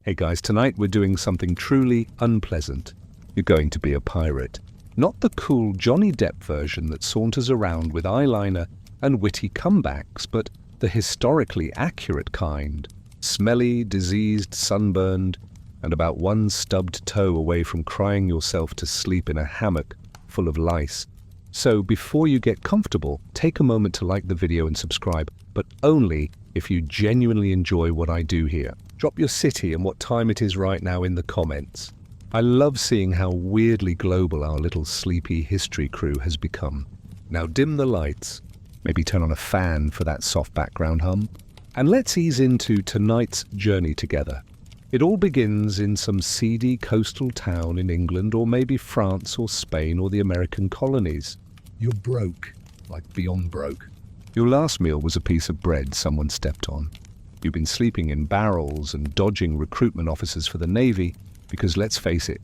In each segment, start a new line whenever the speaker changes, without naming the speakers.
Hey guys, tonight we're doing something truly unpleasant. You're going to be a pirate. Not the cool Johnny Depp version that saunters around with eyeliner and witty comebacks, but the historically accurate kind. Smelly, diseased, sunburned, and about one stubbed toe away from crying yourself to sleep in a hammock full of lice. So before you get comfortable, take a moment to like the video and subscribe, but only if you genuinely enjoy what I do here. Drop your city and what time it is right now in the comments. I love seeing how weirdly global our little sleepy history crew has become. Now dim the lights, maybe turn on a fan for that soft background hum, and let's ease into tonight's journey together. It all begins in some seedy coastal town in England, or maybe France or Spain or the American colonies. You're broke, like beyond broke. Your last meal was a piece of bread someone stepped on. You've been sleeping in barrels and dodging recruitment officers for the Navy because, let's face it,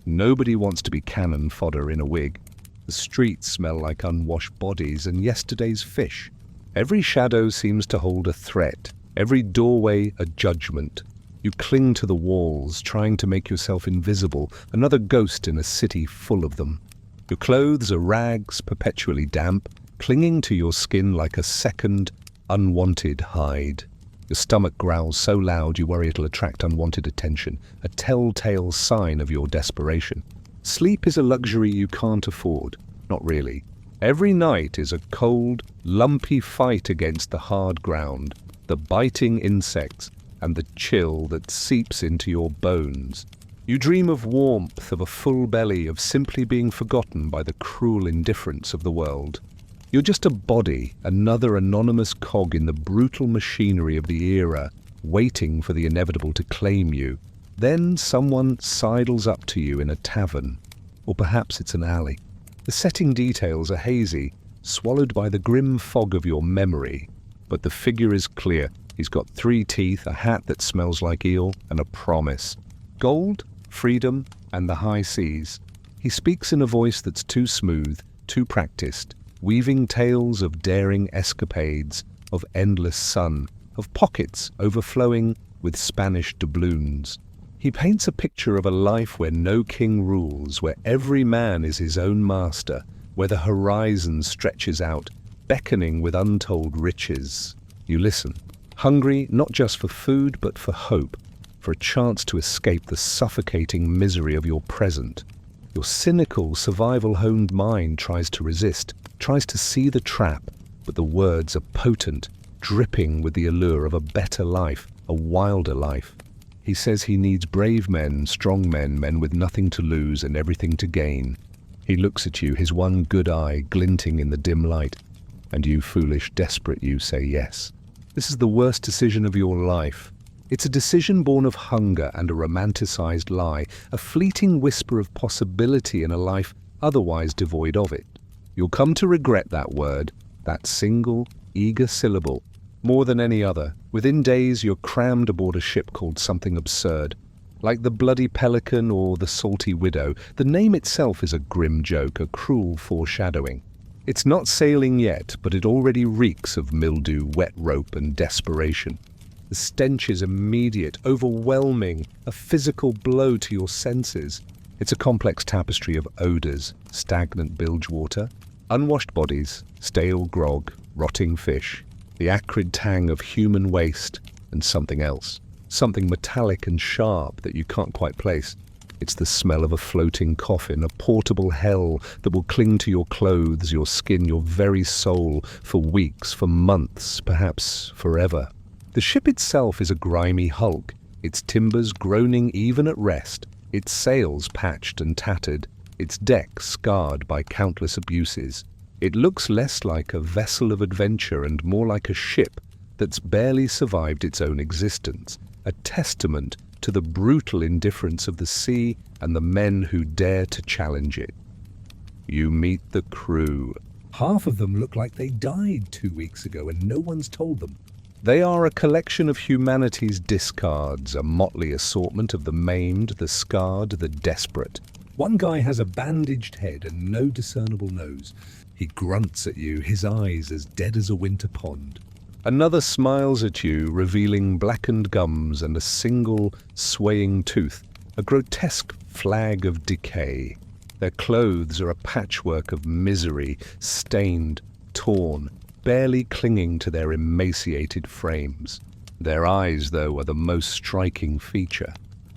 nobody wants to be cannon fodder in a wig. The streets smell like unwashed bodies and yesterday's fish. Every shadow seems to hold a threat, every doorway a judgment. You cling to the walls, trying to make yourself invisible, another ghost in a city full of them. Your clothes are rags, perpetually damp, clinging to your skin like a second, unwanted hide. Your stomach growls so loud you worry it'll attract unwanted attention, a telltale sign of your desperation. Sleep is a luxury you can't afford. Not really. Every night is a cold, lumpy fight against the hard ground, the biting insects, and the chill that seeps into your bones. You dream of warmth, of a full belly, of simply being forgotten by the cruel indifference of the world. You're just a body, another anonymous cog in the brutal machinery of the era, waiting for the inevitable to claim you. Then someone sidles up to you in a tavern, or perhaps it's an alley. The setting details are hazy, swallowed by the grim fog of your memory, but the figure is clear. He's got 3 teeth, a hat that smells like eel, and a promise. Gold, freedom, and the high seas. He speaks in a voice that's too smooth, too practiced, weaving tales of daring escapades, of endless sun, of pockets overflowing with Spanish doubloons. He paints a picture of a life where no king rules, where every man is his own master, where the horizon stretches out, beckoning with untold riches. You listen. Hungry not just for food, but for hope, for a chance to escape the suffocating misery of your present. Your cynical, survival-honed mind tries to resist, tries to see the trap, but the words are potent, dripping with the allure of a better life, a wilder life. He says he needs brave men, strong men, men with nothing to lose and everything to gain. He looks at you, his one good eye glinting in the dim light, and you, foolish, desperate you, say yes. This is the worst decision of your life. It's a decision born of hunger and a romanticized lie, a fleeting whisper of possibility in a life otherwise devoid of it. You'll come to regret that word, that single, eager syllable, more than any other. Within days, you're crammed aboard a ship called something absurd, like the Bloody Pelican or the Salty Widow. The name itself is a grim joke, a cruel foreshadowing. It's not sailing yet, but it already reeks of mildew, wet rope, and desperation. The stench is immediate, overwhelming, a physical blow to your senses. It's a complex tapestry of odors, stagnant bilge water, unwashed bodies, stale grog, rotting fish, the acrid tang of human waste, and something else. Something metallic and sharp that you can't quite place. It's the smell of a floating coffin, a portable hell that will cling to your clothes, your skin, your very soul, for weeks, for months, perhaps forever. The ship itself is a grimy hulk, its timbers groaning even at rest, its sails patched and tattered, its deck scarred by countless abuses. It looks less like a vessel of adventure and more like a ship that's barely survived its own existence, a testament to the brutal indifference of the sea and the men who dare to challenge it. You meet the crew. Half of them look like they died 2 weeks ago and no one's told them. They are a collection of humanity's discards, a motley assortment of the maimed, the scarred, the desperate. One guy has a bandaged head and no discernible nose. He grunts at you, his eyes as dead as a winter pond. Another smiles at you, revealing blackened gums and a single swaying tooth, a grotesque flag of decay. Their clothes are a patchwork of misery, stained, torn, barely clinging to their emaciated frames. Their eyes, though, are the most striking feature.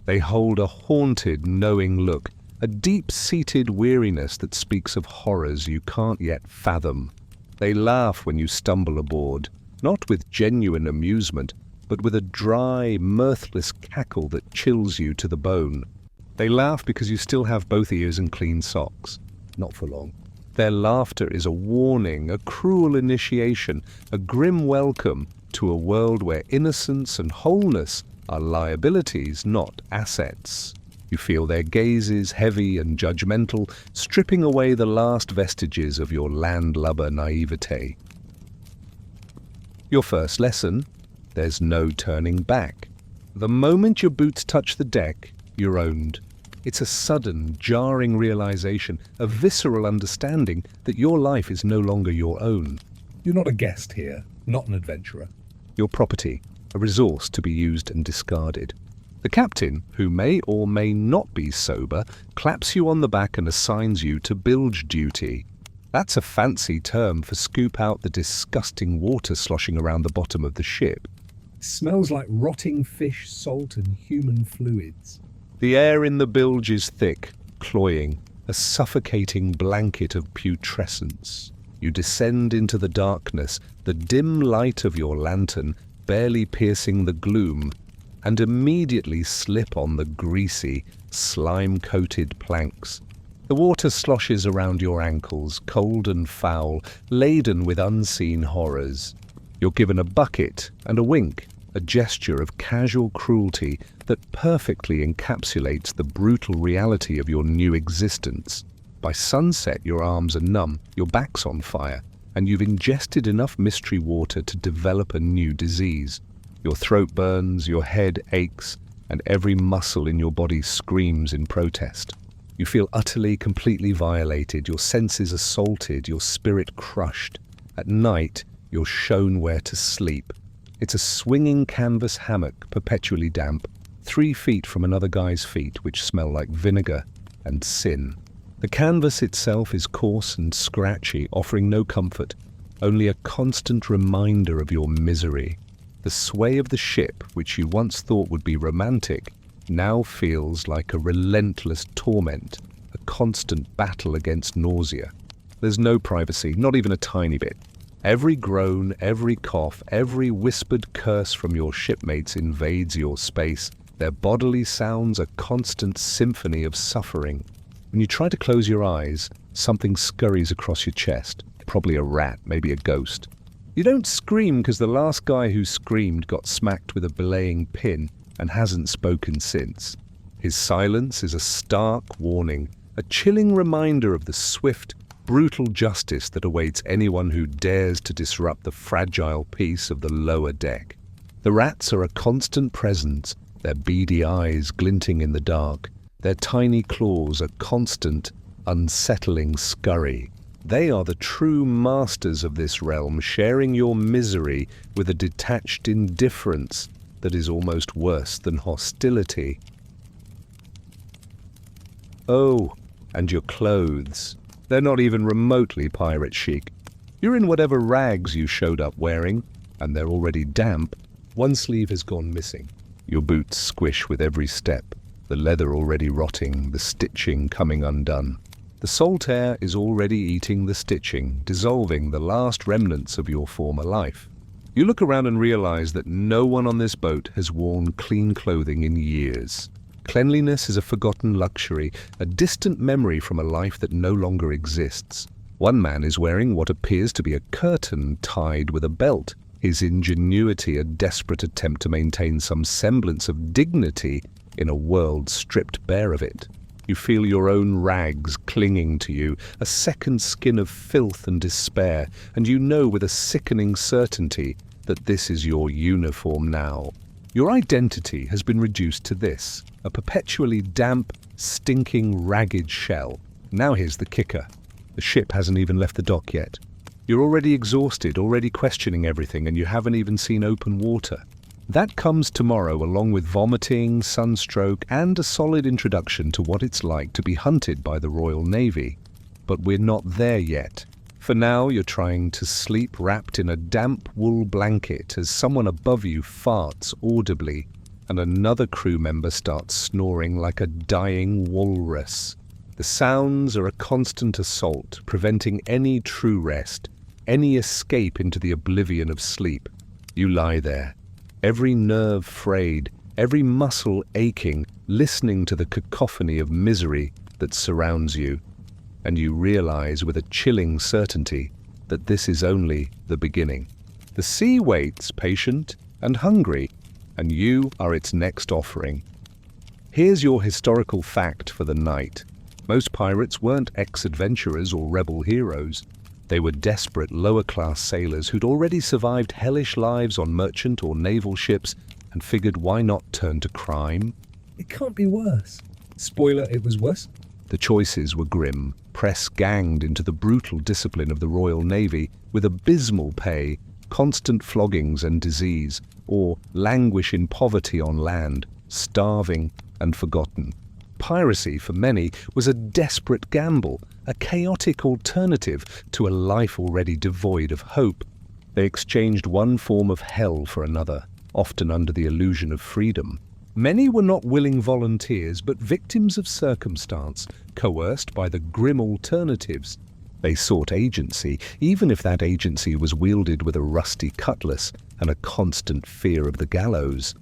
They hold a haunted, knowing look, a deep-seated weariness that speaks of horrors you can't yet fathom. They laugh when you stumble aboard, not with genuine amusement, but with a dry, mirthless cackle that chills you to the bone. They laugh because you still have both ears and clean socks. Not for long. Their laughter is a warning, a cruel initiation, a grim welcome to a world where innocence and wholeness are liabilities, not assets. You feel their gazes, heavy and judgmental, stripping away the last vestiges of your landlubber naivete. Your first lesson: there's no turning back. The moment your boots touch the deck, you're owned. It's a sudden, jarring realization, a visceral understanding that your life is no longer your own.
You're not a guest here, not an adventurer.
Your property, a resource to be used and discarded. The captain, who may or may not be sober, claps you on the back and assigns you to bilge duty. That's a fancy term for scoop out the disgusting water sloshing around the bottom of the ship.
It smells like rotting fish, salt and human fluids.
The air in the bilge is thick, cloying, a suffocating blanket of putrescence. You descend into the darkness, the dim light of your lantern barely piercing the gloom, and immediately slip on the greasy, slime-coated planks. The water sloshes around your ankles, cold and foul, laden with unseen horrors. You're given a bucket and a wink, a gesture of casual cruelty that perfectly encapsulates the brutal reality of your new existence. By sunset, your arms are numb, your back's on fire, and you've ingested enough mystery water to develop a new disease. Your throat burns, your head aches, and every muscle in your body screams in protest. You feel utterly, completely violated, your senses assaulted, your spirit crushed. At night, you're shown where to sleep. It's a swinging canvas hammock, perpetually damp, 3 feet from another guy's feet, which smell like vinegar and sin. The canvas itself is coarse and scratchy, offering no comfort, only a constant reminder of your misery. The sway of the ship, which you once thought would be romantic, now feels like a relentless torment, a constant battle against nausea. There's no privacy, not even a tiny bit. Every groan, every cough, every whispered curse from your shipmates invades your space. Their bodily sounds a constant symphony of suffering. When you try to close your eyes, something scurries across your chest, probably a rat, maybe a ghost. You don't scream because the last guy who screamed got smacked with a belaying pin and hasn't spoken since. His silence is a stark warning, a chilling reminder of the swift, brutal justice that awaits anyone who dares to disrupt the fragile peace of the lower deck. The rats are a constant presence, their beady eyes glinting in the dark, their tiny claws a constant, unsettling scurry. They are the true masters of this realm, sharing your misery with a detached indifference that is almost worse than hostility. Oh, and your clothes. They're not even remotely pirate chic. You're in whatever rags you showed up wearing, and they're already damp. One sleeve has gone missing. Your boots squish with every step, the leather already rotting, the stitching coming undone. The salt air is already eating the stitching, dissolving the last remnants of your former life. You look around and realize that no one on this boat has worn clean clothing in years. Cleanliness is a forgotten luxury, a distant memory from a life that no longer exists. One man is wearing what appears to be a curtain tied with a belt, his ingenuity a desperate attempt to maintain some semblance of dignity in a world stripped bare of it. You feel your own rags clinging to you, a second skin of filth and despair, and you know with a sickening certainty that this is your uniform now. Your identity has been reduced to this, a perpetually damp, stinking, ragged shell. Now here's the kicker. The ship hasn't even left the dock yet. You're already exhausted, already questioning everything, and you haven't even seen open water. That comes tomorrow along with vomiting, sunstroke, and a solid introduction to what it's like to be hunted by the Royal Navy. But we're not there yet. For now, you're trying to sleep wrapped in a damp wool blanket as someone above you farts audibly and another crew member starts snoring like a dying walrus. The sounds are a constant assault, preventing any true rest, any escape into the oblivion of sleep. You lie there, every nerve frayed, every muscle aching, listening to the cacophony of misery that surrounds you. And you realize with a chilling certainty that this is only the beginning. The sea waits, patient and hungry, and you are its next offering. Here's your historical fact for the night. Most pirates weren't ex-adventurers or rebel heroes. They were desperate lower-class sailors who'd already survived hellish lives on merchant or naval ships and figured why not turn to crime?
It can't be worse. Spoiler, it was worse.
The choices were grim. Press ganged into the brutal discipline of the Royal Navy with abysmal pay, constant floggings and disease, or languish in poverty on land, starving and forgotten. Piracy, for many, was a desperate gamble, a chaotic alternative to a life already devoid of hope. They exchanged one form of hell for another, often under the illusion of freedom. Many were not willing volunteers, but victims of circumstance, coerced by the grim alternatives. They sought agency, even if that agency was wielded with a rusty cutlass and a constant fear of the gallows.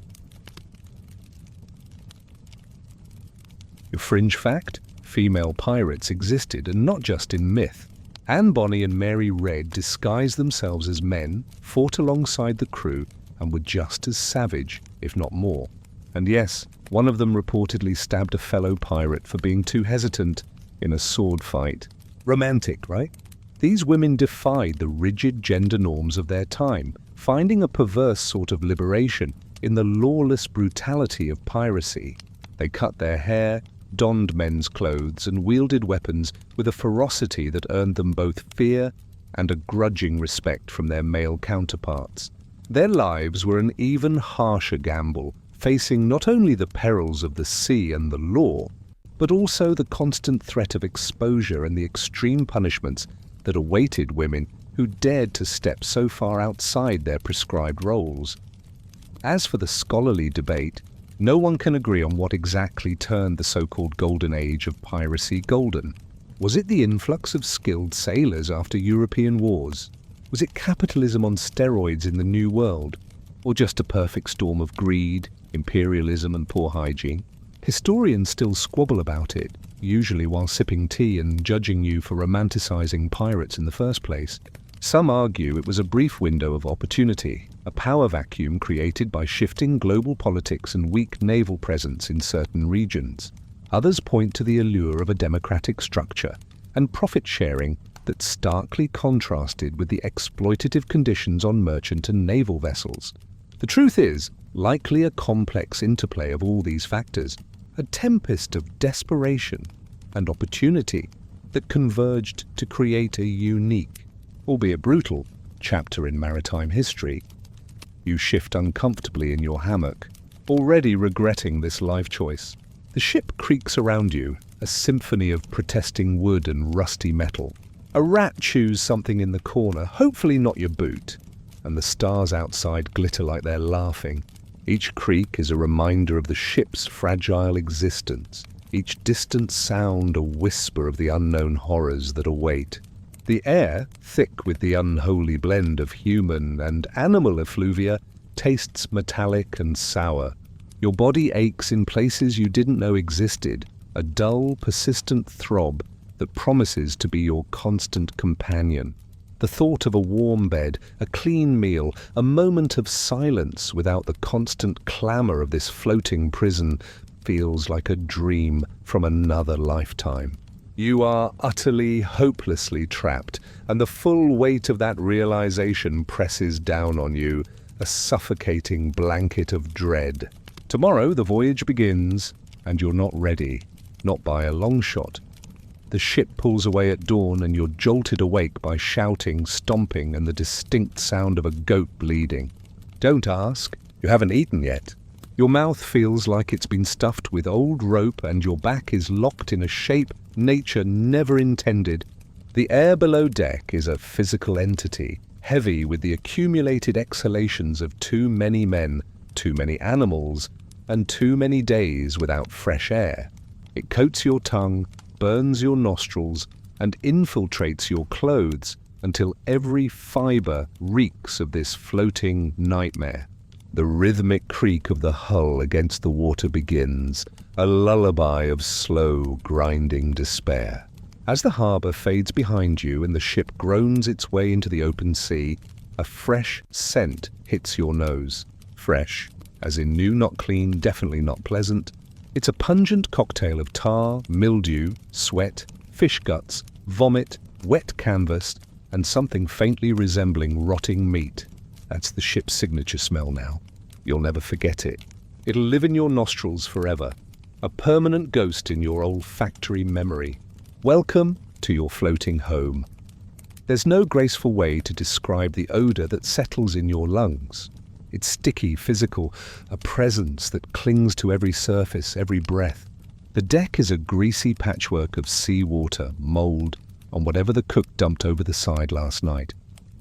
Your fringe fact? Female pirates existed, and not just in myth. Anne Bonny and Mary Red disguised themselves as men, fought alongside the crew, and were just as savage, if not more. And yes, one of them reportedly stabbed a fellow pirate for being too hesitant in a sword fight. Romantic, right? These women defied the rigid gender norms of their time, finding a perverse sort of liberation in the lawless brutality of piracy. They cut their hair, donned men's clothes, and wielded weapons with a ferocity that earned them both fear and a grudging respect from their male counterparts. Their lives were an even harsher gamble, facing not only the perils of the sea and the law, but also the constant threat of exposure and the extreme punishments that awaited women who dared to step so far outside their prescribed roles. As for the scholarly debate, no one can agree on what exactly turned the so-called golden age of piracy golden. Was it the influx of skilled sailors after European wars? Was it capitalism on steroids in the New World? Or just a perfect storm of greed, imperialism and poor hygiene? Historians still squabble about it, usually while sipping tea and judging you for romanticizing pirates in the first place. Some argue it was a brief window of opportunity, a power vacuum created by shifting global politics and weak naval presence in certain regions. Others point to the allure of a democratic structure and profit sharing that starkly contrasted with the exploitative conditions on merchant and naval vessels. The truth is, likely a complex interplay of all these factors, a tempest of desperation and opportunity that converged to create a unique, albeit brutal, chapter in maritime history. You shift uncomfortably in your hammock, already regretting this life choice. The ship creaks around you, a symphony of protesting wood and rusty metal. A rat chews something in the corner, hopefully not your boot, and the stars outside glitter like they're laughing. Each creak is a reminder of the ship's fragile existence, each distant sound a whisper of the unknown horrors that await. The air, thick with the unholy blend of human and animal effluvia, tastes metallic and sour. Your body aches in places you didn't know existed, a dull, persistent throb that promises to be your constant companion. The thought of a warm bed, a clean meal, a moment of silence without the constant clamor of this floating prison feels like a dream from another lifetime. You are utterly, hopelessly trapped, and the full weight of that realization presses down on you, a suffocating blanket of dread. Tomorrow the voyage begins, and you're not ready, not by a long shot. The ship pulls away at dawn and you're jolted awake by shouting, stomping, and the distinct sound of a goat bleeding. Don't ask. You haven't eaten yet. Your mouth feels like it's been stuffed with old rope and your back is locked in a shape nature never intended. The air below deck is a physical entity, heavy with the accumulated exhalations of too many men, too many animals, and too many days without fresh air. It coats your tongue, burns your nostrils, and infiltrates your clothes until every fiber reeks of this floating nightmare. The rhythmic creak of the hull against the water begins, a lullaby of slow, grinding despair. As the harbour fades behind you and the ship groans its way into the open sea, a fresh scent hits your nose. Fresh, as in new, not clean, definitely not pleasant. It's a pungent cocktail of tar, mildew, sweat, fish guts, vomit, wet canvas, and something faintly resembling rotting meat. That's the ship's signature smell now. You'll never forget it. It'll live in your nostrils forever, a permanent ghost in your olfactory memory. Welcome to your floating home. There's no graceful way to describe the odor that settles in your lungs. It's sticky, physical, a presence that clings to every surface, every breath. The deck is a greasy patchwork of seawater, mold, and whatever the cook dumped over the side last night.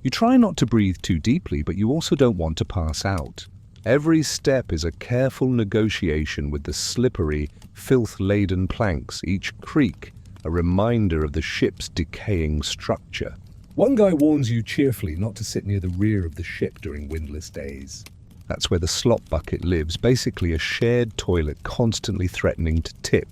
You try not to breathe too deeply, but you also don't want to pass out. Every step is a careful negotiation with the slippery, filth-laden planks, each creak a reminder of the ship's decaying structure.
One guy warns you cheerfully not to sit near the rear of the ship during windless days.
That's where the slop bucket lives, basically a shared toilet constantly threatening to tip.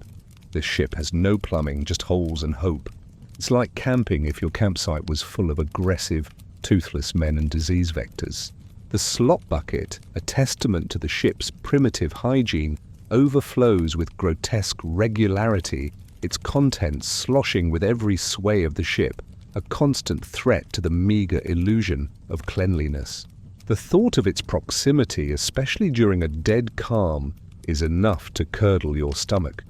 This ship has no plumbing, just holes and hope. It's like camping if your campsite was full of aggressive, toothless men and disease vectors. The slop bucket, a testament to the ship's primitive hygiene, overflows with grotesque regularity, its contents sloshing with every sway of the ship, a constant threat to the meager illusion of cleanliness. The thought of its proximity, especially during a dead calm, is enough to curdle your stomach.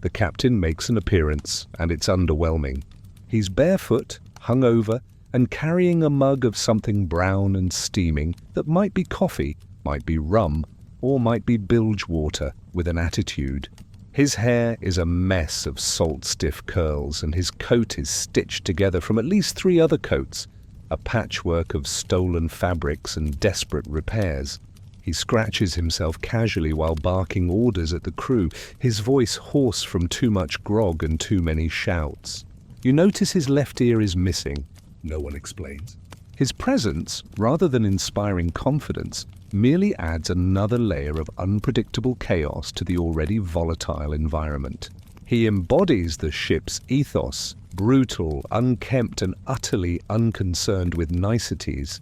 The captain makes an appearance, and it's underwhelming. He's barefoot, hungover, and carrying a mug of something brown and steaming that might be coffee, might be rum, or might be bilge water with an attitude. His hair is a mess of salt-stiff curls, and his coat is stitched together from at least 3 other coats, a patchwork of stolen fabrics and desperate repairs. He scratches himself casually while barking orders at the crew, his voice hoarse from too much grog and too many shouts. You notice his left ear is missing.
No one explains.
His presence, rather than inspiring confidence, merely adds another layer of unpredictable chaos to the already volatile environment. He embodies the ship's ethos, brutal, unkempt, and utterly unconcerned with niceties.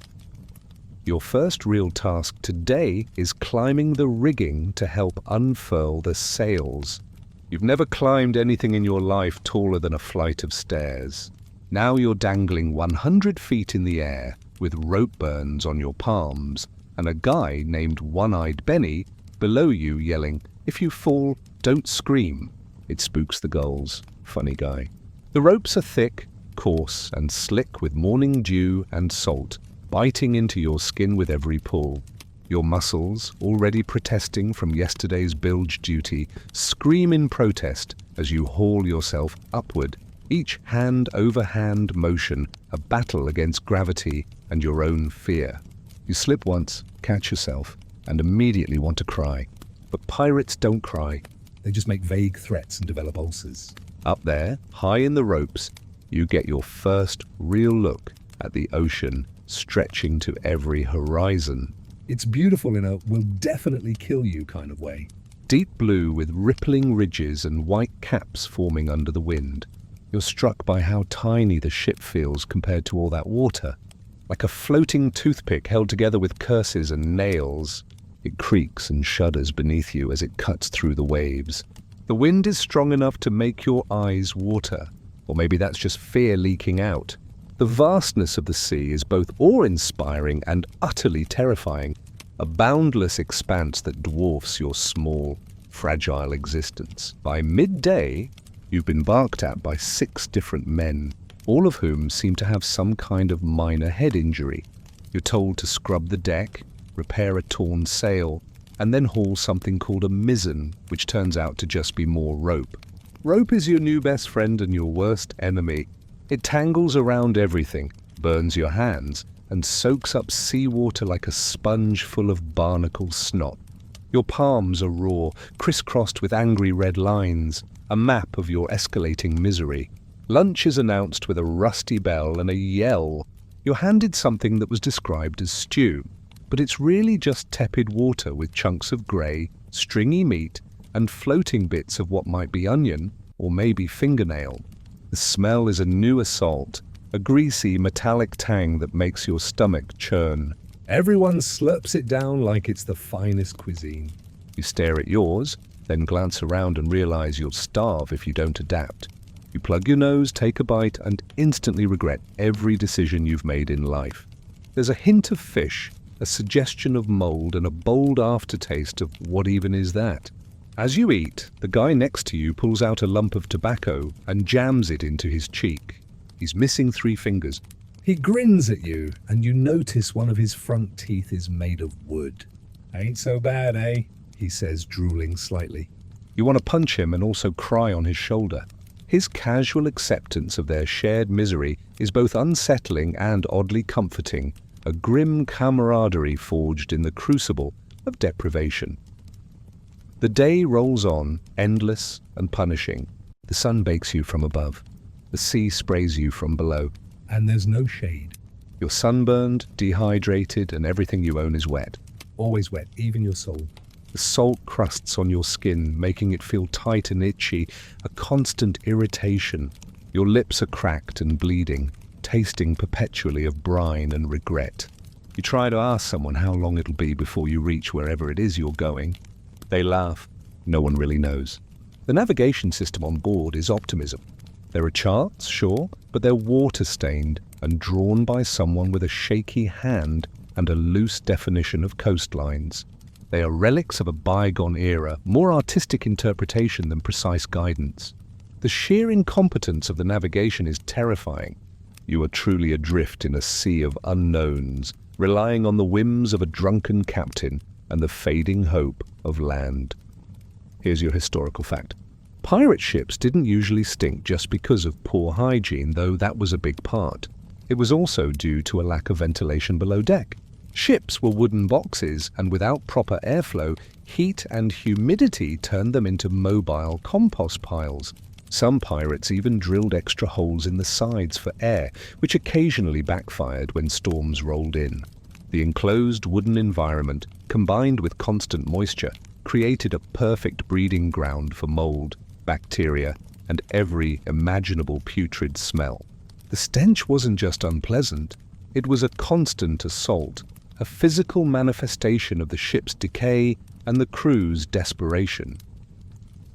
Your first real task today is climbing the rigging to help unfurl the sails. You've never climbed anything in your life taller than a flight of stairs. Now you're dangling 100 feet in the air with rope burns on your palms and a guy named One-Eyed Benny below you yelling, "If you fall, don't scream." It spooks the gulls. Funny guy. The ropes are thick, coarse, and slick with morning dew and salt, biting into your skin with every pull. Your muscles, already protesting from yesterday's bilge duty, scream in protest as you haul yourself upward, each hand-over-hand motion a battle against gravity and your own fear. You slip once, catch yourself, and immediately want to cry. But pirates don't cry.
They just make vague threats and develop ulcers.
Up there, high in the ropes, you get your first real look at the ocean stretching to every horizon.
It's beautiful in a will definitely kill you kind of way.
Deep blue with rippling ridges and white caps forming under the wind. You're struck by how tiny the ship feels compared to all that water. Like a floating toothpick held together with curses and nails. It creaks and shudders beneath you as it cuts through the waves. The wind is strong enough to make your eyes water. Or maybe that's just fear leaking out. The vastness of the sea is both awe-inspiring and utterly terrifying. A boundless expanse that dwarfs your small, fragile existence. By midday, You've been barked at by 6 different men, all of whom seem to have some kind of minor head injury. You're told to scrub the deck, repair a torn sail, and then haul something called a mizzen, which turns out to just be more rope. Rope is your new best friend and your worst enemy. It tangles around everything, burns your hands, and soaks up seawater like a sponge full of barnacle snot. Your palms are raw, crisscrossed with angry red lines, a map of your escalating misery. Lunch is announced with a rusty bell and a yell. You're handed something that was described as stew, but it's really just tepid water with chunks of grey, stringy meat, and floating bits of what might be onion or maybe fingernail. The smell is a new assault, a greasy, metallic tang that makes your stomach churn.
Everyone slurps it down like it's the finest cuisine.
You stare at yours, then glance around and realize you'll starve if you don't adapt. You plug your nose, take a bite, and instantly regret every decision you've made in life. There's a hint of fish, a suggestion of mold, and a bold aftertaste of what even is that. As you eat, the guy next to you pulls out a lump of tobacco and jams it into his cheek. He's missing 3 fingers.
He grins at you, and you notice one of his front teeth is made of wood. Ain't so bad, eh? He says, drooling slightly.
You want to punch him and also cry on his shoulder. His casual acceptance of their shared misery is both unsettling and oddly comforting, a grim camaraderie forged in the crucible of deprivation. The day rolls on, endless and punishing. The sun bakes you from above. The sea sprays you from below.
And there's no shade.
You're sunburned, dehydrated, and everything you own is wet.
Always wet, even your soul.
The salt crusts on your skin, making it feel tight and itchy, a constant irritation. Your lips are cracked and bleeding, tasting perpetually of brine and regret. You try to ask someone how long it'll be before you reach wherever it is you're going. They laugh. No one really knows. The navigation system on board is optimism. There are charts, sure, but they're water-stained and drawn by someone with a shaky hand and a loose definition of coastlines. They are relics of a bygone era, more artistic interpretation than precise guidance. The sheer incompetence of the navigation is terrifying. You are truly adrift in a sea of unknowns, relying on the whims of a drunken captain and the fading hope of land. Here's your historical fact. Pirate ships didn't usually stink just because of poor hygiene, though that was a big part. It was also due to a lack of ventilation below deck. Ships were wooden boxes, and without proper airflow, heat and humidity turned them into mobile compost piles. Some pirates even drilled extra holes in the sides for air, which occasionally backfired when storms rolled in. The enclosed wooden environment, combined with constant moisture, created a perfect breeding ground for mold, bacteria, and every imaginable putrid smell. The stench wasn't just unpleasant, it was a constant assault, a physical manifestation of the ship's decay and the crew's desperation.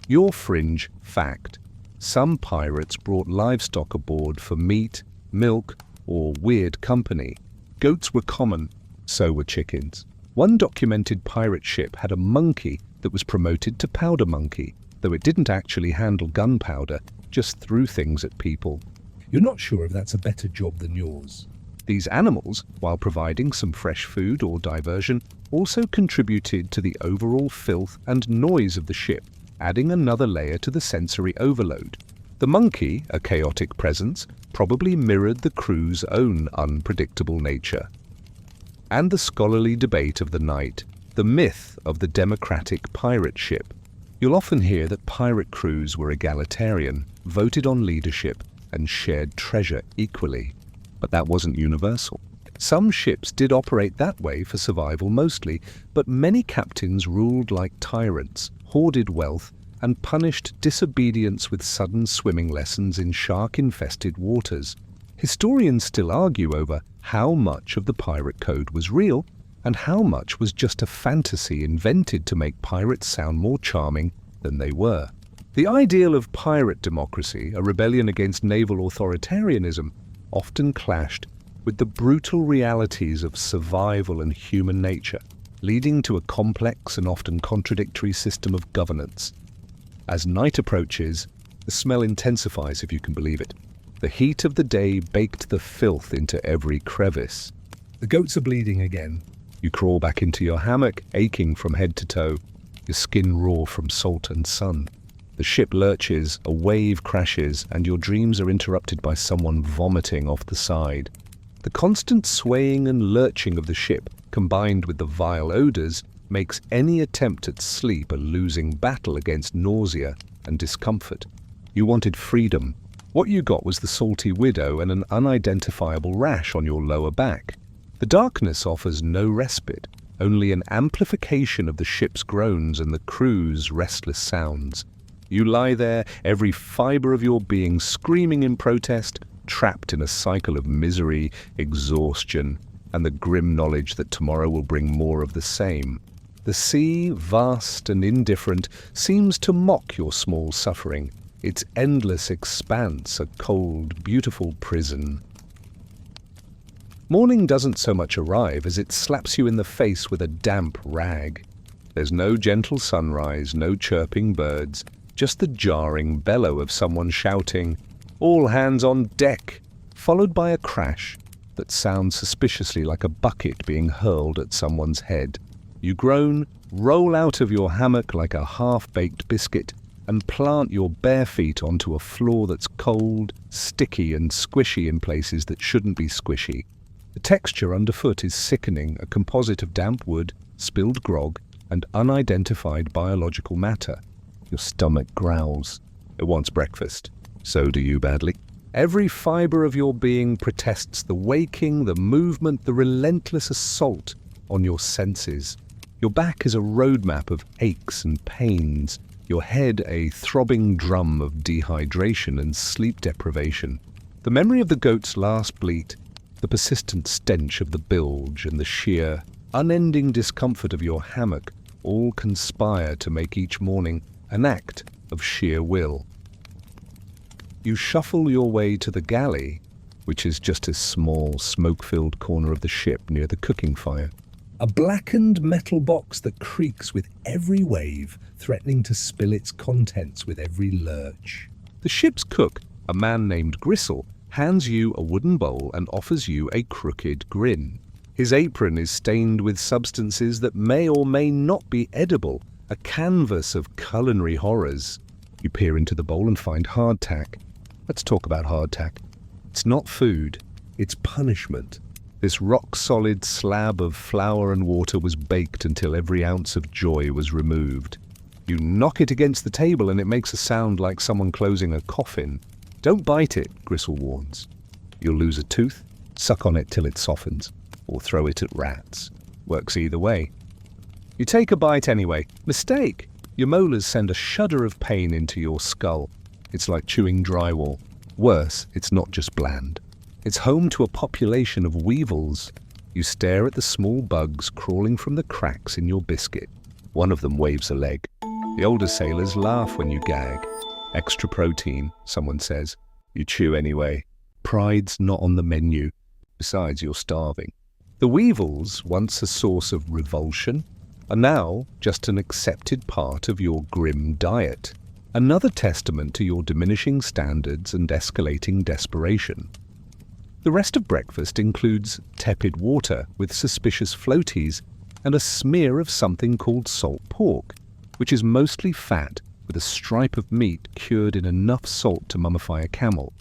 Your fringe fact: some pirates brought livestock aboard for meat, milk, or weird company. Goats were common, so were chickens. One documented pirate ship had a monkey that was promoted to powder monkey, though it didn't actually handle gunpowder, just threw things at people.
You're not sure if that's a better job than yours.
These animals, while providing some fresh food or diversion, also contributed to the overall filth and noise of the ship, adding another layer to the sensory overload. The monkey, a chaotic presence, probably mirrored the crew's own unpredictable nature. And the scholarly debate of the night, the myth of the democratic pirate ship. You'll often hear that pirate crews were egalitarian, voted on leadership, and shared treasure equally. But that wasn't universal. Some ships did operate that way for survival mostly, but many captains ruled like tyrants, hoarded wealth, and punished disobedience with sudden swimming lessons in shark-infested waters. Historians still argue over how much of the pirate code was real and how much was just a fantasy invented to make pirates sound more charming than they were. The ideal of pirate democracy, a rebellion against naval authoritarianism, often clashed with the brutal realities of survival and human nature, leading to a complex and often contradictory system of governance. As night approaches, The smell intensifies, if you can believe it. The heat of the day baked the filth into every crevice.
The goats are bleeding again.
You crawl back into your hammock, aching from head to toe, your skin raw from salt and sun. The ship lurches, a wave crashes, and your dreams are interrupted by someone vomiting off the side. The constant swaying and lurching of the ship, combined with the vile odors, makes any attempt at sleep a losing battle against nausea and discomfort. You wanted freedom. What you got was the salty widow and an unidentifiable rash on your lower back. The darkness offers no respite, only an amplification of the ship's groans and the crew's restless sounds. You lie there, every fiber of your being screaming in protest, trapped in a cycle of misery, exhaustion, and the grim knowledge that tomorrow will bring more of the same. The sea, vast and indifferent, seems to mock your small suffering, its endless expanse a cold, beautiful prison. Morning doesn't so much arrive as it slaps you in the face with a damp rag. There's no gentle sunrise, no chirping birds, just the jarring bellow of someone shouting, "All hands on deck!" followed by a crash that sounds suspiciously like a bucket being hurled at someone's head. You groan, roll out of your hammock like a half-baked biscuit, and plant your bare feet onto a floor that's cold, sticky and squishy in places that shouldn't be squishy. The texture underfoot is sickening, a composite of damp wood, spilled grog, and unidentified biological matter. Your stomach growls. It wants breakfast. So do you badly. Every fiber of your being protests the waking, the movement, the relentless assault on your senses. Your back is a roadmap of aches and pains, your head a throbbing drum of dehydration and sleep deprivation. The memory of the goat's last bleat, the persistent stench of the bilge, and the sheer, unending discomfort of your hammock all conspire to make each morning an act of sheer will. You shuffle your way to the galley, which is just a small, smoke-filled corner of the ship near the cooking fire.
A blackened metal box that creaks with every wave, threatening to spill its contents with every lurch.
The ship's cook, a man named Gristle, hands you a wooden bowl and offers you a crooked grin. His apron is stained with substances that may or may not be edible, a canvas of culinary horrors. You peer into the bowl and find hardtack. Let's talk about hardtack. It's not food, it's punishment. This rock-solid slab of flour and water was baked until every ounce of joy was removed. You knock it against the table and it makes a sound like someone closing a coffin. Don't bite it, Gristle warns. You'll lose a tooth, suck on it till it softens, or throw it at rats. Works either way. You take a bite anyway. Mistake! Your molars send a shudder of pain into your skull. It's like chewing drywall. Worse, it's not just bland. It's home to a population of weevils. You stare at the small bugs crawling from the cracks in your biscuit. One of them waves a leg. The older sailors laugh when you gag. Extra protein, someone says. You chew anyway. Pride's not on the menu. Besides, you're starving. The weevils, once a source of revulsion, are now just an accepted part of your grim diet. Another testament to your diminishing standards and escalating desperation. The rest of breakfast includes tepid water with suspicious floaties and a smear of something called salt pork, which is mostly fat with a stripe of meat cured in enough salt to mummify a camel.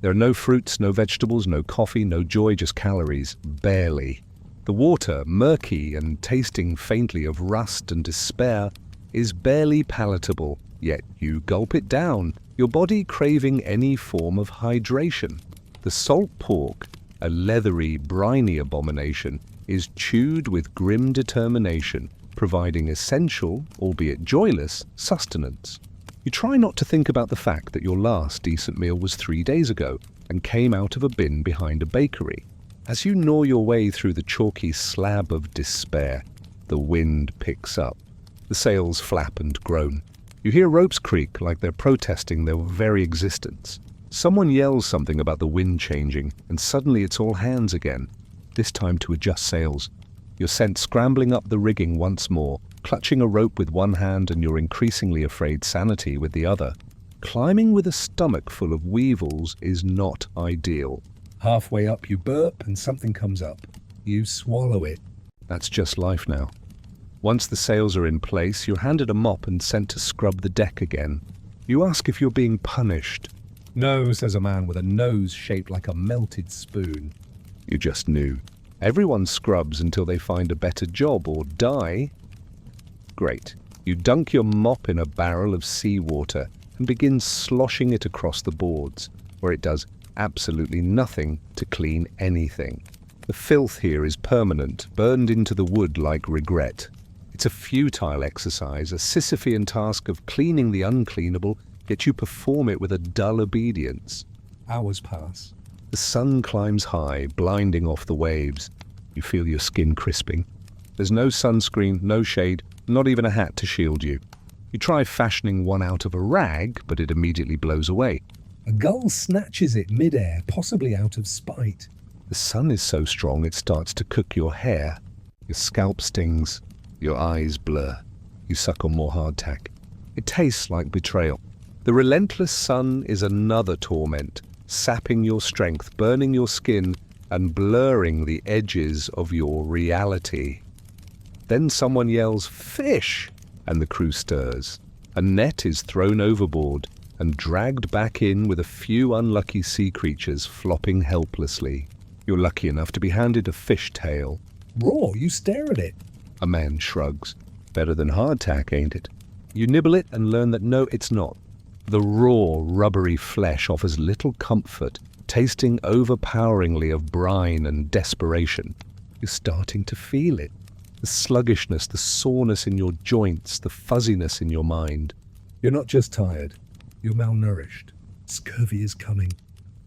There are no fruits, no vegetables, no coffee, no joy, just calories. Barely. The water, murky and tasting faintly of rust and despair, is barely palatable, yet you gulp it down, your body craving any form of hydration. The salt pork, a leathery, briny abomination, is chewed with grim determination, providing essential, albeit joyless, sustenance. You try not to think about the fact that your last decent meal was 3 days ago and came out of a bin behind a bakery. As you gnaw your way through the chalky slab of despair, the wind picks up. The sails flap and groan. You hear ropes creak like they're protesting their very existence. Someone yells something about the wind changing, and suddenly it's all hands again, this time to adjust sails. You're sent scrambling up the rigging once more, clutching a rope with one hand and your increasingly afraid sanity with the other. Climbing with a stomach full of weevils is not ideal.
Halfway up you burp and something comes up. You swallow it.
That's just life now. Once the sails are in place, you're handed a mop and sent to scrub the deck again. You ask if you're being punished.
No, says a man with a nose shaped like a melted spoon.
You just knew. Everyone scrubs until they find a better job or die. Great. You dunk your mop in a barrel of seawater and begin sloshing it across the boards, where it does absolutely nothing to clean anything. The filth here is permanent, burned into the wood like regret. It's a futile exercise, a Sisyphean task of cleaning the uncleanable, yet you perform it with a dull obedience.
Hours pass.
The sun climbs high, blinding off the waves. You feel your skin crisping. There's no sunscreen, no shade, not even a hat to shield you. You try fashioning one out of a rag, but it immediately blows away.
A gull snatches it mid-air, possibly out of spite.
The sun is so strong it starts to cook your hair. Your scalp stings. Your eyes blur. You suck on more hardtack. It tastes like betrayal. The relentless sun is another torment, sapping your strength, burning your skin, and blurring the edges of your reality. Then someone yells, "Fish!" and the crew stirs. A net is thrown overboard and dragged back in with a few unlucky sea creatures flopping helplessly. You're lucky enough to be handed a fish tail.
Raw, you stare at it.
A man shrugs. Better than hardtack, ain't it? You nibble it and learn that no, it's not. The raw, rubbery flesh offers little comfort, tasting overpoweringly of brine and desperation. You're starting to feel it. The sluggishness, the soreness in your joints, the fuzziness in your mind.
You're not just tired. You're malnourished. Scurvy is coming.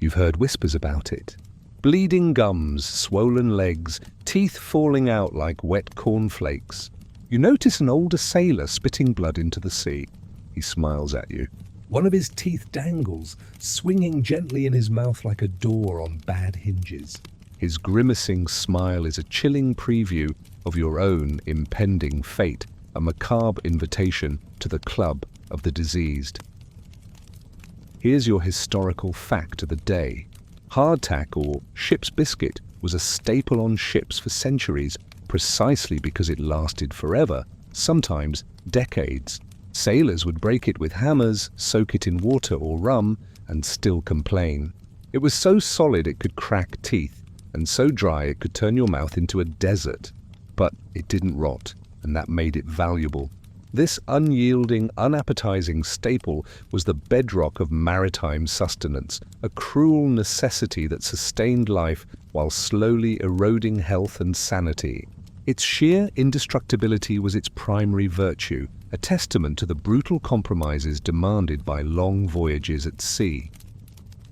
You've heard whispers about it. Bleeding gums, swollen legs, teeth falling out like wet cornflakes. You notice an older sailor spitting blood into the sea. He smiles at you.
One of his teeth dangles, swinging gently in his mouth like a door on bad hinges.
His grimacing smile is a chilling preview of your own impending fate, a macabre invitation to the club of the diseased. Here's your historical fact of the day. Hardtack, or ship's biscuit, was a staple on ships for centuries, precisely because it lasted forever, sometimes decades. Sailors would break it with hammers, soak it in water or rum, and still complain. It was so solid it could crack teeth, and so dry it could turn your mouth into a desert. But it didn't rot, and that made it valuable. This unyielding, unappetizing staple was the bedrock of maritime sustenance, a cruel necessity that sustained life while slowly eroding health and sanity. Its sheer indestructibility was its primary virtue, a testament to the brutal compromises demanded by long voyages at sea.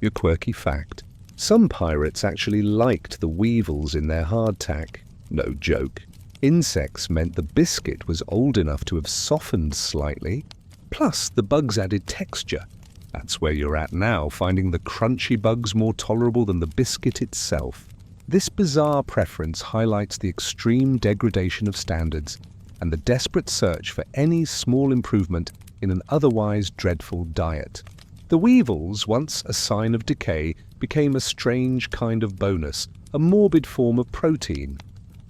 Your quirky fact: some pirates actually liked the weevils in their hardtack. No joke. Insects meant the biscuit was old enough to have softened slightly. Plus, the bugs added texture. That's where you're at now, finding the crunchy bugs more tolerable than the biscuit itself. This bizarre preference highlights the extreme degradation of standards and the desperate search for any small improvement in an otherwise dreadful diet. The weevils, once a sign of decay, became a strange kind of bonus, a morbid form of protein.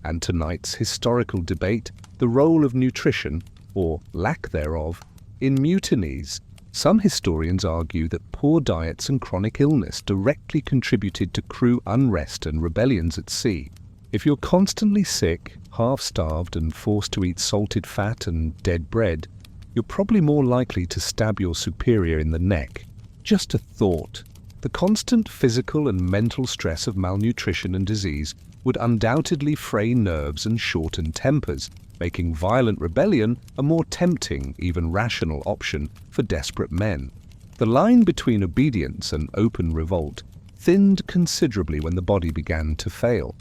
And tonight's historical debate, the role of nutrition, or lack thereof, in mutinies. Some historians argue that poor diets and chronic illness directly contributed to crew unrest and rebellions at sea. If you're constantly sick, half-starved and forced to eat salted fat and dead bread, you're probably more likely to stab your superior in the neck. Just a thought. The constant physical and mental stress of malnutrition and disease would undoubtedly fray nerves and shorten tempers, making violent rebellion a more tempting, even rational option for desperate men. The line between obedience and open revolt thinned considerably when the body began to fail.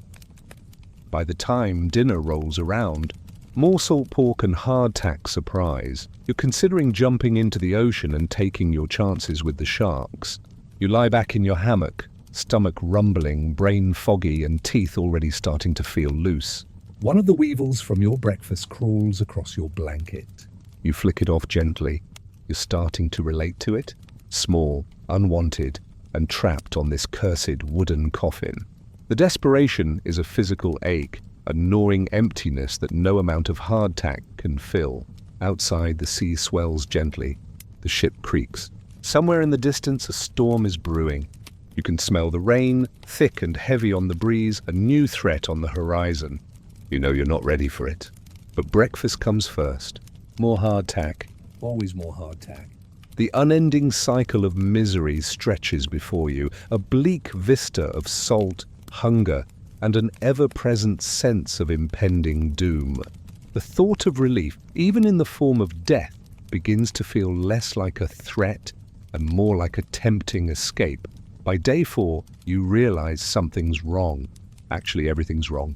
By the time dinner rolls around, more salt pork and hardtack surprise, you're considering jumping into the ocean and taking your chances with the sharks. You lie back in your hammock, stomach rumbling, brain foggy, and teeth already starting to feel loose.
One of the weevils from your breakfast crawls across your blanket.
You flick it off gently. You're starting to relate to it. small, unwanted, and trapped on this cursed wooden coffin. The desperation is a physical ache, a gnawing emptiness that no amount of hardtack can fill. Outside, the sea swells gently. The ship creaks. Somewhere in the distance, a storm is brewing. You can smell the rain, thick and heavy on the breeze, a new threat on the horizon. You know you're not ready for it. But breakfast comes first. More hardtack.
Always more hardtack.
The unending cycle of misery stretches before you, a bleak vista of salt, hunger, and an ever-present sense of impending doom. The thought of relief, even in the form of death, begins to feel less like a threat and more like a tempting escape. By day 4, you realize something's wrong. Actually, everything's wrong.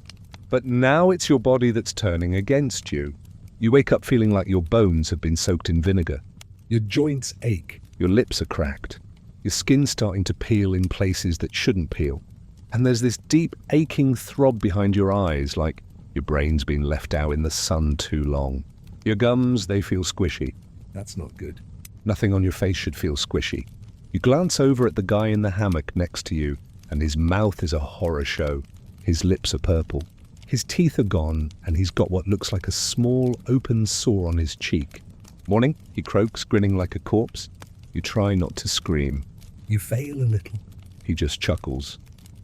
But now it's your body that's turning against you. You wake up feeling like your bones have been soaked in vinegar.
Your joints ache.
Your lips are cracked. Your skin's starting to peel in places that shouldn't peel. And there's this deep aching throb behind your eyes, like your brain's been left out in the sun too long. Your gums, they feel squishy.
That's not good.
Nothing on your face should feel squishy. You glance over at the guy in the hammock next to you, and his mouth is a horror show. His lips are purple. His teeth are gone, and he's got what looks like a small, open sore on his cheek. "Morning," he croaks, grinning like a corpse. You try not to scream.
You fail a little.
He just chuckles.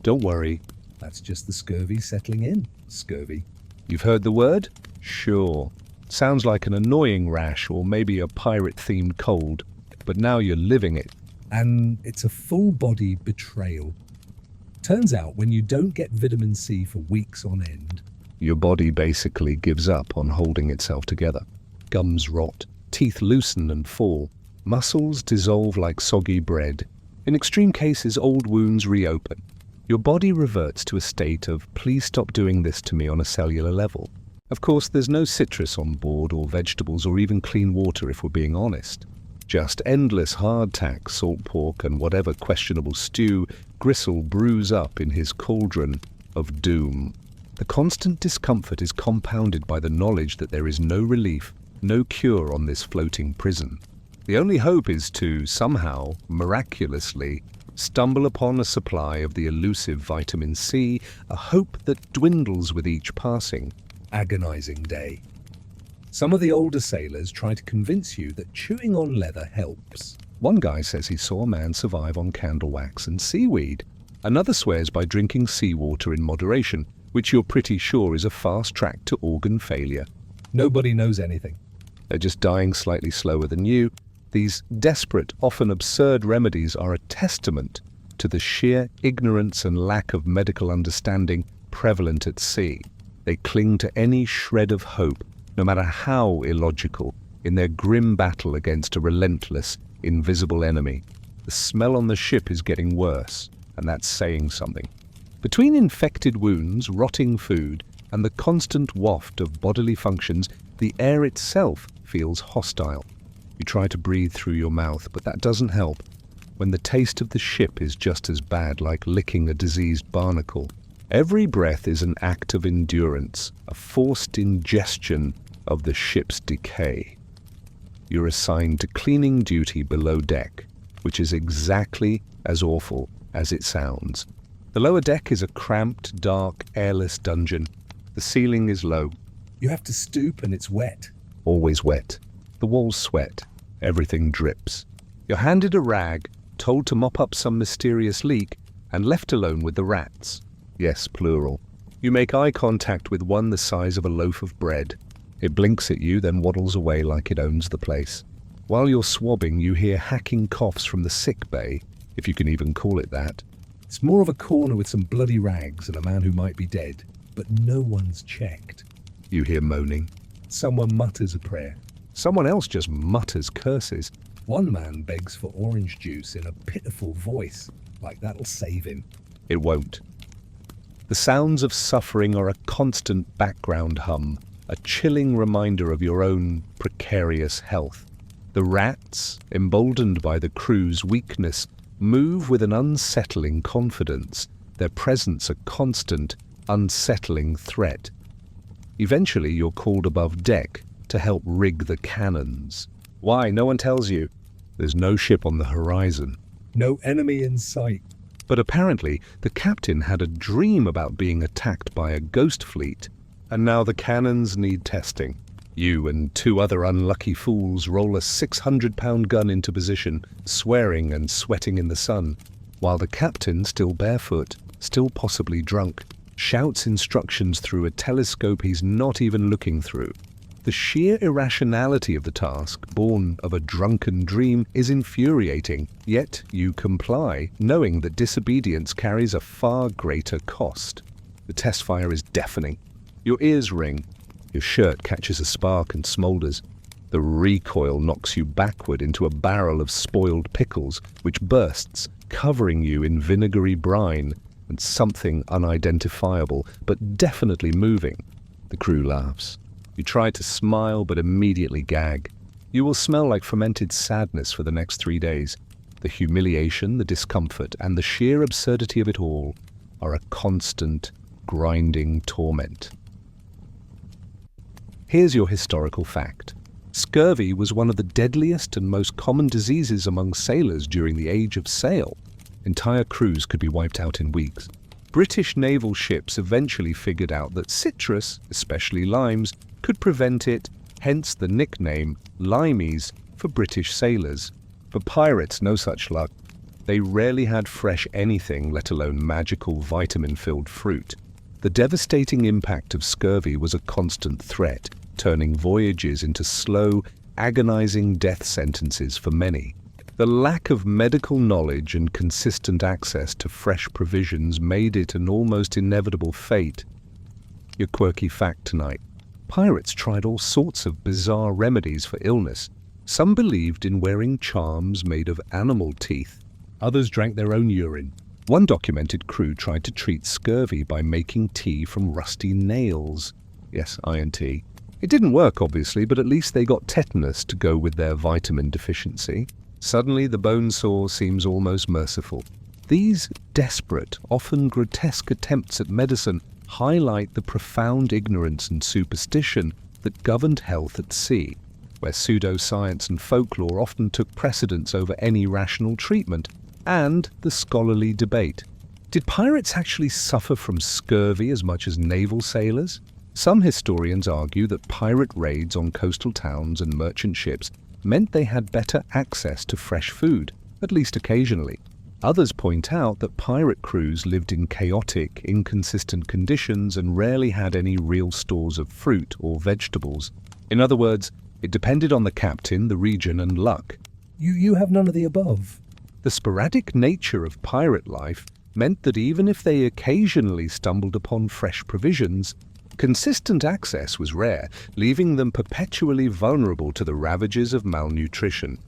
"Don't worry.
That's just the scurvy settling in. Scurvy.
You've heard the word? Sure. Sounds like an annoying rash or maybe a pirate-themed cold, but now you're living it."
And it's a full-body betrayal. Turns out when you don't get vitamin C for weeks on end,
your body basically gives up on holding itself together. Gums rot, teeth loosen and fall, muscles dissolve like soggy bread. In extreme cases, old wounds reopen. Your body reverts to a state of, "Please stop doing this to me," on a cellular level. Of course, there's no citrus on board or vegetables or even clean water if we're being honest. Just endless hardtack, salt pork, and whatever questionable stew Gristle brews up in his cauldron of doom. The constant discomfort is compounded by the knowledge that there is no relief, no cure on this floating prison. The only hope is to, somehow, miraculously, stumble upon a supply of the elusive vitamin C, a hope that dwindles with each passing,
agonizing day. Some of the older sailors try to convince you that chewing on leather helps.
One guy says he saw a man survive on candle wax and seaweed. Another swears by drinking seawater in moderation, which you're pretty sure is a fast track to organ failure.
Nobody knows anything.
They're just dying slightly slower than you. These desperate, often absurd remedies are a testament to the sheer ignorance and lack of medical understanding prevalent at sea. They cling to any shred of hope, no matter how illogical, in their grim battle against a relentless, invisible enemy. The smell on the ship is getting worse, and that's saying something. Between infected wounds, rotting food, and the constant waft of bodily functions, the air itself feels hostile. You try to breathe through your mouth, but that doesn't help when the taste of the ship is just as bad, like licking a diseased barnacle. Every breath is an act of endurance, a forced ingestion of the ship's decay. You're assigned to cleaning duty below deck, which is exactly as awful as it sounds. The lower deck is a cramped, dark, airless dungeon. The ceiling is low.
You have to stoop and it's wet.
Always wet. The walls sweat. Everything drips. You're handed a rag, told to mop up some mysterious leak, and left alone with the rats. Yes, plural. You make eye contact with one the size of a loaf of bread. It blinks at you, then waddles away like it owns the place. While you're swabbing, you hear hacking coughs from the sick bay, if you can even call it that.
It's more of a corner with some bloody rags and a man who might be dead, but no one's checked.
You hear moaning.
Someone mutters a prayer.
Someone else just mutters curses.
One man begs for orange juice in a pitiful voice, like that'll save him.
It won't. The sounds of suffering are a constant background hum, a chilling reminder of your own precarious health. The rats, emboldened by the crew's weakness, move with an unsettling confidence, their presence a constant, unsettling threat. Eventually you're called above deck to help rig the cannons. Why? No one tells you. There's no ship on the horizon.
No enemy in sight.
But apparently, the captain had a dream about being attacked by a ghost fleet, and now the cannons need testing. You and two other unlucky fools roll a 600-pound gun into position, swearing and sweating in the sun, while the captain, still barefoot, still possibly drunk, shouts instructions through a telescope he's not even looking through. The sheer irrationality of the task, born of a drunken dream, is infuriating, yet you comply, knowing that disobedience carries a far greater cost. The test fire is deafening. Your ears ring. Your shirt catches a spark and smolders. The recoil knocks you backward into a barrel of spoiled pickles, which bursts, covering you in vinegary brine and something unidentifiable, but definitely moving. The crew laughs. You try to smile, but immediately gag. You will smell like fermented sadness for the next 3 days. The humiliation, the discomfort, and the sheer absurdity of it all are a constant, grinding torment. Here's your historical fact. Scurvy was one of the deadliest and most common diseases among sailors during the Age of Sail. Entire crews could be wiped out in weeks. British naval ships eventually figured out that citrus, especially limes, could prevent it, hence the nickname limeys for British sailors. For pirates, no such luck. They rarely had fresh anything, let alone magical vitamin-filled fruit. The devastating impact of scurvy was a constant threat, turning voyages into slow, agonizing death sentences for many. The lack of medical knowledge and consistent access to fresh provisions made it an almost inevitable fate. Your quirky fact tonight. Pirates tried all sorts of bizarre remedies for illness. Some believed in wearing charms made of animal teeth. Others drank their own urine. One documented crew tried to treat scurvy by making tea from rusty nails. Yes, iron tea. It didn't work, obviously, but at least they got tetanus to go with their vitamin deficiency. Suddenly, the bone saw seems almost merciful. These desperate, often grotesque attempts at medicine highlight the profound ignorance and superstition that governed health at sea, where pseudoscience and folklore often took precedence over any rational treatment, and the scholarly debate. Did pirates actually suffer from scurvy as much as naval sailors? Some historians argue that pirate raids on coastal towns and merchant ships meant they had better access to fresh food, at least occasionally. Others point out that pirate crews lived in chaotic, inconsistent conditions and rarely had any real stores of fruit or vegetables. In other words, it depended on the captain, the region, and luck.
You have none of the above.
The sporadic nature of pirate life meant that even if they occasionally stumbled upon fresh provisions, consistent access was rare, leaving them perpetually vulnerable to the ravages of malnutrition.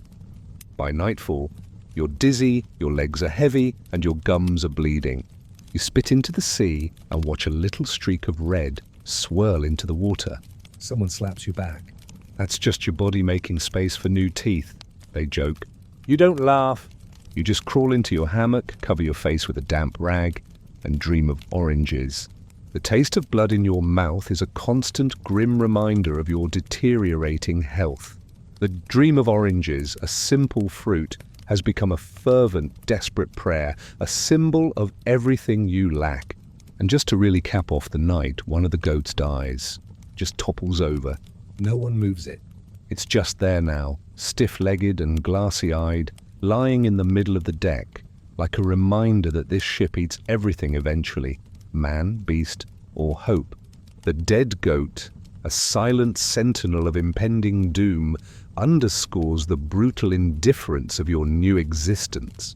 By nightfall, you're dizzy, your legs are heavy, and your gums are bleeding. You spit into the sea and watch a little streak of red swirl into the water.
Someone slaps you back.
That's just your body making space for new teeth, they joke. You don't laugh. You just crawl into your hammock, cover your face with a damp rag, and dream of oranges. The taste of blood in your mouth is a constant, grim reminder of your deteriorating health. The dream of oranges, a simple fruit, has become a fervent, desperate prayer, a symbol of everything you lack. And just to really cap off the night, one of the goats dies, just topples over.
No one moves it.
It's just there now, stiff-legged and glassy-eyed, lying in the middle of the deck, like a reminder that this ship eats everything eventually, man, beast, or hope. The dead goat, a silent sentinel of impending doom, underscores the brutal indifference of your new existence.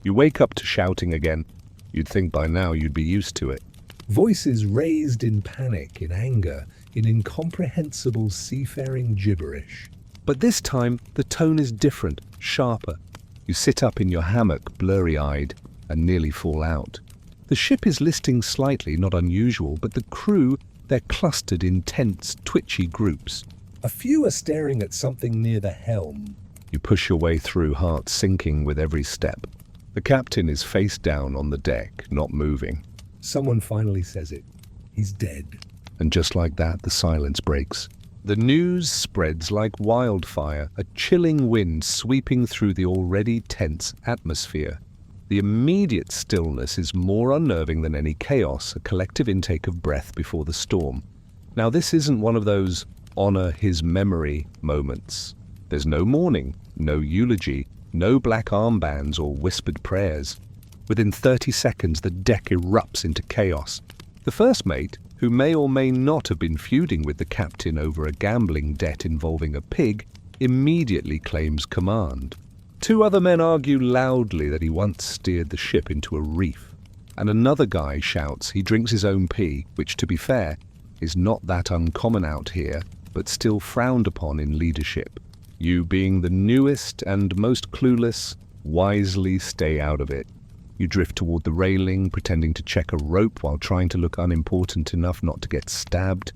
You wake up to shouting again. You'd think by now you'd be used to it.
Voices raised in panic, in anger, in incomprehensible seafaring gibberish.
But this time, the tone is different, sharper. You sit up in your hammock, blurry-eyed, and nearly fall out. The ship is listing slightly, not unusual, but the crew, they're clustered in tense, twitchy groups.
A few are staring at something near the helm.
You push your way through, heart sinking with every step. The captain is face down on the deck, not moving.
Someone finally says it. He's dead.
And just like that, the silence breaks. The news spreads like wildfire, a chilling wind sweeping through the already tense atmosphere. The immediate stillness is more unnerving than any chaos, a collective intake of breath before the storm. Now, this isn't one of those honor his memory moments. There's no mourning, no eulogy, no black armbands or whispered prayers. Within 30 seconds, the deck erupts into chaos. The first mate, who may or may not have been feuding with the captain over a gambling debt involving a pig, immediately claims command. Two other men argue loudly that he once steered the ship into a reef, and another guy shouts he drinks his own pee, which, to be fair, is not that uncommon out here, but still frowned upon in leadership. You, being the newest and most clueless, wisely stay out of it. You drift toward the railing, pretending to check a rope while trying to look unimportant enough not to get stabbed.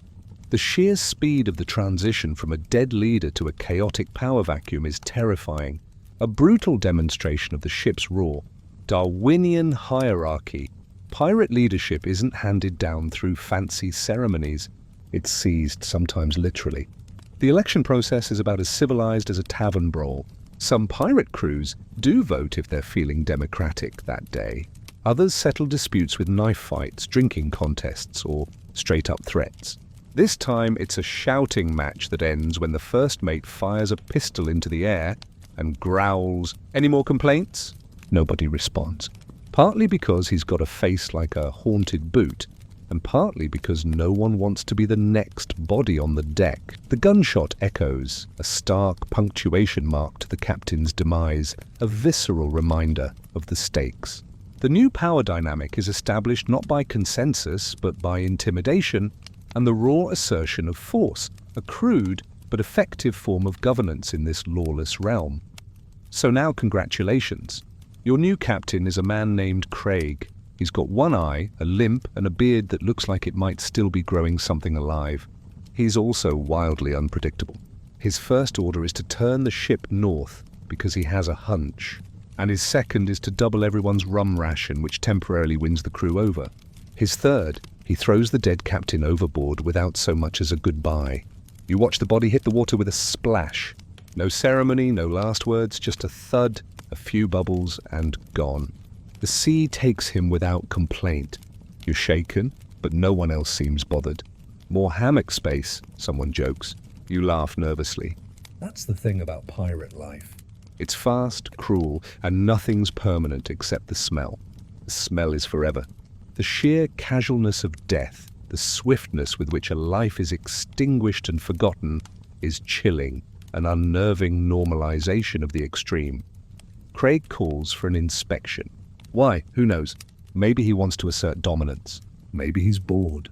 The sheer speed of the transition from a dead leader to a chaotic power vacuum is terrifying, a brutal demonstration of the ship's raw, Darwinian hierarchy. Pirate leadership isn't handed down through fancy ceremonies. It's seized, sometimes literally. The election process is about as civilized as a tavern brawl. Some pirate crews do vote if they're feeling democratic that day. Others settle disputes with knife fights, drinking contests, or straight-up threats. This time, it's a shouting match that ends when the first mate fires a pistol into the air and growls, "Any more complaints?" Nobody responds. Partly because he's got a face like a haunted boot, and partly because no one wants to be the next body on the deck. The gunshot echoes, a stark punctuation mark to the captain's demise, a visceral reminder of the stakes. The new power dynamic is established not by consensus, but by intimidation and the raw assertion of force, a crude but effective form of governance in this lawless realm. So now, congratulations. Your new captain is a man named Craig. He's got one eye, a limp, and a beard that looks like it might still be growing something alive. He's also wildly unpredictable. His first order is to turn the ship north because he has a hunch. And his second is to double everyone's rum ration, which temporarily wins the crew over. His third, he throws the dead captain overboard without so much as a goodbye. You watch the body hit the water with a splash. No ceremony, no last words, just a thud, a few bubbles, and gone. The sea takes him without complaint. You're shaken, but no one else seems bothered. More hammock space, someone jokes. You laugh nervously.
That's the thing about pirate life.
It's fast, cruel, and nothing's permanent except the smell. The smell is forever. The sheer casualness of death, the swiftness with which a life is extinguished and forgotten, is chilling, an unnerving normalization of the extreme. Craig calls for an inspection. Why? Who knows? Maybe he wants to assert dominance.
Maybe he's bored.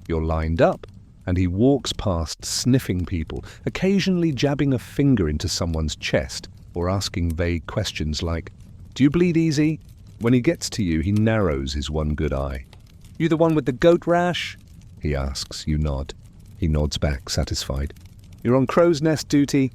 You're lined up, and he walks past sniffing people, occasionally jabbing a finger into someone's chest or asking vague questions like, "Do you bleed easy?" When he gets to you, he narrows his one good eye. "You the one with the goat rash?" he asks. You nod. He nods back, satisfied. "You're on crow's nest duty?"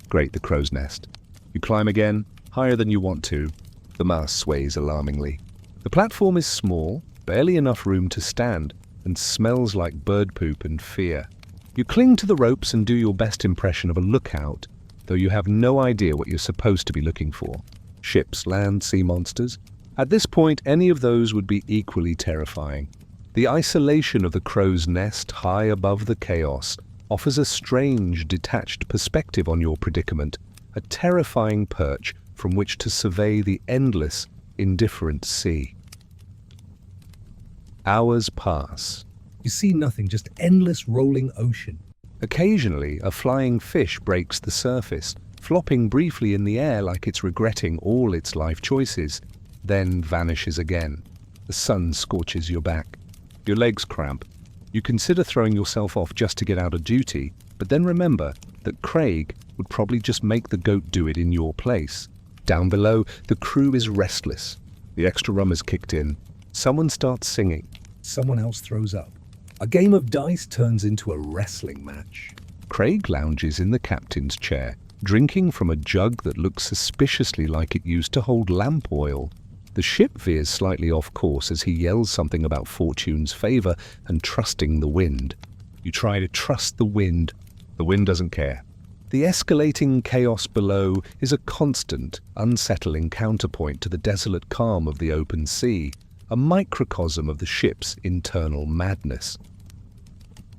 Great, the crow's nest. You climb again, higher than you want to. The mast sways alarmingly. The platform is small, barely enough room to stand, and smells like bird poop and fear. You cling to the ropes and do your best impression of a lookout, though you have no idea what you're supposed to be looking for. Ships, land, sea monsters. At this point, any of those would be equally terrifying. The isolation of the crow's nest high above the chaos offers a strange, detached perspective on your predicament, a terrifying perch from which to survey the endless, indifferent sea. Hours pass.
You see nothing, just endless rolling ocean.
Occasionally, a flying fish breaks the surface, flopping briefly in the air like it's regretting all its life choices, then vanishes again. The sun scorches your back. Your legs cramp. You consider throwing yourself off just to get out of duty, but then remember that Craig would probably just make the goat do it in your place. Down below, the crew is restless. The extra rum has kicked in. Someone starts singing.
Someone else throws up. A game of dice turns into a wrestling match.
Craig lounges in the captain's chair, drinking from a jug that looks suspiciously like it used to hold lamp oil. The ship veers slightly off course as he yells something about fortune's favor and trusting the wind. You try to trust the wind. The wind doesn't care. The escalating chaos below is a constant, unsettling counterpoint to the desolate calm of the open sea, a microcosm of the ship's internal madness.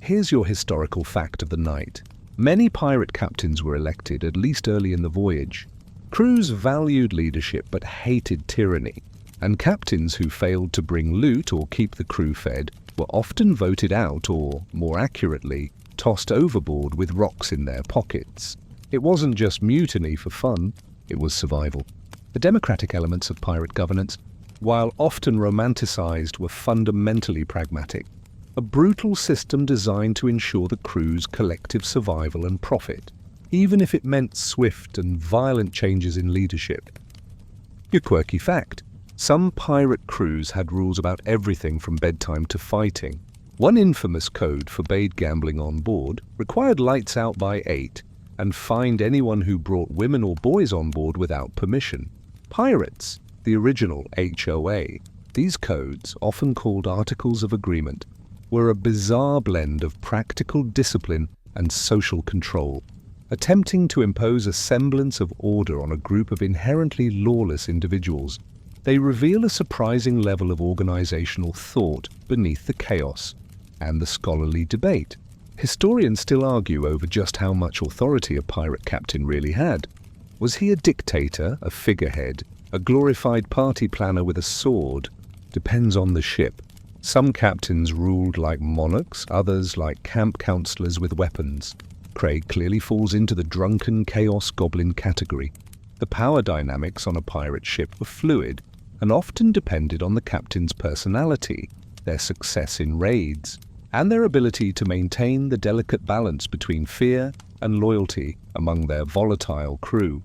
Here's your historical fact of the night. Many pirate captains were elected, at least early in the voyage. Crews valued leadership but hated tyranny, and captains who failed to bring loot or keep the crew fed were often voted out or, more accurately, tossed overboard with rocks in their pockets. It wasn't just mutiny for fun, it was survival. The democratic elements of pirate governance, while often romanticized, were fundamentally pragmatic. A brutal system designed to ensure the crew's collective survival and profit, even if it meant swift and violent changes in leadership. Your quirky fact: some pirate crews had rules about everything from bedtime to fighting. One infamous code forbade gambling on board, required lights out by 8, and fined anyone who brought women or boys on board without permission. Pirates, the original HOA, these codes, often called Articles of Agreement, were a bizarre blend of practical discipline and social control, attempting to impose a semblance of order on a group of inherently lawless individuals. They reveal a surprising level of organizational thought beneath the chaos and the scholarly debate. Historians still argue over just how much authority a pirate captain really had. Was he a dictator, a figurehead, a glorified party planner with a sword? Depends on the ship. Some captains ruled like monarchs, others like camp counselors with weapons. Craig clearly falls into the drunken chaos goblin category. The power dynamics on a pirate ship were fluid and often depended on the captain's personality, their success in raids, and their ability to maintain the delicate balance between fear and loyalty among their volatile crew.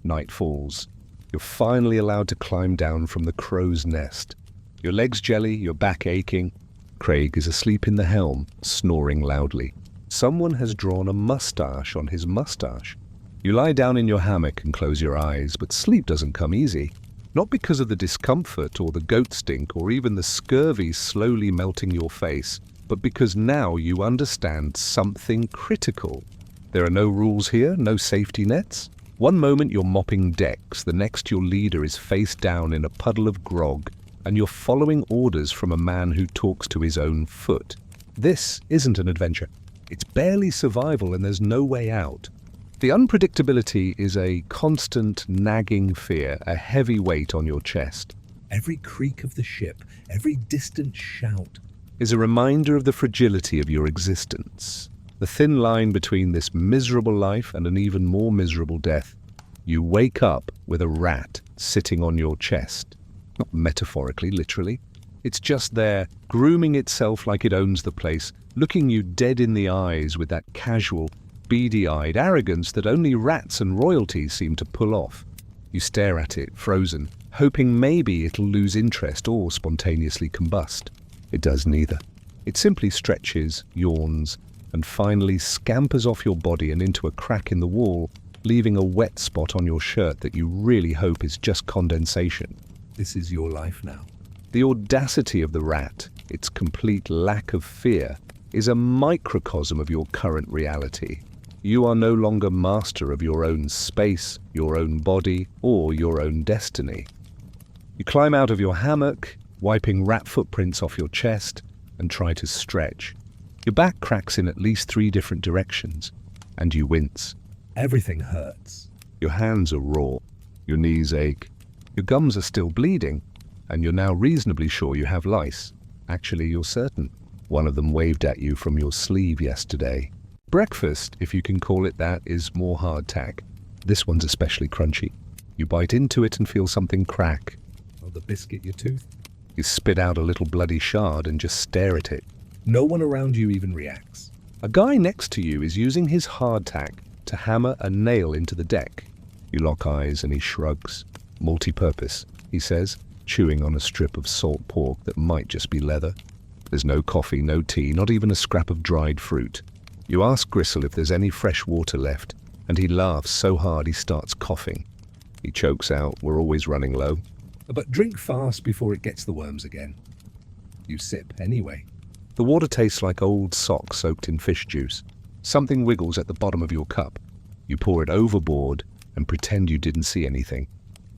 Night falls. You're finally allowed to climb down from the crow's nest. Your legs jelly, your back aching. Craig is asleep in the helm, snoring loudly. Someone has drawn a mustache on his mustache. You lie down in your hammock and close your eyes, but sleep doesn't come easy. Not because of the discomfort or the goat stink or even the scurvy slowly melting your face, but because now you understand something critical. There are no rules here, no safety nets. One moment you're mopping decks, the next your leader is face down in a puddle of grog, and you're following orders from a man who talks to his own foot. This isn't an adventure. It's barely survival and there's no way out. The unpredictability is a constant, nagging fear, a heavy weight on your chest.
Every creak of the ship, every distant shout,
is a reminder of the fragility of your existence. The thin line between this miserable life and an even more miserable death. You wake up with a rat sitting on your chest. Not metaphorically, literally. It's just there, grooming itself like it owns the place, looking you dead in the eyes with that casual, beady-eyed arrogance that only rats and royalty seem to pull off. You stare at it, frozen, hoping maybe it'll lose interest or spontaneously combust. It does neither. It simply stretches, yawns, and finally scampers off your body and into a crack in the wall, leaving a wet spot on your shirt that you really hope is just condensation.
This is your life now.
The audacity of the rat, its complete lack of fear, is a microcosm of your current reality. You are no longer master of your own space, your own body, or your own destiny. You climb out of your hammock, wiping rat footprints off your chest, and try to stretch. Your back cracks in at least 3 different directions, and you wince.
Everything hurts.
Your hands are raw. Your knees ache. Your gums are still bleeding, and you're now reasonably sure you have lice. Actually, you're certain. One of them waved at you from your sleeve yesterday. Breakfast, if you can call it that, is more hardtack. This one's especially crunchy. You bite into it and feel something crack.
Or the biscuit your tooth.
You spit out a little bloody shard and just stare at it.
No one around you even reacts.
A guy next to you is using his hardtack to hammer a nail into the deck. You lock eyes and he shrugs. Multi-purpose, he says, chewing on a strip of salt pork that might just be leather. There's no coffee, no tea, not even a scrap of dried fruit. You ask Gristle if there's any fresh water left, and he laughs so hard he starts coughing. He chokes out, "We're always running low."
But drink fast before it gets the worms again. You sip anyway.
The water tastes like old socks soaked in fish juice. Something wiggles at the bottom of your cup. You pour it overboard and pretend you didn't see anything.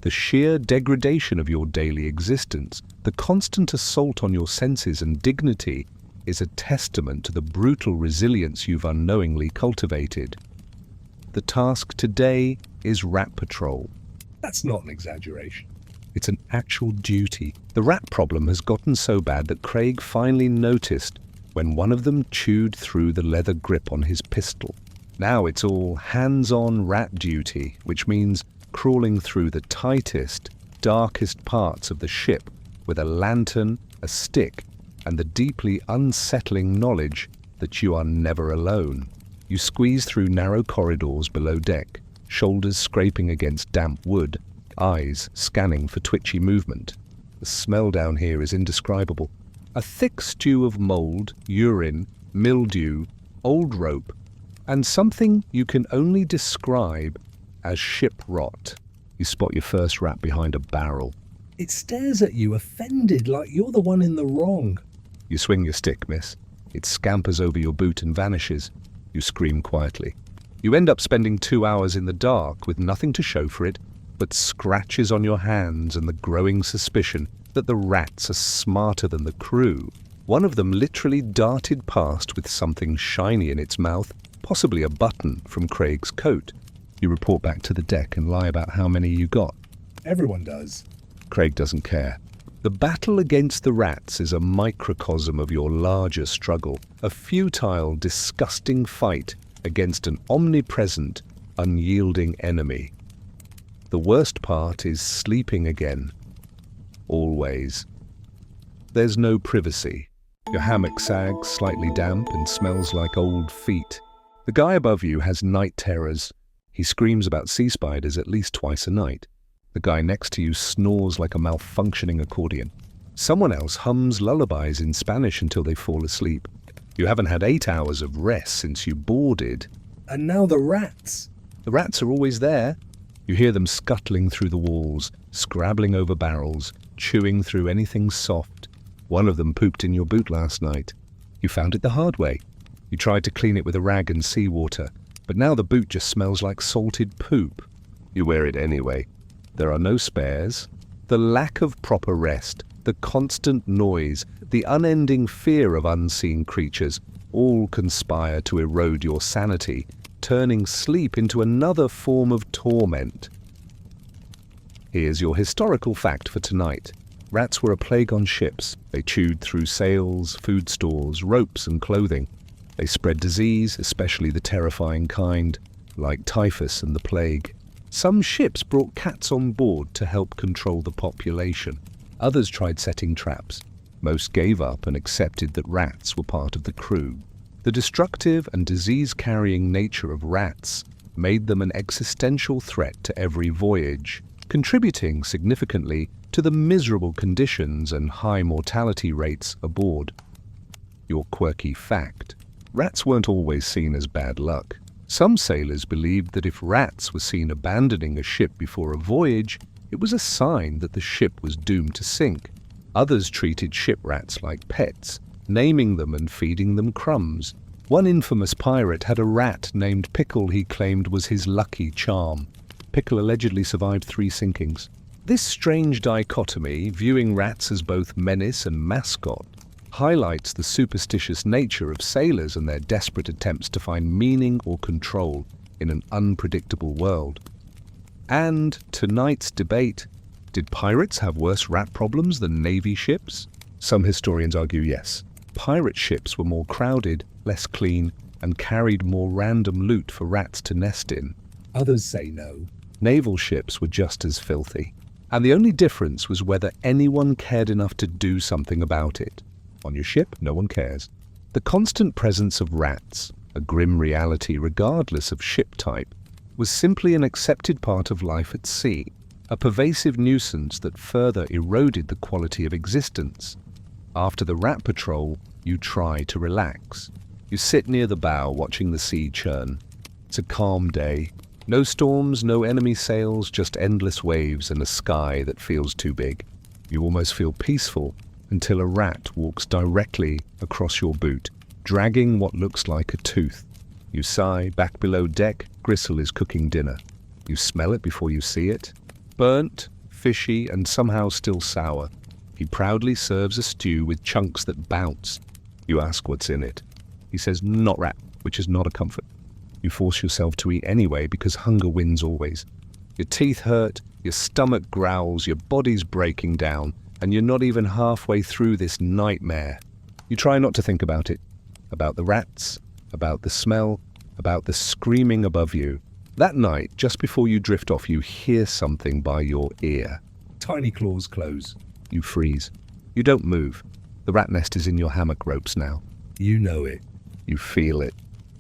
The sheer degradation of your daily existence, the constant assault on your senses and dignity, is a testament to the brutal resilience you've unknowingly cultivated. The task today is rat patrol.
That's not an exaggeration.
It's an actual duty. The rat problem has gotten so bad that Craig finally noticed when one of them chewed through the leather grip on his pistol. Now it's all hands-on rat duty, which means crawling through the tightest, darkest parts of the ship with a lantern, a stick, and the deeply unsettling knowledge that you are never alone. You squeeze through narrow corridors below deck, shoulders scraping against damp wood, eyes scanning for twitchy movement. The smell down here is indescribable. A thick stew of mold, urine, mildew, old rope, and something you can only describe as ship rot. You spot your first rat behind a barrel.
It stares at you, offended, like you're the one in the wrong.
You swing your stick, miss. It scampers over your boot and vanishes. You scream quietly. You end up spending 2 hours in the dark with nothing to show for it but scratches on your hands and the growing suspicion that the rats are smarter than the crew. One of them literally darted past with something shiny in its mouth, possibly a button from Craig's coat. You report back to the deck and lie about how many you got.
Everyone does.
Craig doesn't care. The battle against the rats is a microcosm of your larger struggle, a futile, disgusting fight against an omnipresent, unyielding enemy. The worst part is sleeping again. Always. There's no privacy. Your hammock sags slightly damp and smells like old feet. The guy above you has night terrors. He screams about sea spiders at least twice a night. The guy next to you snores like a malfunctioning accordion. Someone else hums lullabies in Spanish until they fall asleep. You haven't had 8 hours of rest since you boarded.
And now the rats.
The rats are always there. You hear them scuttling through the walls, scrabbling over barrels, chewing through anything soft. One of them pooped in your boot last night. You found it the hard way. You tried to clean it with a rag and seawater, but now the boot just smells like salted poop. You wear it anyway. There are no spares. The lack of proper rest, the constant noise, the unending fear of unseen creatures, all conspire to erode your sanity, turning sleep into another form of torment. Here's your historical fact for tonight. Rats were a plague on ships. They chewed through sails, food stores, ropes and clothing. They spread disease, especially the terrifying kind, like typhus and the plague. Some ships brought cats on board to help control the population. Others tried setting traps. Most gave up and accepted that rats were part of the crew. The destructive and disease-carrying nature of rats made them an existential threat to every voyage, contributing significantly to the miserable conditions and high mortality rates aboard. Your quirky fact: rats weren't always seen as bad luck. Some sailors believed that if rats were seen abandoning a ship before a voyage, it was a sign that the ship was doomed to sink. Others treated ship rats like pets, naming them and feeding them crumbs. One infamous pirate had a rat named Pickle he claimed was his lucky charm. Pickle allegedly survived 3 sinkings. This strange dichotomy, viewing rats as both menace and mascot, highlights the superstitious nature of sailors and their desperate attempts to find meaning or control in an unpredictable world. And tonight's debate: did pirates have worse rat problems than Navy ships? Some historians argue yes. Pirate ships were more crowded, less clean, and carried more random loot for rats to nest in.
Others say no.
Naval ships were just as filthy. And the only difference was whether anyone cared enough to do something about it. On your ship, no one cares. The constant presence of rats, a grim reality regardless of ship type, was simply an accepted part of life at sea, a pervasive nuisance that further eroded the quality of existence. After the rat patrol, you try to relax. You sit near the bow watching the sea churn. It's a calm day. No storms, no enemy sails, just endless waves and a sky that feels too big. You almost feel peaceful until a rat walks directly across your boot, dragging what looks like a tooth. You sigh. Back below deck, Gristle is cooking dinner. You smell it before you see it. Burnt, fishy, and somehow still sour. He proudly serves a stew with chunks that bounce. You ask what's in it. He says not rat, which is not a comfort. You force yourself to eat anyway because hunger wins always. Your teeth hurt, your stomach growls, your body's breaking down, and you're not even halfway through this nightmare. You try not to think about it. About the rats, about the smell, about the screaming above you. That night, just before you drift off, you hear something by your ear.
Tiny claws close.
You freeze. You don't move. The rat nest is in your hammock ropes now.
You know it.
You feel it.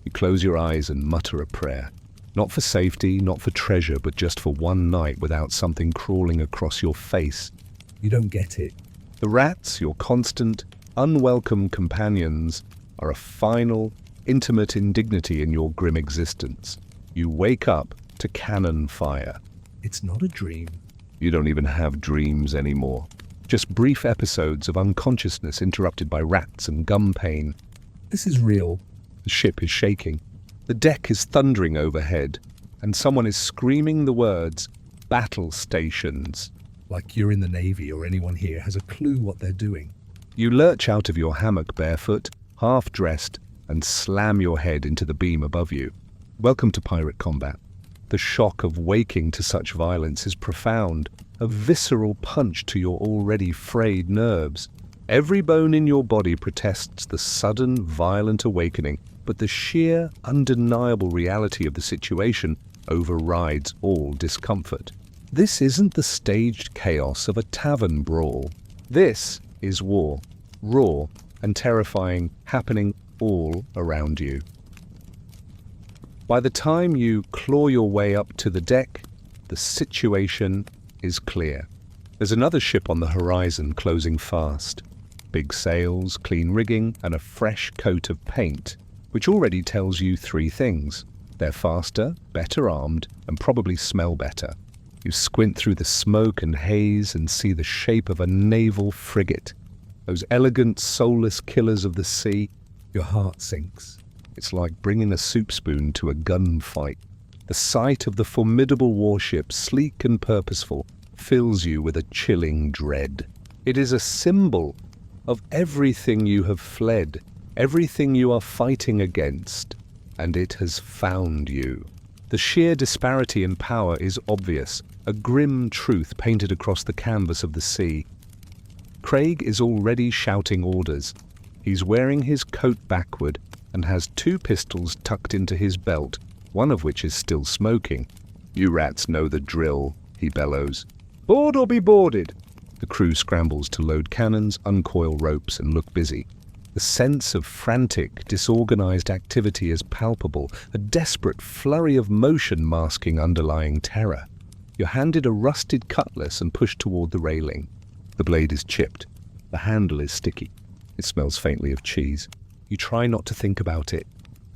You close your eyes and mutter a prayer. Not for safety, not for treasure, but just for one night without something crawling across your face.
You don't get it.
The rats, your constant, unwelcome companions, are a final, intimate indignity in your grim existence. You wake up to cannon fire.
It's not a dream.
You don't even have dreams anymore. Just brief episodes of unconsciousness interrupted by rats and gum pain.
This is real.
The ship is shaking. The deck is thundering overhead, and someone is screaming the words, "Battle stations."
Like you're in the Navy or anyone here has a clue what they're doing.
You lurch out of your hammock barefoot, half-dressed, and slam your head into the beam above you. Welcome to pirate combat. The shock of waking to such violence is profound, a visceral punch to your already frayed nerves. Every bone in your body protests the sudden, violent awakening, but the sheer, undeniable reality of the situation overrides all discomfort. This isn't the staged chaos of a tavern brawl. This is war, raw and terrifying, happening all around you. By the time you claw your way up to the deck, the situation is clear. There's another ship on the horizon closing fast. Big sails, clean rigging, and a fresh coat of paint, which already tells you three things. They're faster, better armed, and probably smell better. You squint through the smoke and haze and see the shape of a naval frigate. Those elegant, soulless killers of the sea.
Your heart sinks.
It's like bringing a soup spoon to a gunfight. The sight of the formidable warship, sleek and purposeful, fills you with a chilling dread. It is a symbol of everything you have fled, everything you are fighting against, and it has found you. The sheer disparity in power is obvious, a grim truth painted across the canvas of the sea. Craig is already shouting orders. He's wearing his coat backward and has two pistols tucked into his belt, one of which is still smoking. "You rats know the drill," he bellows. "Board or be boarded." The crew scrambles to load cannons, uncoil ropes, and look busy. The sense of frantic, disorganized activity is palpable, a desperate flurry of motion masking underlying terror. You're handed a rusted cutlass and pushed toward the railing. The blade is chipped. The handle is sticky. It smells faintly of cheese. You try not to think about it.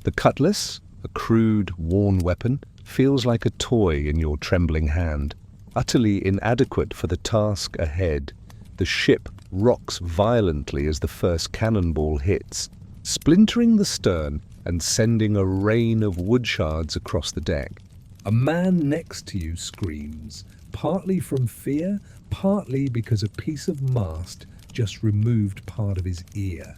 The cutlass, a crude, worn weapon, feels like a toy in your trembling hand. Utterly inadequate for the task ahead, the ship rocks violently as the first cannonball hits, splintering the stern and sending a rain of wood shards across the deck.
A man next to you screams, partly from fear, partly because a piece of mast just removed part of his ear.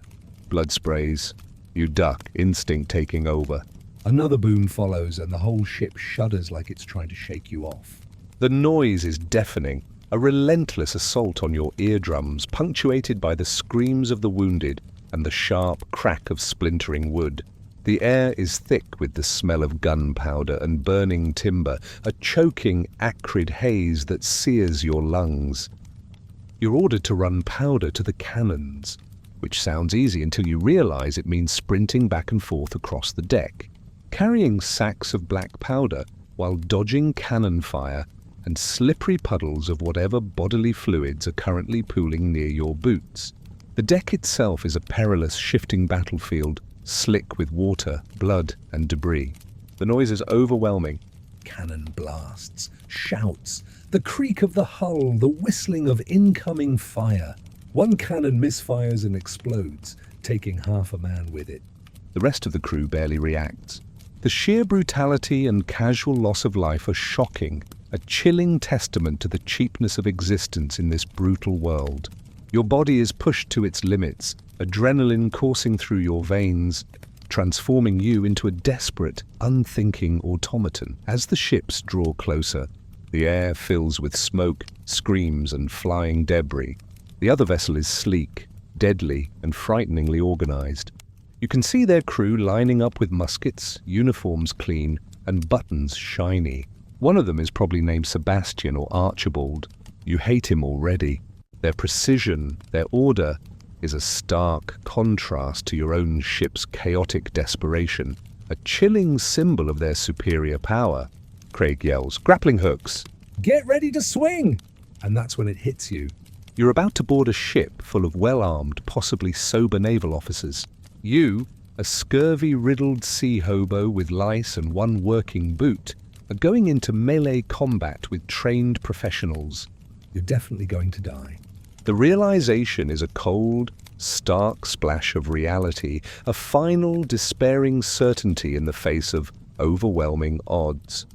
Blood sprays. You duck, instinct taking over.
Another boom follows and the whole ship shudders like it's trying to shake you off.
The noise is deafening, a relentless assault on your eardrums, punctuated by the screams of the wounded and the sharp crack of splintering wood. The air is thick with the smell of gunpowder and burning timber, a choking, acrid haze that sears your lungs. You're ordered to run powder to the cannons, which sounds easy until you realize it means sprinting back and forth across the deck, carrying sacks of black powder while dodging cannon fire and slippery puddles of whatever bodily fluids are currently pooling near your boots. The deck itself is a perilous, shifting battlefield, slick with water, blood, and debris. The noise is overwhelming.
Cannon blasts, shouts, the creak of the hull, the whistling of incoming fire. One cannon misfires and explodes, taking half a man with it.
The rest of the crew barely reacts. The sheer brutality and casual loss of life are shocking, a chilling testament to the cheapness of existence in this brutal world. Your body is pushed to its limits, adrenaline coursing through your veins, transforming you into a desperate, unthinking automaton. As the ships draw closer, the air fills with smoke, screams, and flying debris. The other vessel is sleek, deadly, and frighteningly organized. You can see their crew lining up with muskets, uniforms clean, and buttons shiny. One of them is probably named Sebastian or Archibald. You hate him already. Their precision, their order, is a stark contrast to your own ship's chaotic desperation, a chilling symbol of their superior power. Craig yells, "Grappling hooks!"
Get ready to swing! And that's when it hits you.
You're about to board a ship full of well-armed, possibly sober naval officers. You, a scurvy-riddled sea hobo with lice and one working boot, are going into melee combat with trained professionals.
You're definitely going to die.
The realization is a cold, stark splash of reality, a final, despairing certainty in the face of overwhelming odds.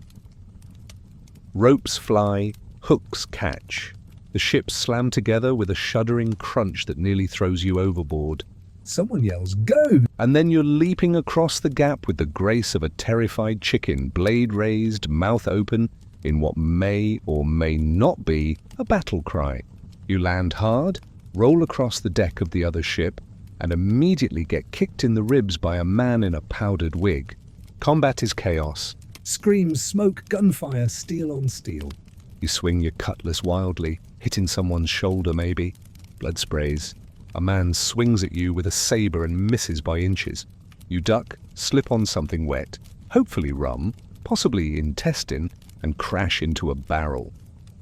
Ropes fly, hooks catch. The ships slam together with a shuddering crunch that nearly throws you overboard.
Someone yells, "Go!"
And then you're leaping across the gap with the grace of a terrified chicken, blade raised, mouth open, in what may or may not be a battle cry. You land hard, roll across the deck of the other ship, and immediately get kicked in the ribs by a man in a powdered wig. Combat is chaos.
Screams, smoke, gunfire, steel on steel.
You swing your cutlass wildly, hitting someone's shoulder maybe. Blood sprays. A man swings at you with a saber and misses by inches. You duck, slip on something wet, hopefully rum, possibly intestine, and crash into a barrel.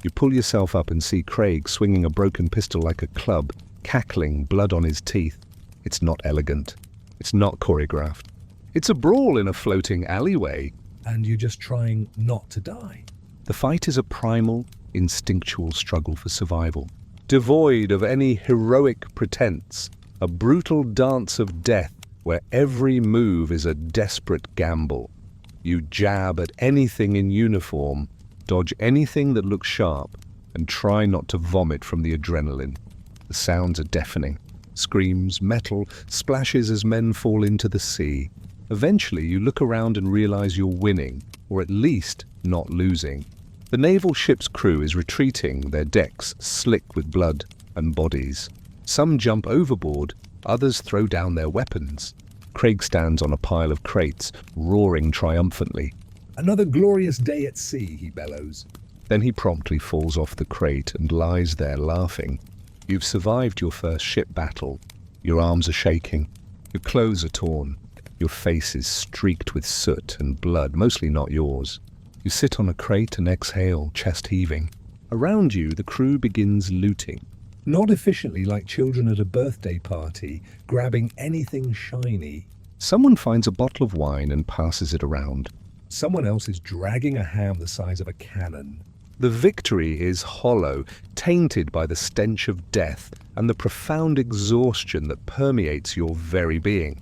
You pull yourself up and see Craig swinging a broken pistol like a club, cackling, blood on his teeth. It's not elegant. It's not choreographed. It's a brawl in a floating alleyway.
And you're just trying not to die.
The fight is a primal, instinctual struggle for survival, devoid of any heroic pretense, a brutal dance of death where every move is a desperate gamble. You jab at anything in uniform, dodge anything that looks sharp, and try not to vomit from the adrenaline. The sounds are deafening. Screams, metal, splashes as men fall into the sea. Eventually, you look around and realize you're winning, or at least not losing. The naval ship's crew is retreating, their decks slick with blood and bodies. Some jump overboard, others throw down their weapons. Craig stands on a pile of crates, roaring triumphantly.
"Another glorious day at sea," he bellows.
Then he promptly falls off the crate and lies there laughing. You've survived your first ship battle. Your arms are shaking. Your clothes are torn. Your face is streaked with soot and blood, mostly not yours. You sit on a crate and exhale, chest heaving. Around you, the crew begins looting.
Not efficiently like children at a birthday party, grabbing anything shiny.
Someone finds a bottle of wine and passes it around.
Someone else is dragging a ham the size of a cannon.
The victory is hollow, tainted by the stench of death and the profound exhaustion that permeates your very being.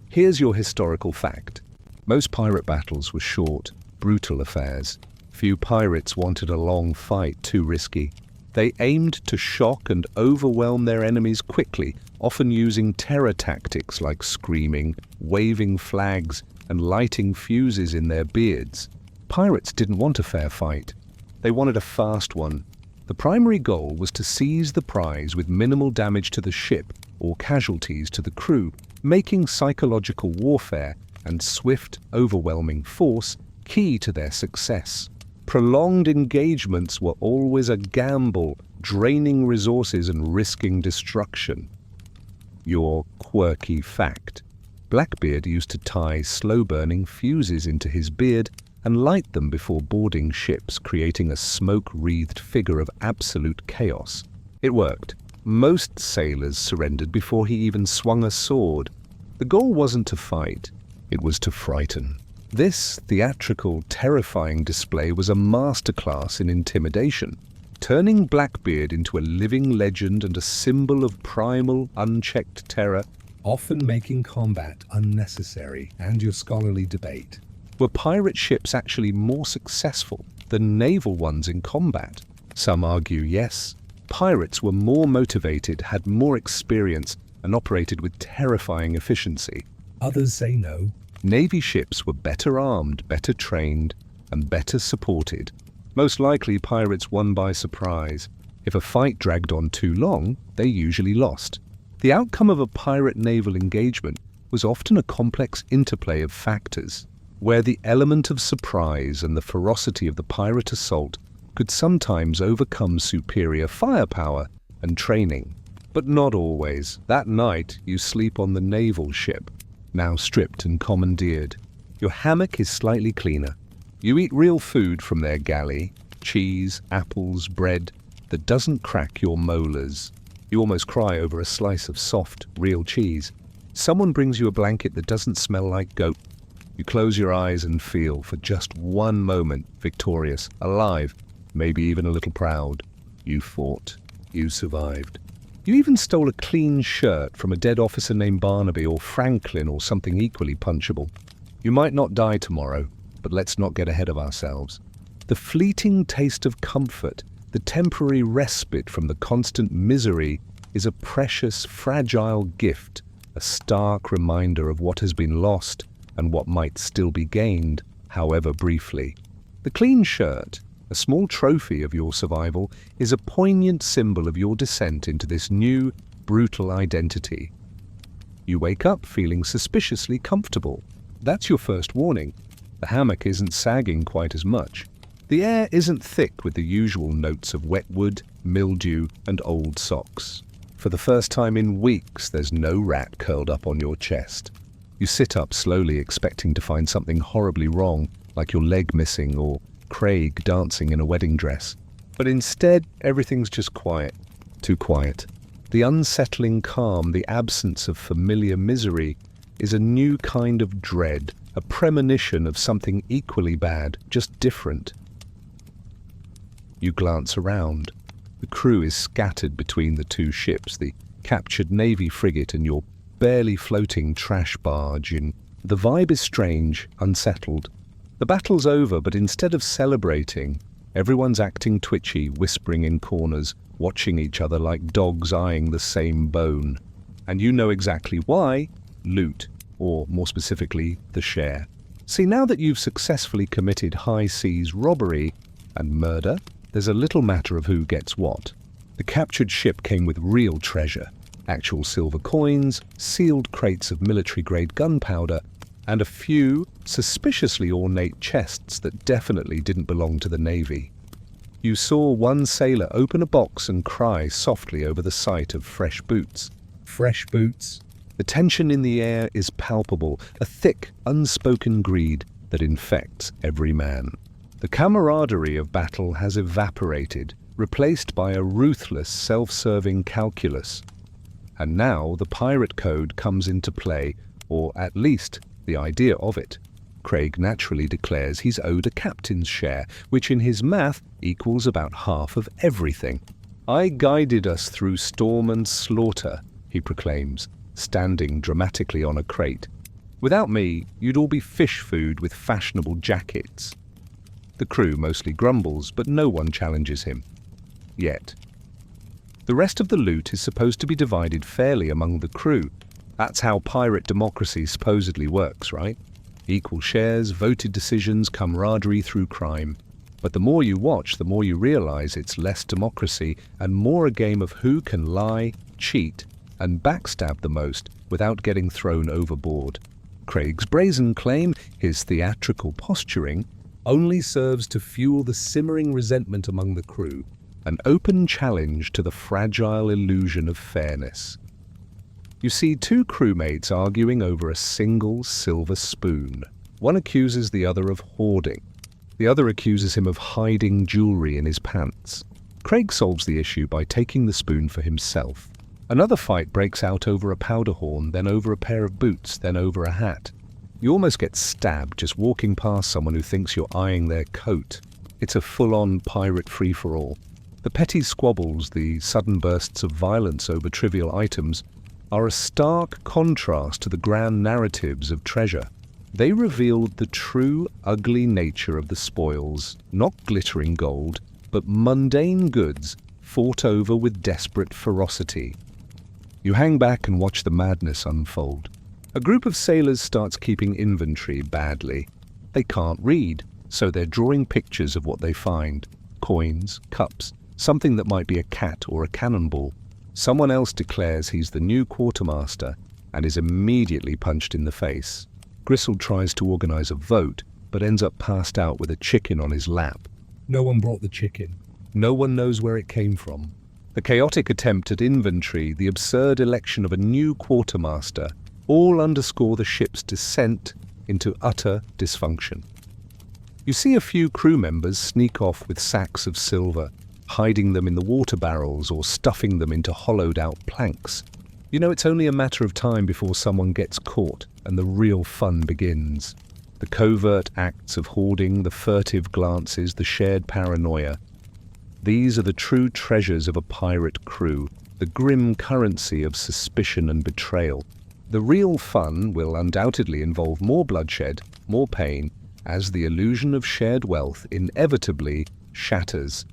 Here's your historical fact. Most pirate battles were short, brutal affairs. Few pirates wanted a long fight, too risky. They aimed to shock and overwhelm their enemies quickly, often using terror tactics like screaming, waving flags, and lighting fuses in their beards. Pirates didn't want a fair fight. They wanted a fast one. The primary goal was to seize the prize with minimal damage to the ship or casualties to the crew, making psychological warfare and swift, overwhelming force key to their success. Prolonged engagements were always a gamble, draining resources and risking destruction. Your quirky fact. Blackbeard used to tie slow-burning fuses into his beard and light them before boarding ships, creating a smoke-wreathed figure of absolute chaos. It worked. Most sailors surrendered before he even swung a sword. The goal wasn't to fight, it was to frighten. This theatrical, terrifying display was a masterclass in intimidation, turning Blackbeard into a living legend and a symbol of primal, unchecked terror.
often making combat unnecessary and your scholarly debate.
Were pirate ships actually more successful than naval ones in combat? Some argue yes. Pirates were more motivated, had more experience, and operated with terrifying efficiency.
Others say no.
Navy ships were better armed, better trained, and better supported. Most likely, pirates won by surprise. If a fight dragged on too long, they usually lost. The outcome of a pirate naval engagement was often a complex interplay of factors, where the element of surprise and the ferocity of the pirate assault could sometimes overcome superior firepower and training. But not always. That night, you sleep on the naval ship, now stripped and commandeered. Your hammock is slightly cleaner. You eat real food from their galley, cheese, apples, bread that doesn't crack your molars. You almost cry over a slice of soft, real cheese. Someone brings you a blanket that doesn't smell like goat. You close your eyes and feel, for just one moment, victorious, alive, maybe even a little proud. You fought. You survived. You even stole a clean shirt from a dead officer named Barnaby or Franklin or something equally punchable. You might not die tomorrow, but let's not get ahead of ourselves. The fleeting taste of comfort, the temporary respite from the constant misery, is a precious, fragile gift, a stark reminder of what has been lost and what might still be gained, however briefly. The clean shirt, a small trophy of your survival, is a poignant symbol of your descent into this new, brutal identity. You wake up feeling suspiciously comfortable. That's your first warning. The hammock isn't sagging quite as much. The air isn't thick with the usual notes of wet wood, mildew, and old socks. For the first time in weeks, there's no rat curled up on your chest. You sit up slowly, expecting to find something horribly wrong, like your leg missing or Craig dancing in a wedding dress. But instead, everything's just quiet. Too quiet. The unsettling calm, the absence of familiar misery, is a new kind of dread, a premonition of something equally bad, just different. You glance around. The crew is scattered between the two ships, the captured Navy frigate and your barely floating trash barge. The vibe is strange, unsettled. The battle's over, but instead of celebrating, everyone's acting twitchy, whispering in corners, watching each other like dogs eyeing the same bone. And you know exactly why. Loot, or more specifically, the share. See, now that you've successfully committed high seas robbery and murder, there's a little matter of who gets what. The captured ship came with real treasure, actual silver coins, sealed crates of military-grade gunpowder, and a few suspiciously ornate chests that definitely didn't belong to the Navy. You saw one sailor open a box and cry softly over the sight of fresh boots.
Fresh boots?
The tension in the air is palpable, a thick, unspoken greed that infects every man. The camaraderie of battle has evaporated, replaced by a ruthless, self-serving calculus. And now the pirate code comes into play, or at least the idea of it. Craig naturally declares he's owed a captain's share, which in his math equals about half of everything. "I guided us through storm and slaughter," he proclaims, standing dramatically on a crate. "Without me, you'd all be fish food with fashionable jackets." The crew mostly grumbles, but no one challenges him. Yet. The rest of the loot is supposed to be divided fairly among the crew. That's how pirate democracy supposedly works, right? Equal shares, voted decisions, camaraderie through crime. But the more you watch, the more you realize it's less democracy and more a game of who can lie, cheat, and backstab the most without getting thrown overboard. Craig's brazen claim, his theatrical posturing, only serves to fuel the simmering resentment among the crew, an open challenge to the fragile illusion of fairness. You see two crewmates arguing over a single silver spoon. One accuses the other of hoarding. The other accuses him of hiding jewelry in his pants. Craig solves the issue by taking the spoon for himself. Another fight breaks out over a powder horn, then over a pair of boots, then over a hat. You almost get stabbed just walking past someone who thinks you're eyeing their coat. It's a full-on pirate free-for-all. The petty squabbles, the sudden bursts of violence over trivial items, are a stark contrast to the grand narratives of treasure. They revealed the true, ugly nature of the spoils, not glittering gold, but mundane goods fought over with desperate ferocity. You hang back and watch the madness unfold. A group of sailors starts keeping inventory badly. They can't read, so they're drawing pictures of what they find. Coins, cups, something that might be a cat or a cannonball. Someone else declares he's the new quartermaster and is immediately punched in the face. Gristle tries to organize a vote, but ends up passed out with a chicken on his lap.
No one brought the chicken.
No one knows where it came from. The chaotic attempt at inventory, the absurd election of a new quartermaster, all underscore the ship's descent into utter dysfunction. You see a few crew members sneak off with sacks of silver, hiding them in the water barrels or stuffing them into hollowed-out planks. You know it's only a matter of time before someone gets caught and the real fun begins. The covert acts of hoarding, the furtive glances, the shared paranoia. These are the true treasures of a pirate crew, the grim currency of suspicion and betrayal. The real fun will undoubtedly involve more bloodshed, more pain, as the illusion of shared wealth inevitably shatters.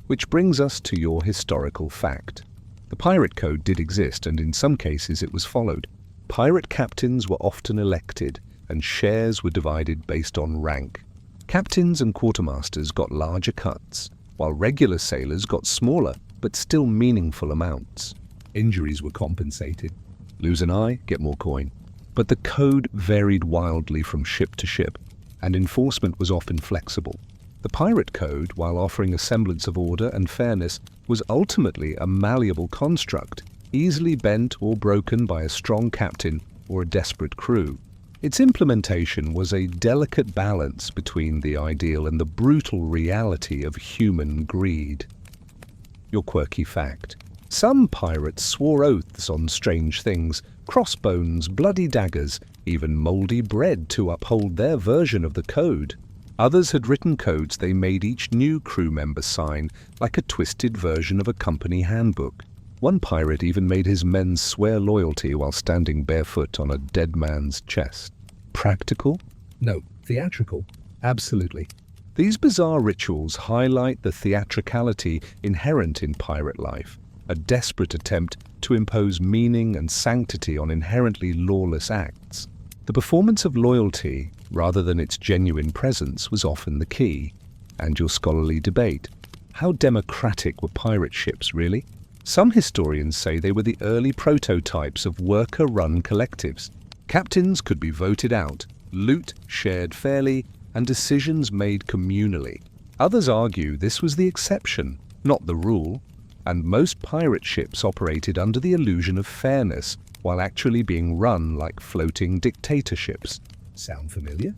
Which brings us to your historical fact. The pirate code did exist, and in some cases it was followed. Pirate captains were often elected, and shares were divided based on rank. Captains and quartermasters got larger cuts, while regular sailors got smaller, but still meaningful amounts.
Injuries were compensated.
Lose an eye, get more coin. But the code varied wildly from ship to ship, and enforcement was often flexible. The pirate code, while offering a semblance of order and fairness, was ultimately a malleable construct, easily bent or broken by a strong captain or a desperate crew. Its implementation was a delicate balance between the ideal and the brutal reality of human greed. Your quirky fact. Some pirates swore oaths on strange things, crossbones, bloody daggers, even mouldy bread to uphold their version of the code. Others had written codes they made each new crew member sign, like a twisted version of a company handbook. One pirate even made his men swear loyalty while standing barefoot on a dead man's chest. Practical?
No, theatrical.
Absolutely. These bizarre rituals highlight the theatricality inherent in pirate life, a desperate attempt to impose meaning and sanctity on inherently lawless acts. The performance of loyalty, rather than its genuine presence, was often the key. And your scholarly debate. How democratic were pirate ships, really? Some historians say they were the early prototypes of worker-run collectives. Captains could be voted out, loot shared fairly, and decisions made communally. Others argue this was the exception, not the rule, and most pirate ships operated under the illusion of fairness, while actually being run like floating dictatorships.
Sound familiar?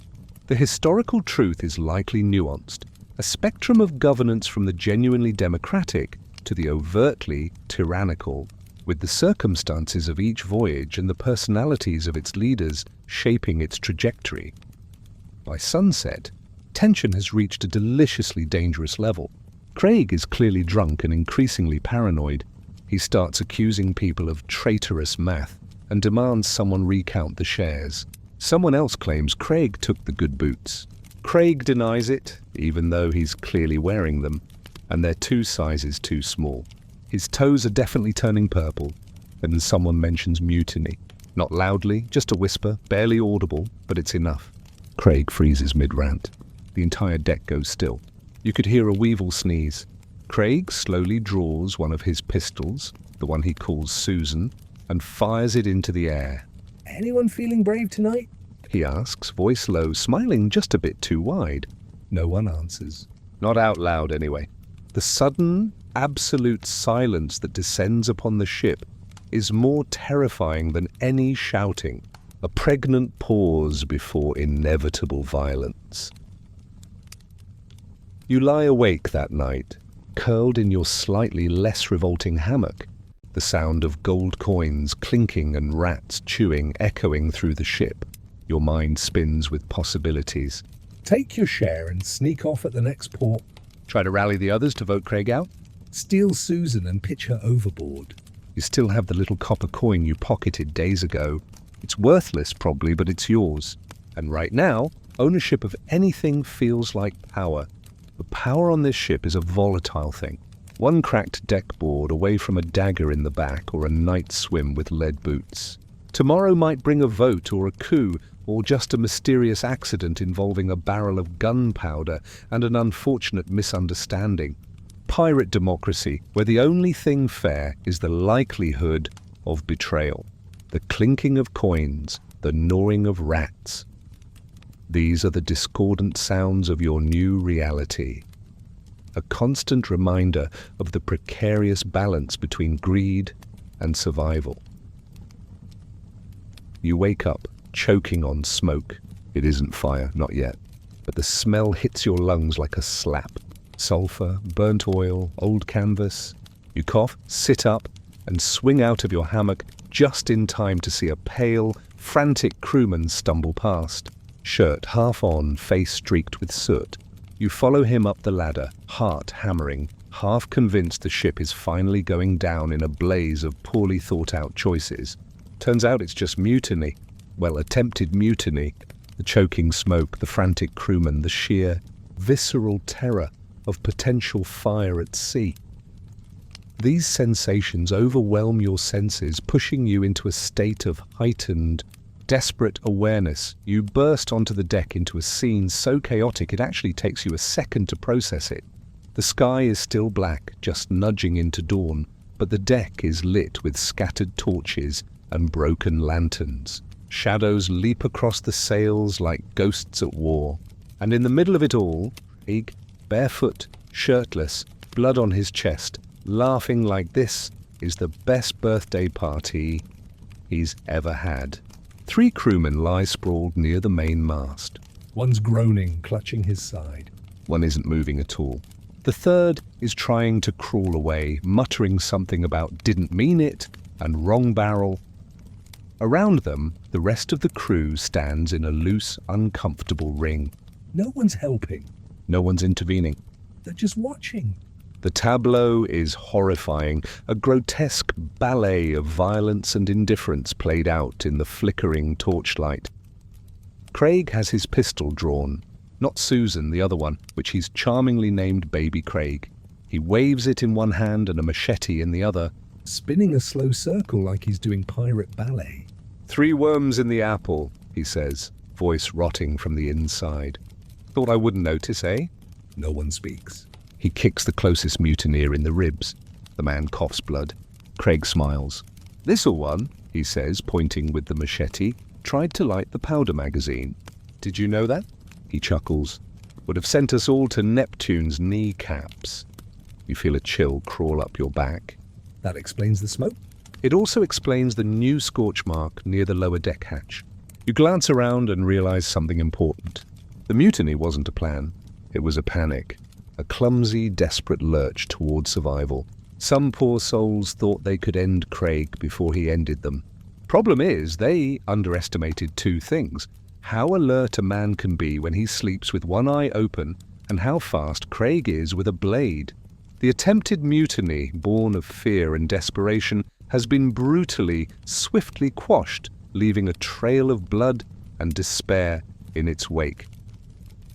The historical truth is likely nuanced, a spectrum of governance from the genuinely democratic to the overtly tyrannical, with the circumstances of each voyage and the personalities of its leaders shaping its trajectory. By sunset, tension has reached a deliciously dangerous level. Craig is clearly drunk and increasingly paranoid. He starts accusing people of traitorous math and demands someone recount the shares. Someone else claims Craig took the good boots. Craig denies it, even though he's clearly wearing them, and they're 2 sizes too small. His toes are definitely turning purple, and then someone mentions mutiny. Not loudly, just a whisper, barely audible, but it's enough. Craig freezes mid-rant. The entire deck goes still. You could hear a weevil sneeze. Craig slowly draws one of his pistols, the one he calls Susan, and fires it into the air.
Anyone feeling brave tonight?
He asks, voice low, smiling just a bit too wide.
No one answers.
Not out loud, anyway. The sudden, absolute silence that descends upon the ship is more terrifying than any shouting, a pregnant pause before inevitable violence. You lie awake that night, curled in your slightly less revolting hammock, the sound of gold coins clinking and rats chewing echoing through the ship. Your mind spins with possibilities.
Take your share and sneak off at the next port.
Try to rally the others to vote Craig out?
Steal Susan and pitch her overboard.
You still have the little copper coin you pocketed days ago. It's worthless probably, but it's yours. And right now, ownership of anything feels like power. The power on this ship is a volatile thing. One cracked deck board away from a dagger in the back or a night swim with lead boots. Tomorrow might bring a vote or a coup or just a mysterious accident involving a barrel of gunpowder and an unfortunate misunderstanding. Pirate democracy, where the only thing fair is the likelihood of betrayal, the clinking of coins, the gnawing of rats. These are the discordant sounds of your new reality. A constant reminder of the precarious balance between greed and survival. You wake up, choking on smoke. It isn't fire, not yet, but the smell hits your lungs like a slap. Sulfur, burnt oil, old canvas. You cough, sit up, and swing out of your hammock just in time to see a pale, frantic crewman stumble past. Shirt half on, face streaked with soot. You follow him up the ladder, heart hammering, half convinced the ship is finally going down in a blaze of poorly thought out choices. Turns out it's just mutiny. Well, attempted mutiny. The choking smoke, the frantic crewman, the sheer, visceral terror of potential fire at sea. These sensations overwhelm your senses, pushing you into a state of heightened, desperate awareness. You burst onto the deck into a scene so chaotic it actually takes you a second to process it. The sky is still black, just nudging into dawn, but the deck is lit with scattered torches and broken lanterns. Shadows leap across the sails like ghosts at war. And in the middle of it all, Craig, barefoot, shirtless, blood on his chest, laughing like this is the best birthday party he's ever had. 3 crewmen lie sprawled near the main mast.
One's groaning, clutching his side.
One isn't moving at all. The third is trying to crawl away, muttering something about didn't mean it and wrong barrel. Around them, the rest of the crew stands in a loose, uncomfortable ring.
No one's helping.
No one's intervening.
They're just watching.
The tableau is horrifying, a grotesque ballet of violence and indifference played out in the flickering torchlight. Craig has his pistol drawn, not Susan, the other one, which he's charmingly named Baby Craig. He waves it in one hand and a machete in the other,
spinning a slow circle like he's doing pirate ballet.
3 worms in the apple, he says, voice rotting from the inside. Thought I wouldn't notice, eh?
No one speaks.
He kicks the closest mutineer in the ribs. The man coughs blood. Craig smiles. This'll one, he says, pointing with the machete, tried to light the powder magazine. Did you know that? He chuckles. Would have sent us all to Neptune's kneecaps. You feel a chill crawl up your back.
That explains the smoke.
It also explains the new scorch mark near the lower deck hatch. You glance around and realize something important. The mutiny wasn't a plan. It was a panic. A clumsy, desperate lurch toward survival. Some poor souls thought they could end Craig before he ended them. Problem is, they underestimated 2 things. How alert a man can be when he sleeps with one eye open, and how fast Craig is with a blade. The attempted mutiny, born of fear and desperation, has been brutally, swiftly quashed, leaving a trail of blood and despair in its wake.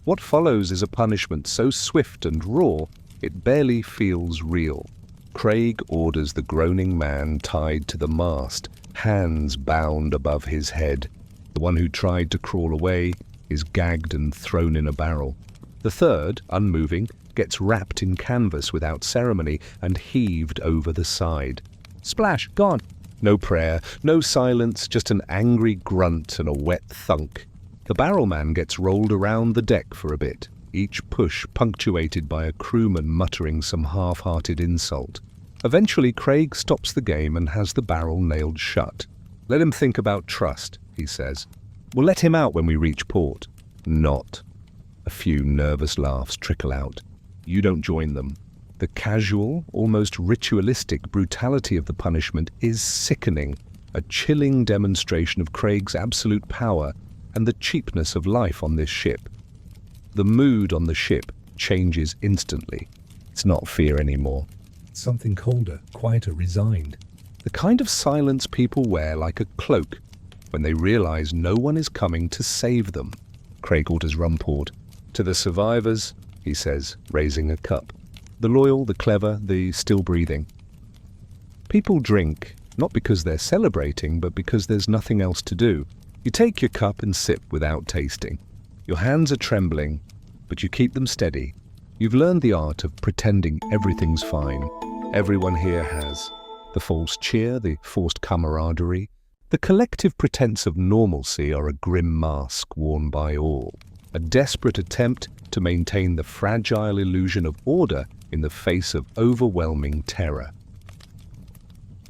What follows is a punishment so swift and raw, it barely feels real. Craig orders the groaning man tied to the mast, hands bound above his head. The one who tried to crawl away is gagged and thrown in a barrel. The third, unmoving, gets wrapped in canvas without ceremony and heaved over the side. Splash, gone. No prayer, no silence, just an angry grunt and a wet thunk. The barrel man gets rolled around the deck for a bit, each push punctuated by a crewman muttering some half-hearted insult. Eventually, Craig stops the game and has the barrel nailed shut. Let him think about trust, he says. We'll let him out when we reach port. Not. A few nervous laughs trickle out. You don't join them. The casual, almost ritualistic brutality of the punishment is sickening, a chilling demonstration of Craig's absolute power and the cheapness of life on this ship. The mood on the ship changes instantly. It's not fear anymore.
Something colder, quieter, resigned.
The kind of silence people wear like a cloak when they realize no one is coming to save them. Craig orders rum poured. To the survivors, he says, raising a cup. The loyal, the clever, the still breathing. People drink, not because they're celebrating, but because there's nothing else to do. You take your cup and sip without tasting. Your hands are trembling, but you keep them steady. You've learned the art of pretending everything's fine. Everyone here has. The false cheer, the forced camaraderie, the collective pretense of normalcy are a grim mask worn by all. A desperate attempt to maintain the fragile illusion of order in the face of overwhelming terror.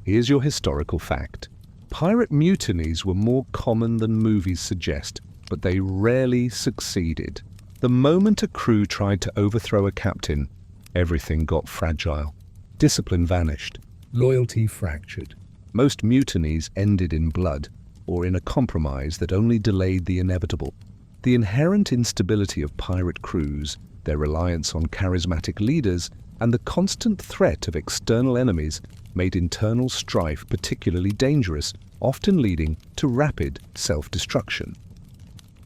Here's your historical fact. Pirate mutinies were more common than movies suggest, but they rarely succeeded. The moment a crew tried to overthrow a captain, everything got fragile. Discipline vanished.
Loyalty fractured.
Most mutinies ended in blood, or in a compromise that only delayed the inevitable. The inherent instability of pirate crews, their reliance on charismatic leaders, and the constant threat of external enemies made internal strife particularly dangerous, often leading to rapid self-destruction.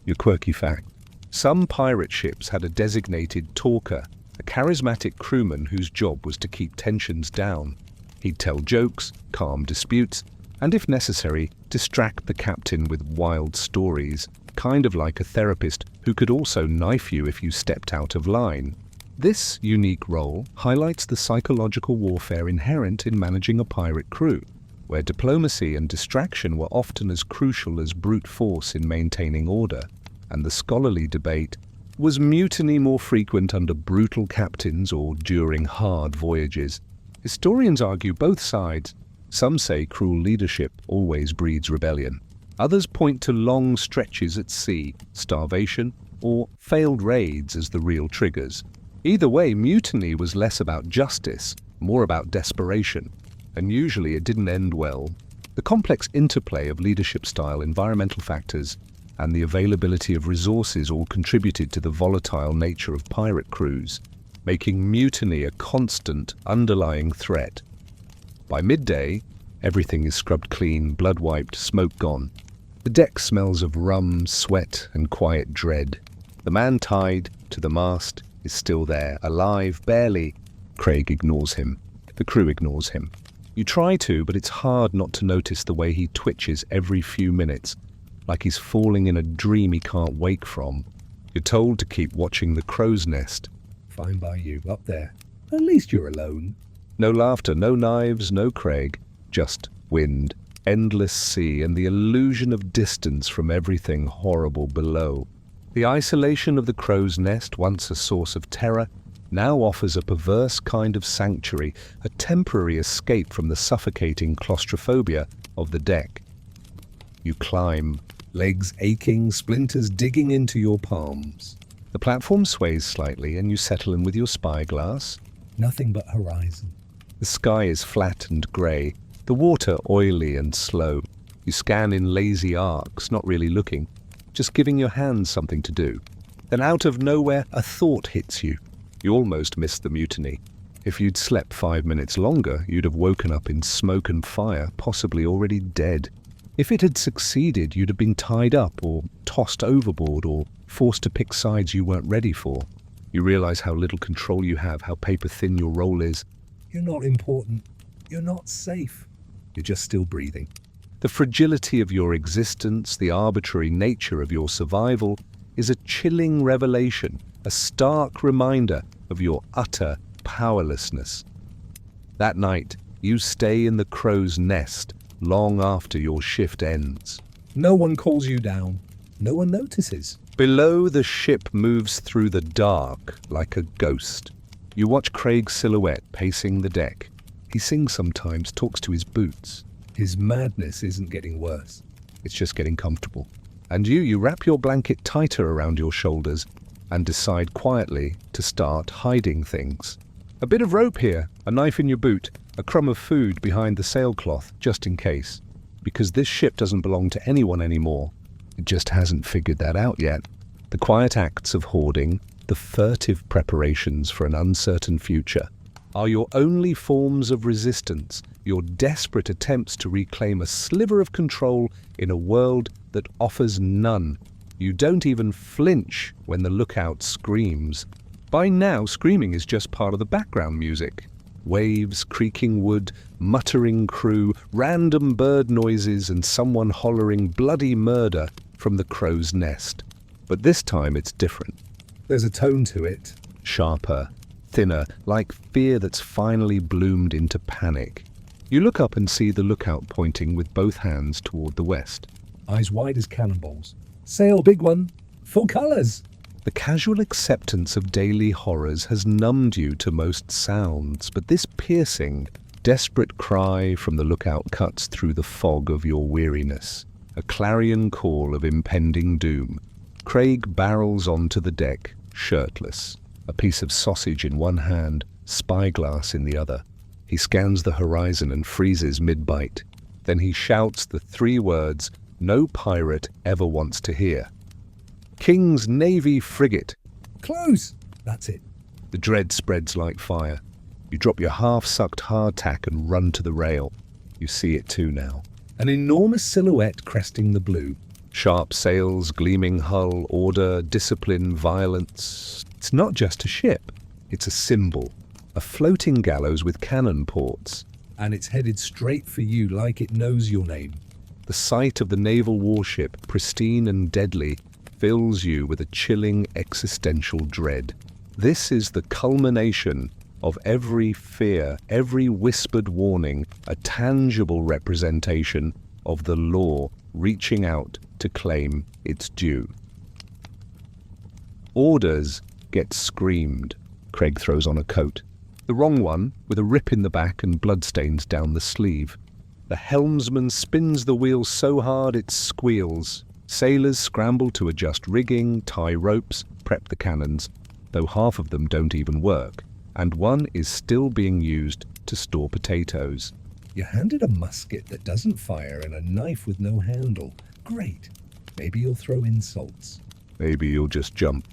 Your quirky fact. Some pirate ships had a designated talker, a charismatic crewman whose job was to keep tensions down. He'd tell jokes, calm disputes, and if necessary, distract the captain with wild stories, kind of like a therapist who could also knife you if you stepped out of line. This unique role highlights the psychological warfare inherent in managing a pirate crew, where diplomacy and distraction were often as crucial as brute force in maintaining order. And the scholarly debate, was mutiny more frequent under brutal captains or during hard voyages? Historians argue both sides. Some say cruel leadership always breeds rebellion. Others point to long stretches at sea, starvation, or failed raids as the real triggers. Either way, mutiny was less about justice, more about desperation, and usually it didn't end well. The complex interplay of leadership style, environmental factors, and the availability of resources all contributed to the volatile nature of pirate crews, making mutiny a constant, underlying threat. By midday, everything is scrubbed clean, blood wiped, smoke gone. The deck smells of rum, sweat, and quiet dread. The man tied to the mast is still there, alive, barely. Craig ignores him. The crew ignores him. You try to, but it's hard not to notice the way he twitches every few minutes, like he's falling in a dream he can't wake from. You're told to keep watching the crow's nest.
Fine by you, up there. At least you're alone.
No laughter, no knives, no Craig. Just wind, endless sea, and the illusion of distance from everything horrible below. The isolation of the crow's nest, once a source of terror, now offers a perverse kind of sanctuary, a temporary escape from the suffocating claustrophobia of the deck. You climb, legs aching, splinters digging into your palms. The platform sways slightly and you settle in with your spyglass.
Nothing but horizon.
The sky is flat and grey, the water oily and slow. You scan in lazy arcs, not really looking, just giving your hands something to do. Then out of nowhere, a thought hits you. You almost missed the mutiny. If you'd slept 5 minutes longer, you'd have woken up in smoke and fire, possibly already dead. If it had succeeded, you'd have been tied up or tossed overboard or forced to pick sides you weren't ready for. You realize how little control you have, how paper-thin your role is.
You're not important. You're not safe. You're just still breathing.
The fragility of your existence, the arbitrary nature of your survival, is a chilling revelation, a stark reminder of your utter powerlessness. That night, you stay in the crow's nest long after your shift ends.
No one calls you down. No one notices.
Below, the ship moves through the dark like a ghost. You watch Craig's silhouette pacing the deck. He sings sometimes, talks to his boots.
His madness isn't getting worse.
It's just getting comfortable. And you wrap your blanket tighter around your shoulders and decide quietly to start hiding things. A bit of rope here, a knife in your boot, a crumb of food behind the sailcloth, just in case. Because this ship doesn't belong to anyone anymore. It just hasn't figured that out yet. The quiet acts of hoarding, the furtive preparations for an uncertain future. are your only forms of resistance, your desperate attempts to reclaim a sliver of control in a world that offers none. You don't even flinch when the lookout screams. By now, screaming is just part of the background music. Waves, creaking wood, muttering crew, random bird noises, and someone hollering bloody murder from the crow's nest. But this time it's different.
There's a tone to it.
Sharper, thinner, like fear that's finally bloomed into panic. You look up and see the lookout pointing with both hands toward the west.
Eyes wide as cannonballs. Sail, big one. Full colours.
The casual acceptance of daily horrors has numbed you to most sounds, but this piercing, desperate cry from the lookout cuts through the fog of your weariness, a clarion call of impending doom. Craig barrels onto the deck, shirtless, a piece of sausage in one hand, spyglass in the other. He scans the horizon and freezes mid-bite. Then he shouts the three words no pirate ever wants to hear. King's Navy frigate.
Close! That's it.
The dread spreads like fire. You drop your half-sucked hardtack and run to the rail. You see it too now.
An enormous silhouette cresting the blue.
Sharp sails, gleaming hull, order, discipline, violence. It's not just a ship. It's a symbol. A floating gallows with cannon ports.
And it's headed straight for you like it knows your name.
The sight of the naval warship, pristine and deadly, fills you with a chilling existential dread. This is the culmination of every fear, every whispered warning, a tangible representation of the law reaching out to claim its due. Orders get screamed. Craig throws on a coat. The wrong one, with a rip in the back and bloodstains down the sleeve. The helmsman spins the wheel so hard it squeals. Sailors scramble to adjust rigging, tie ropes, prep the cannons, though half of them don't even work, and one is still being used to store potatoes.
You're handed a musket that doesn't fire and a knife with no handle. Great. Maybe you'll throw insults.
Maybe you'll just jump.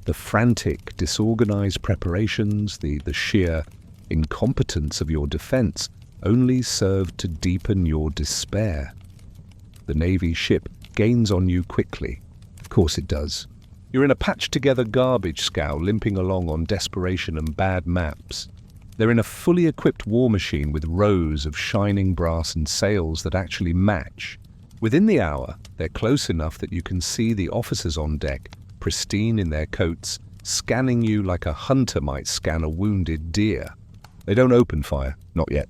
The frantic, disorganized preparations, the sheer incompetence of your defense only serve to deepen your despair. The Navy ship gains on you quickly. Of course it does. You're in a patched-together garbage scow limping along on desperation and bad maps. They're in a fully equipped war machine with rows of shining brass and sails that actually match. Within the hour, they're close enough that you can see the officers on deck, pristine in their coats, scanning you like a hunter might scan a wounded deer. They don't open fire, not yet.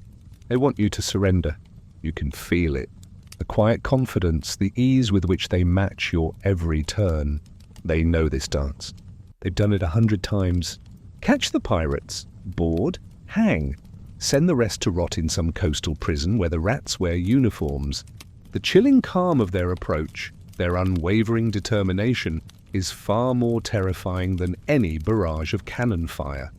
They want you to surrender. You can feel it. The quiet confidence, the ease with which they match your every turn. They know this dance. They've done it 100 times. Catch the pirates, board, hang. Send the rest to rot in some coastal prison where the rats wear uniforms. The chilling calm of their approach, their unwavering determination, is far more terrifying than any barrage of cannon fire.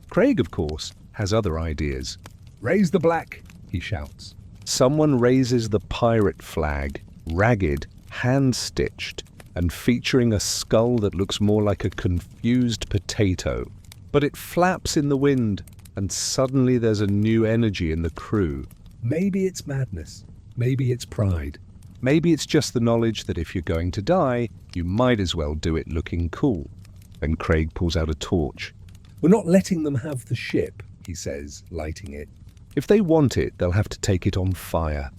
Craig, of course, has other ideas.
Raise the black, he shouts.
Someone raises the pirate flag, ragged, hand-stitched, and featuring a skull that looks more like a confused potato. But it flaps in the wind, and suddenly there's a new energy in the crew.
Maybe it's madness. Maybe it's pride.
Maybe it's just the knowledge that if you're going to die, you might as well do it looking cool. Then Craig pulls out a torch.
We're not letting them have the ship, he says, lighting it.
If they want it, they'll have to take it on fire.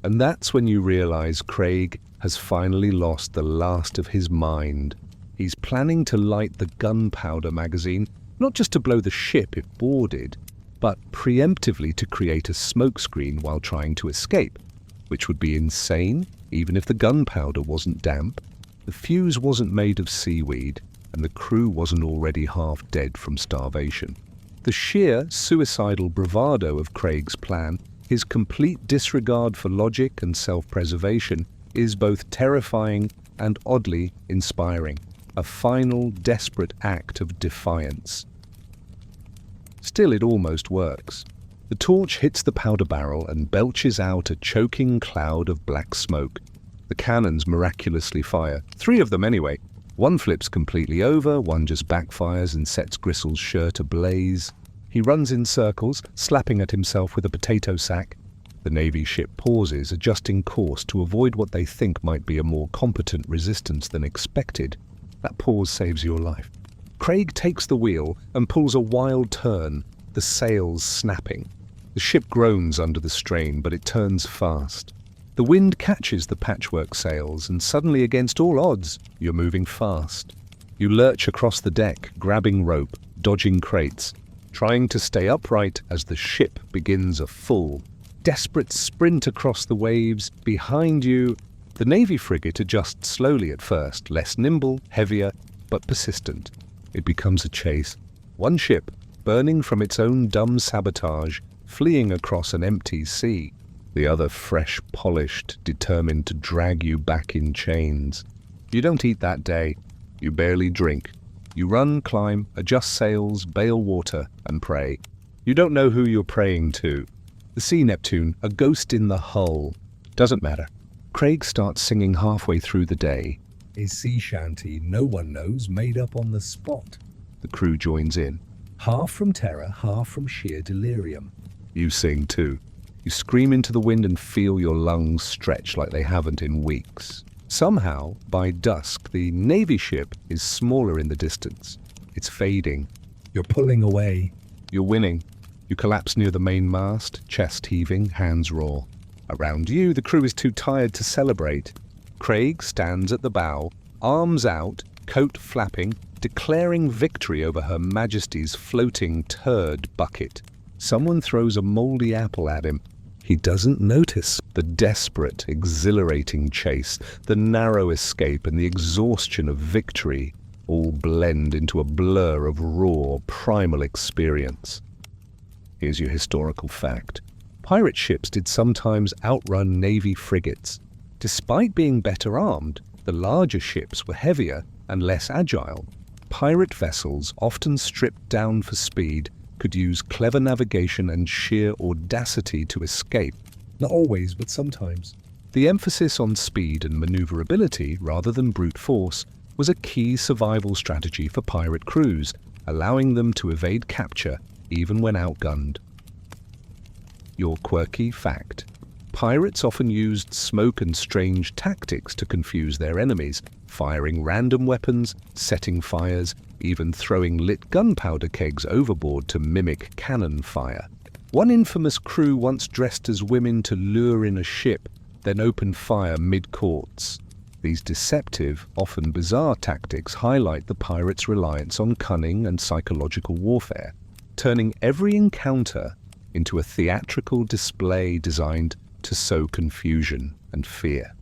And that's when you realize Craig has finally lost the last of his mind. He's planning to light the gunpowder magazine, not just to blow the ship if boarded, but preemptively to create a smokescreen while trying to escape, which would be insane, even if the gunpowder wasn't damp. The fuse wasn't made of seaweed, and the crew wasn't already half dead from starvation. The sheer, suicidal bravado of Craig's plan, his complete disregard for logic and self-preservation, is both terrifying and oddly inspiring. A final, desperate act of defiance. Still, it almost works. The torch hits the powder barrel and belches out a choking cloud of black smoke. The cannons miraculously fire, 3 of them anyway, One flips completely over, one just backfires and sets Gristle's shirt ablaze. He runs in circles, slapping at himself with a potato sack. The Navy ship pauses, adjusting course to avoid what they think might be a more competent resistance than expected. That pause saves your life. Craig takes the wheel and pulls a wild turn, the sails snapping. The ship groans under the strain, but it turns fast. The wind catches the patchwork sails, and suddenly, against all odds, you're moving fast. You lurch across the deck, grabbing rope, dodging crates, trying to stay upright as the ship begins a full, desperate sprint across the waves. Behind you, the Navy frigate adjusts slowly at first, less nimble, heavier, but persistent. It becomes a chase. One ship, burning from its own dumb sabotage, fleeing across an empty sea. The other fresh, polished, determined to drag you back in chains. You don't eat that day. You barely drink. You run, climb, adjust sails, bail water, and pray. You don't know who you're praying to. The Sea Neptune, a ghost in the hull. Doesn't matter. Craig starts singing halfway through the day.
His sea shanty, no one knows, made up on the spot.
The crew joins in.
Half from terror, half from sheer delirium.
You sing too. You scream into the wind and feel your lungs stretch like they haven't in weeks. Somehow, by dusk, the Navy ship is smaller in the distance. It's fading.
You're pulling away.
You're winning. You collapse near the main mast, chest heaving, hands raw. Around you, the crew is too tired to celebrate. Craig stands at the bow, arms out, coat flapping, declaring victory over Her Majesty's floating turd bucket. Someone throws a moldy apple at him. He doesn't notice. The desperate, exhilarating chase, the narrow escape, and the exhaustion of victory all blend into a blur of raw, primal experience. Here's your historical fact. Pirate ships did sometimes outrun Navy frigates. Despite being better armed, the larger ships were heavier and less agile. Pirate vessels, often stripped down for speed, could use clever navigation and sheer audacity to escape.
Not always, but sometimes.
The emphasis on speed and maneuverability, rather than brute force, was a key survival strategy for pirate crews, allowing them to evade capture even when outgunned. Your quirky fact. Pirates often used smoke and strange tactics to confuse their enemies, firing random weapons, setting fires, even throwing lit gunpowder kegs overboard to mimic cannon fire. One infamous crew once dressed as women to lure in a ship, then opened fire mid-courts. These deceptive, often bizarre tactics highlight the pirates' reliance on cunning and psychological warfare, turning every encounter into a theatrical display designed to sow confusion and fear.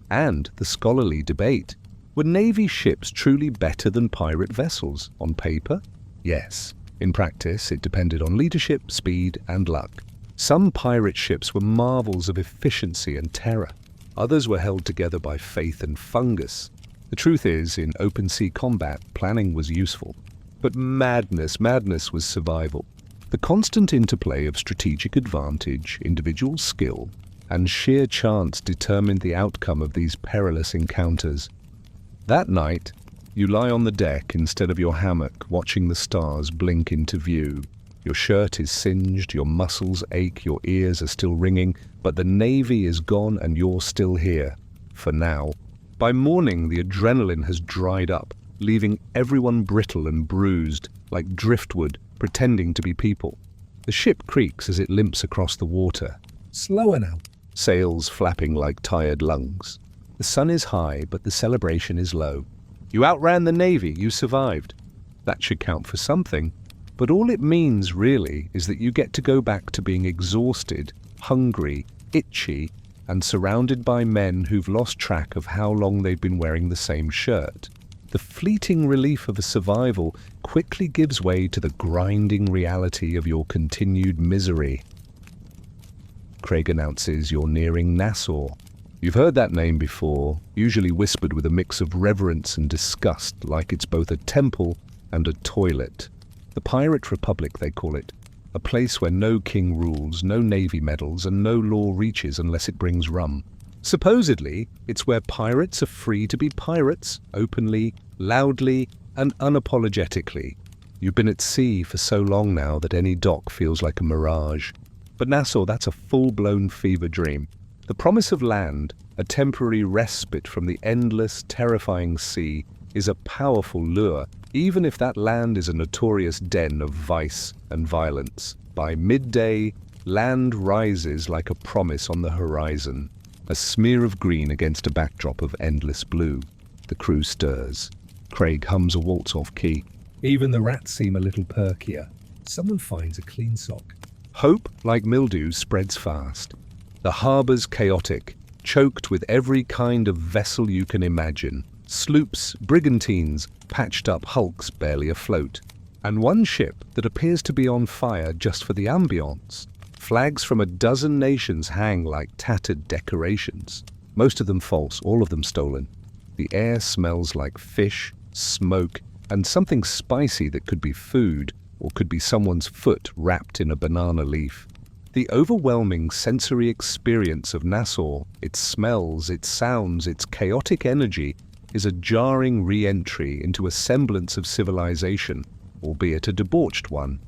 And the scholarly debate. Were Navy ships truly better than pirate vessels? On paper? Yes. In practice, it depended on leadership, speed, and luck. Some pirate ships were marvels of efficiency and terror. Others were held together by faith and fungus. The truth is, in open sea combat, planning was useful. But madness was survival. The constant interplay of strategic advantage, individual skill, and sheer chance determined the outcome of these perilous encounters. That night, you lie on the deck instead of your hammock, watching the stars blink into view. Your shirt is singed, your muscles ache, your ears are still ringing, but the Navy is gone and you're still here. For now. By morning, the adrenaline has dried up, leaving everyone brittle and bruised, like driftwood, pretending to be people. The ship creaks as it limps across the water.
Slower now.
Sails flapping like tired lungs. The sun is high, but the celebration is low. You outran the Navy, you survived. That should count for something. But all it means, really, is that you get to go back to being exhausted, hungry, itchy, and surrounded by men who've lost track of how long they've been wearing the same shirt. The fleeting relief of a survival quickly gives way to the grinding reality of your continued misery. Craig announces you're nearing Nassau. You've heard that name before, usually whispered with a mix of reverence and disgust, like it's both a temple and a toilet. The Pirate Republic, they call it. A place where no king rules, no navy medals, and no law reaches unless it brings rum. Supposedly, it's where pirates are free to be pirates, openly, loudly, and unapologetically. You've been at sea for so long now that any dock feels like a mirage. But Nassau, that's a full-blown fever dream. The promise of land, a temporary respite from the endless, terrifying sea, is a powerful lure, even if that land is a notorious den of vice and violence. By midday, land rises like a promise on the horizon, a smear of green against a backdrop of endless blue. The crew stirs. Craig hums a waltz off key.
Even the rats seem a little perkier. Someone finds a clean sock.
Hope, like mildew, spreads fast. The harbour's chaotic, choked with every kind of vessel you can imagine. Sloops, brigantines, patched up hulks barely afloat. And one ship that appears to be on fire just for the ambience. Flags from a dozen nations hang like tattered decorations. Most of them false, all of them stolen. The air smells like fish, smoke, and something spicy that could be food or could be someone's foot wrapped in a banana leaf. The overwhelming sensory experience of Nassau, its smells, its sounds, its chaotic energy, is a jarring re-entry into a semblance of civilization, albeit a debauched one.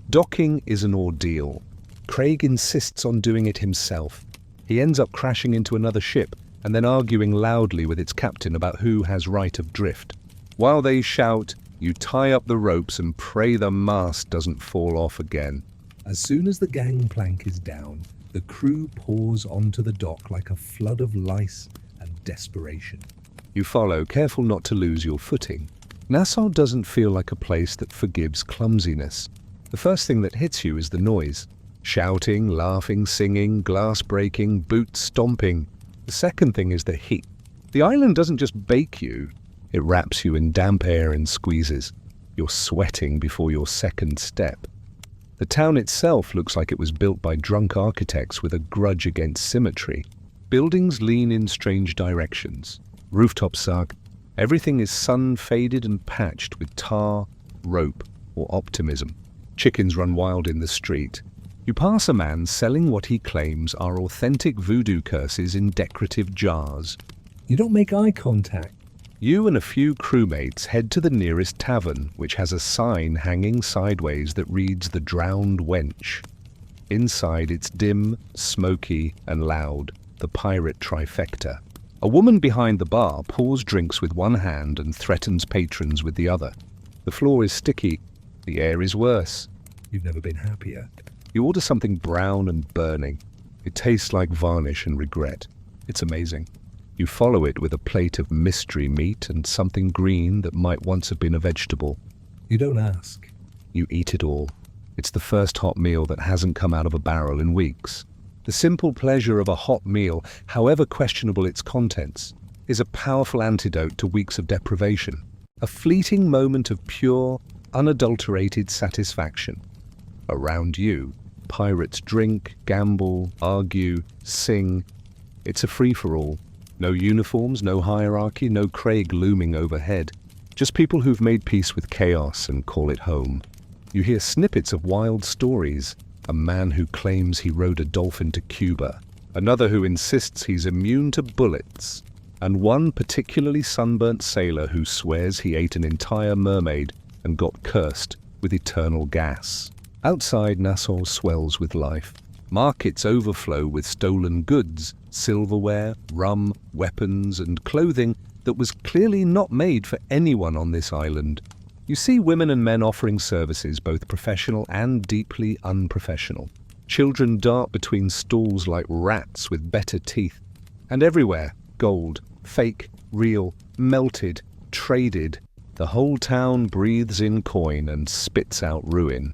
Docking is an ordeal. Craig insists on doing it himself. He ends up crashing into another ship and then arguing loudly with its captain about who has right of drift. While they shout, you tie up the ropes and pray the mast doesn't fall off again.
As soon as the gangplank is down, the crew pours onto the dock like a flood of lice and desperation.
You follow, careful not to lose your footing. Nassau doesn't feel like a place that forgives clumsiness. The first thing that hits you is the noise. Shouting, laughing, singing, glass breaking, boots stomping. The second thing is the heat. The island doesn't just bake you, it wraps you in damp air and squeezes. You're sweating before your second step. The town itself looks like it was built by drunk architects with a grudge against symmetry. Buildings lean in strange directions. Rooftops suck. Everything is sun-faded and patched with tar, rope, or optimism. Chickens run wild in the street. You pass a man selling what he claims are authentic voodoo curses in decorative jars.
You don't make eye contact.
You and a few crewmates head to the nearest tavern, which has a sign hanging sideways that reads The Drowned Wench. Inside it's dim, smoky, and loud, the pirate trifecta. A woman behind the bar pours drinks with one hand and threatens patrons with the other. The floor is sticky, the air is worse.
You've never been happier.
You order something brown and burning. It tastes like varnish and regret. It's amazing. You follow it with a plate of mystery meat and something green that might once have been a vegetable.
You don't ask.
You eat it all. It's the first hot meal that hasn't come out of a barrel in weeks. The simple pleasure of a hot meal, however questionable its contents, is a powerful antidote to weeks of deprivation. A fleeting moment of pure, unadulterated satisfaction. Around you, pirates drink, gamble, argue, sing. It's a free-for-all. No uniforms, no hierarchy, no Craig looming overhead. Just people who've made peace with chaos and call it home. You hear snippets of wild stories. A man who claims he rode a dolphin to Cuba. Another who insists he's immune to bullets. And one particularly sunburnt sailor who swears he ate an entire mermaid and got cursed with eternal gas. Outside, Nassau swells with life. Markets overflow with stolen goods, silverware, rum, weapons, and clothing that was clearly not made for anyone on this island. You see women and men offering services, both professional and deeply unprofessional. Children dart between stalls like rats with better teeth. And everywhere, gold, fake, real, melted, traded. The whole town breathes in coin and spits out ruin.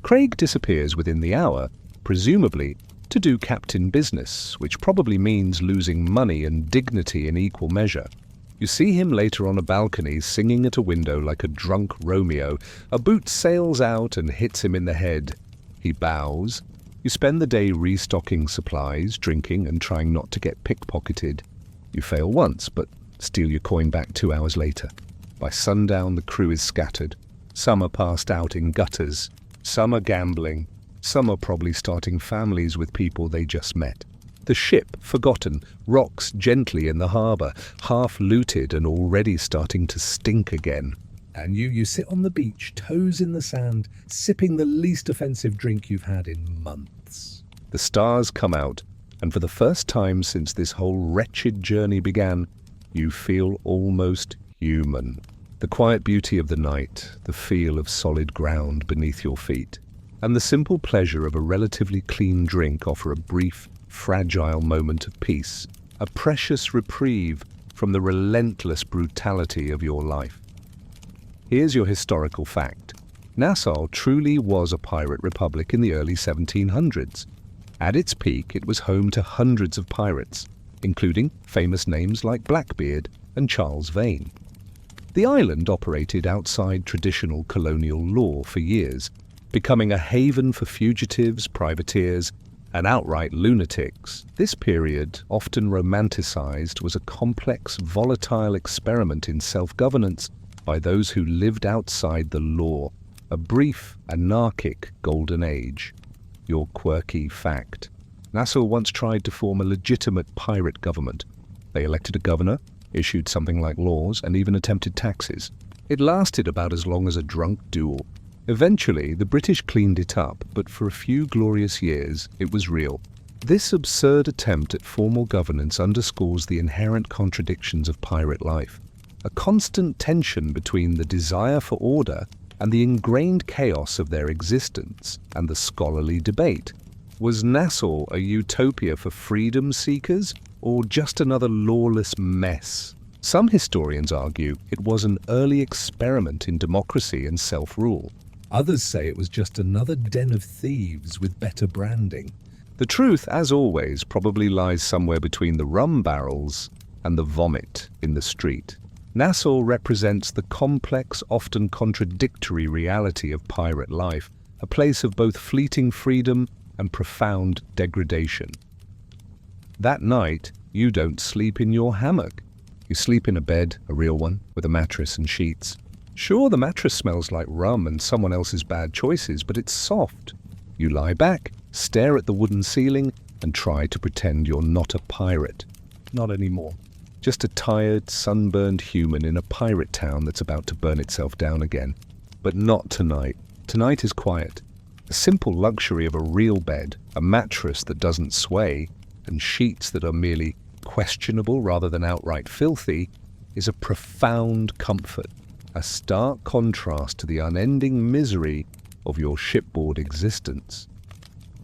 Craig disappears within the hour, presumably to do captain business, which probably means losing money and dignity in equal measure. You see him later on a balcony singing at a window like a drunk Romeo. A boot sails out and hits him in the head. He bows. You spend the day restocking supplies, drinking, and trying not to get pickpocketed. You fail once, but steal your coin back 2 hours later. By sundown, the crew is scattered. Some are passed out in gutters. Some are gambling. Some are probably starting families with people they just met. The ship, forgotten, rocks gently in the harbour, half looted and already starting to stink again.
And you sit on the beach, toes in the sand, sipping the least offensive drink you've had in months.
The stars come out, and for the first time since this whole wretched journey began, you feel almost human. The quiet beauty of the night, the feel of solid ground beneath your feet, and the simple pleasure of a relatively clean drink offer a brief, fragile moment of peace, a precious reprieve from the relentless brutality of your life. Here's your historical fact. Nassau truly was a pirate republic in the early 1700s. At its peak, it was home to hundreds of pirates, including famous names like Blackbeard and Charles Vane. The island operated outside traditional colonial law for years, becoming a haven for fugitives, privateers, and outright lunatics. This period, often romanticized, was a complex, volatile experiment in self-governance by those who lived outside the law, a brief, anarchic golden age. Your quirky fact. Nassau once tried to form a legitimate pirate government. They elected a governor, issued something like laws, and even attempted taxes. It lasted about as long as a drunk duel. Eventually, the British cleaned it up, but for a few glorious years, it was real. This absurd attempt at formal governance underscores the inherent contradictions of pirate life. A constant tension between the desire for order and the ingrained chaos of their existence, and the scholarly debate. Was Nassau a utopia for freedom seekers, or just another lawless mess? Some historians argue it was an early experiment in democracy and self-rule.
Others say it was just another den of thieves with better branding.
The truth, as always, probably lies somewhere between the rum barrels and the vomit in the street. Nassau represents the complex, often contradictory reality of pirate life, a place of both fleeting freedom and profound degradation. That night, you don't sleep in your hammock. You sleep in a bed, a real one, with a mattress and sheets. Sure, the mattress smells like rum and someone else's bad choices, but it's soft. You lie back, stare at the wooden ceiling, and try to pretend you're not a pirate. Not anymore. Just a tired, sunburned human in a pirate town that's about to burn itself down again. But not tonight. Tonight is quiet. The simple luxury of a real bed, a mattress that doesn't sway, and sheets that are merely questionable rather than outright filthy, is a profound comfort, a stark contrast to the unending misery of your shipboard existence.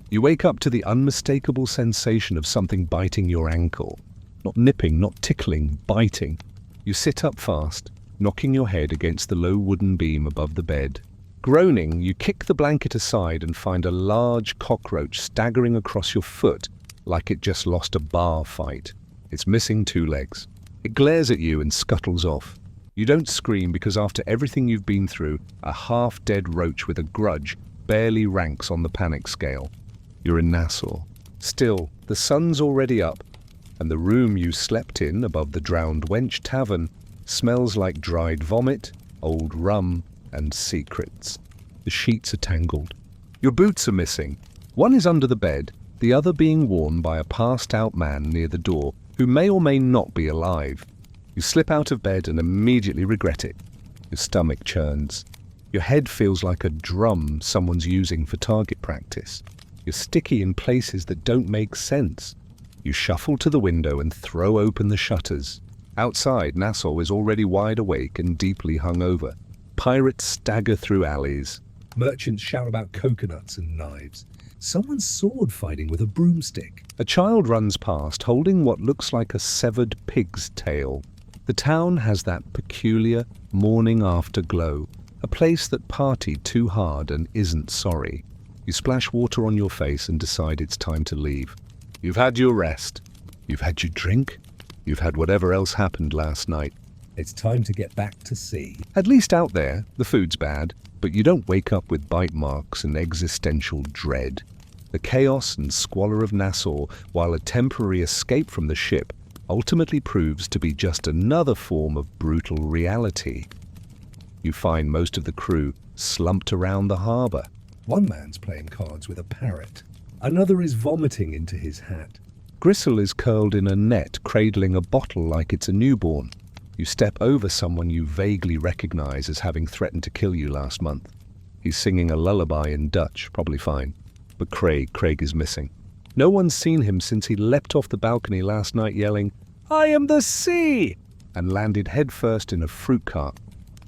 You wake up to the unmistakable sensation of something biting your ankle. Not nipping, not tickling, biting. You sit up fast, knocking your head against the low wooden beam above the bed. Groaning, you kick the blanket aside and find a large cockroach staggering across your foot like it just lost a bar fight. It's missing 2 legs. It glares at you and scuttles off. You don't scream because after everything you've been through, a half-dead roach with a grudge barely ranks on the panic scale. You're in Nassau. Still, the sun's already up, and the room you slept in above the Drowned Wench Tavern smells like dried vomit, old rum, and secrets. The sheets are tangled. Your boots are missing. One is under the bed, the other being worn by a passed-out man near the door who may or may not be alive. You slip out of bed and immediately regret it. Your stomach churns. Your head feels like a drum someone's using for target practice. You're sticky in places that don't make sense. You shuffle to the window and throw open the shutters. Outside, Nassau is already wide awake and deeply hungover. Pirates stagger through alleys.
Merchants shout about coconuts and knives. Someone's sword fighting with a broomstick.
A child runs past holding what looks like a severed pig's tail. The town has that peculiar morning after glow, a place that partied too hard and isn't sorry. You splash water on your face and decide it's time to leave. You've had your rest. You've had your drink. You've had whatever else happened last night.
It's time to get back to sea.
At least out there, the food's bad, but you don't wake up with bite marks and existential dread. The chaos and squalor of Nassau, while a temporary escape from the ship, ultimately proves to be just another form of brutal reality. You find most of the crew slumped around the harbour.
One man's playing cards with a parrot. Another is vomiting into his hat.
Gristle is curled in a net, cradling a bottle like it's a newborn. You step over someone you vaguely recognize as having threatened to kill you last month. He's singing a lullaby in Dutch, probably fine. But Craig is missing. No one's seen him since he leapt off the balcony last night yelling, "I am the sea!" and landed headfirst in a fruit cart.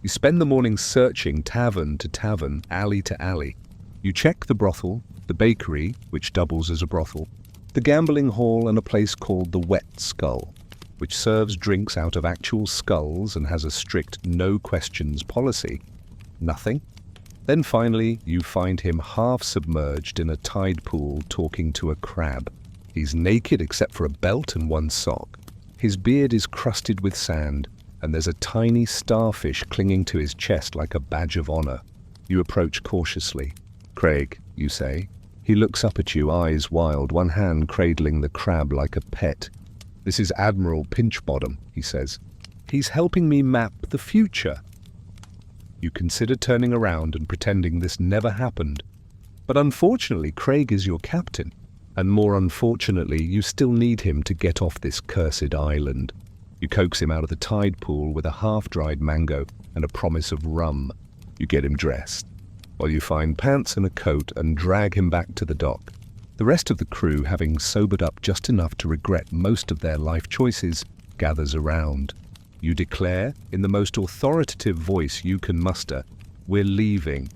You spend the morning searching tavern to tavern, alley to alley. You check the brothel, the bakery, which doubles as a brothel, the gambling hall, and a place called the Wet Skull, which serves drinks out of actual skulls and has a strict no-questions policy. Nothing. Then finally, you find him half submerged in a tide pool talking to a crab. He's naked except for a belt and one sock. His beard is crusted with sand, and there's a tiny starfish clinging to his chest like a badge of honor. You approach cautiously. "Craig," you say. He looks up at you, eyes wild, one hand cradling the crab like a pet. "This is Admiral Pinchbottom," he says. "He's helping me map the future." You consider turning around and pretending this never happened. But unfortunately, Craig is your captain. And more unfortunately, you still need him to get off this cursed island. You coax him out of the tide pool with a half-dried mango and a promise of rum. You get him dressed, while you find pants and a coat and drag him back to the dock. The rest of the crew, having sobered up just enough to regret most of their life choices, gathers around. You declare, in the most authoritative voice you can muster, "We're leaving."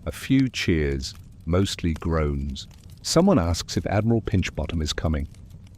A few cheers, mostly groans. Someone asks if Admiral Pinchbottom is coming.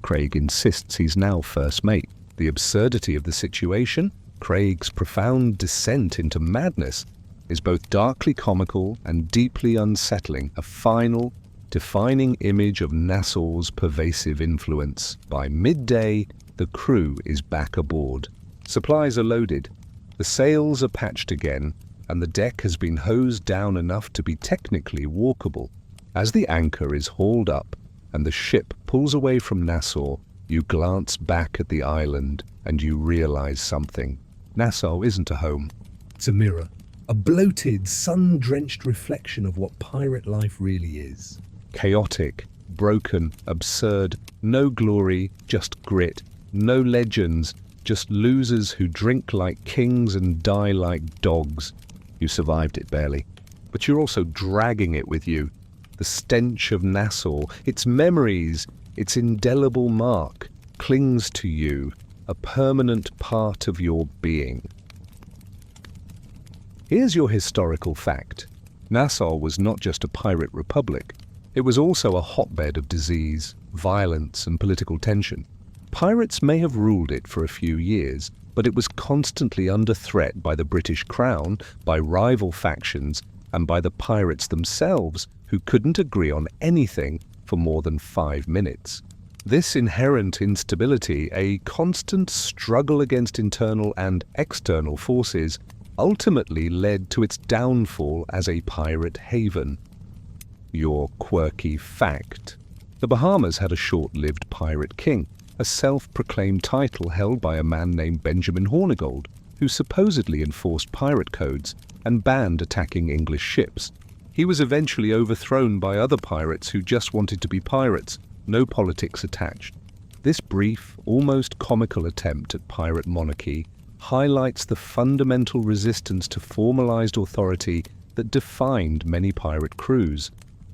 Craig insists he's now first mate. The absurdity of the situation, Craig's profound descent into madness, is both darkly comical and deeply unsettling, a final, defining image of Nassau's pervasive influence. By midday, the crew is back aboard. Supplies are loaded, the sails are patched again, and the deck has been hosed down enough to be technically walkable. As the anchor is hauled up and the ship pulls away from Nassau, you glance back at the island and you realize something. Nassau isn't a home.
It's a mirror. A bloated, sun-drenched reflection of what pirate life really is.
Chaotic, broken, absurd, no glory, just grit, no legends, just losers who drink like kings and die like dogs. You survived it barely, but you're also dragging it with you. The stench of Nassau, its memories, its indelible mark, clings to you, a permanent part of your being. Here's your historical fact. Nassau was not just a pirate republic. It was also a hotbed of disease, violence, and political tension. Pirates may have ruled it for a few years, but it was constantly under threat by the British Crown, by rival factions, and by the pirates themselves, who couldn't agree on anything for more than 5 minutes. This inherent instability, a constant struggle against internal and external forces, ultimately led to its downfall as a pirate haven. Your quirky fact. The Bahamas had a short-lived pirate king, a self-proclaimed title held by a man named Benjamin Hornigold, who supposedly enforced pirate codes and banned attacking English ships. He was eventually overthrown by other pirates who just wanted to be pirates, no politics attached. This brief, almost comical attempt at pirate monarchy highlights the fundamental resistance to formalized authority that defined many pirate crews.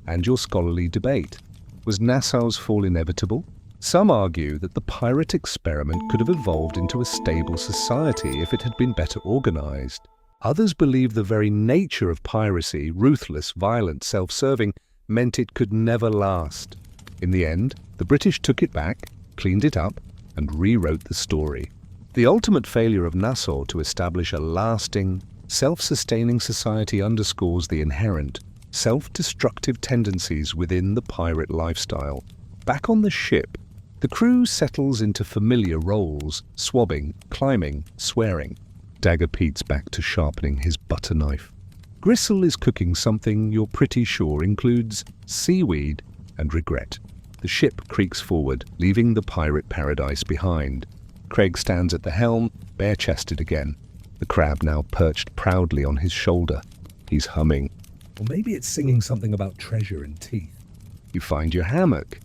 And your scholarly debate. Was Nassau's fall inevitable? Some argue that the pirate experiment could have evolved into a stable society if it had been better organized. Others believe the very nature of piracy, ruthless, violent, self-serving, meant it could never last. In the end, the British took it back, cleaned it up, and rewrote the story. The ultimate failure of Nassau to establish a lasting, self-sustaining society underscores the inherent, self-destructive tendencies within the pirate lifestyle. Back on the ship, the crew settles into familiar roles, swabbing, climbing, swearing. Dagger Pete's back to sharpening his butter knife. Gristle is cooking something you're pretty sure includes seaweed and regret. The ship creaks forward, leaving the pirate paradise behind. Craig stands at the helm, bare-chested again, the crab now perched proudly on his shoulder. He's humming.
Or maybe it's singing something about treasure and teeth.
You find your hammock.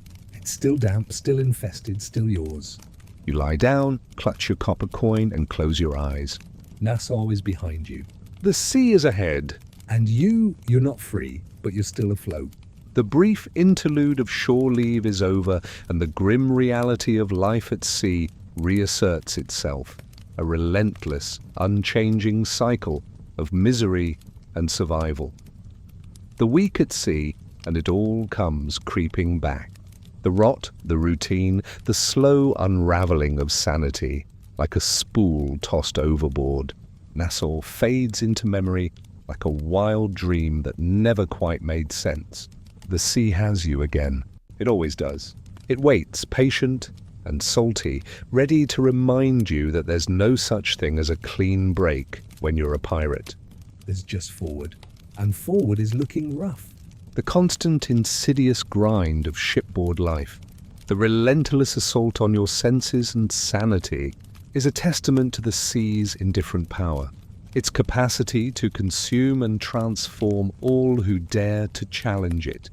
It's still damp, still infested, still yours.
You lie down, clutch your copper coin, and close your eyes.
Nassau is behind you.
The sea is ahead.
And you're not free, but you're still afloat.
The brief interlude of shore leave is over, and the grim reality of life at sea reasserts itself. A relentless, unchanging cycle of misery and survival. The week at sea, and it all comes creeping back. The rot, the routine, the slow unraveling of sanity, like a spool tossed overboard. Nassau fades into memory like a wild dream that never quite made sense. The sea has you again. It always does. It waits, patient and salty, ready to remind you that there's no such thing as a clean break when you're a pirate.
There's just forward. And forward is looking rough.
The constant insidious grind of shipboard life, the relentless assault on your senses and sanity, is a testament to the sea's indifferent power, its capacity to consume and transform all who dare to challenge it.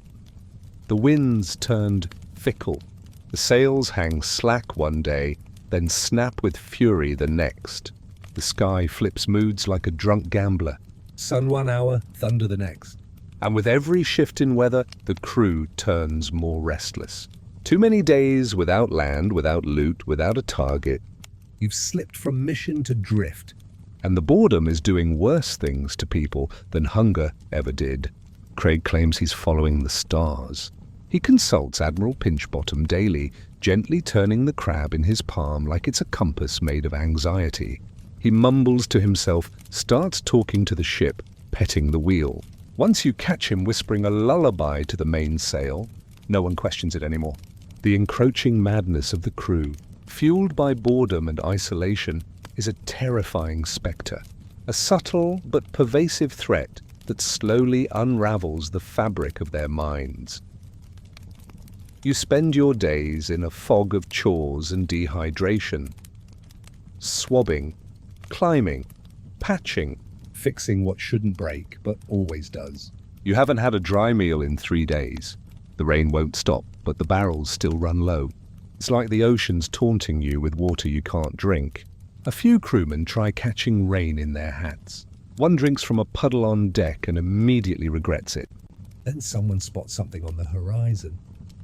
The winds turned fickle. The sails hang slack one day, then snap with fury the next. The sky flips moods like a drunk gambler.
Sun 1 hour, thunder the next.
And with every shift in weather, the crew turns more restless. Too many days without land, without loot, without a target.
You've slipped from mission to drift.
And the boredom is doing worse things to people than hunger ever did. Craig claims he's following the stars. He consults Admiral Pinchbottom daily, gently turning the crab in his palm like it's a compass made of anxiety. He mumbles to himself, starts talking to the ship, petting the wheel. Once you catch him whispering a lullaby to the mainsail, no one questions it anymore. The encroaching madness of the crew, fueled by boredom and isolation, is a terrifying spectre, a subtle but pervasive threat that slowly unravels the fabric of their minds. You spend your days in a fog of chores and dehydration, swabbing, climbing, patching,
Fixing what shouldn't break, but always does.
You haven't had a dry meal in 3 days. The rain won't stop, but the barrels still run low. It's like the ocean's taunting you with water you can't drink. A few crewmen try catching rain in their hats. One drinks from a puddle on deck and immediately regrets it.
Then someone spots something on the horizon.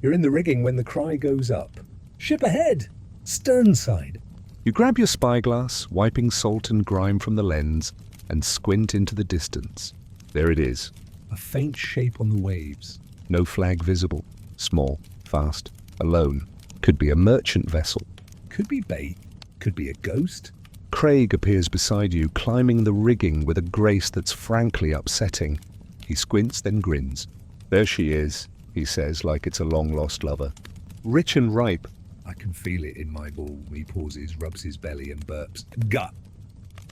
You're in the rigging when the cry goes up. Ship ahead! Stern side!
You grab your spyglass, wiping salt and grime from the lens, and squint into the distance. There it is.
A faint shape on the waves.
No flag visible. Small, fast, alone. Could be a merchant vessel.
Could be bait. Could be a ghost.
Craig appears beside you, climbing the rigging with a grace that's frankly upsetting. He squints, then grins. There she is, he says, like it's a long-lost lover. Rich and ripe.
I can feel it in my ball. He pauses, rubs his belly and burps. Gut!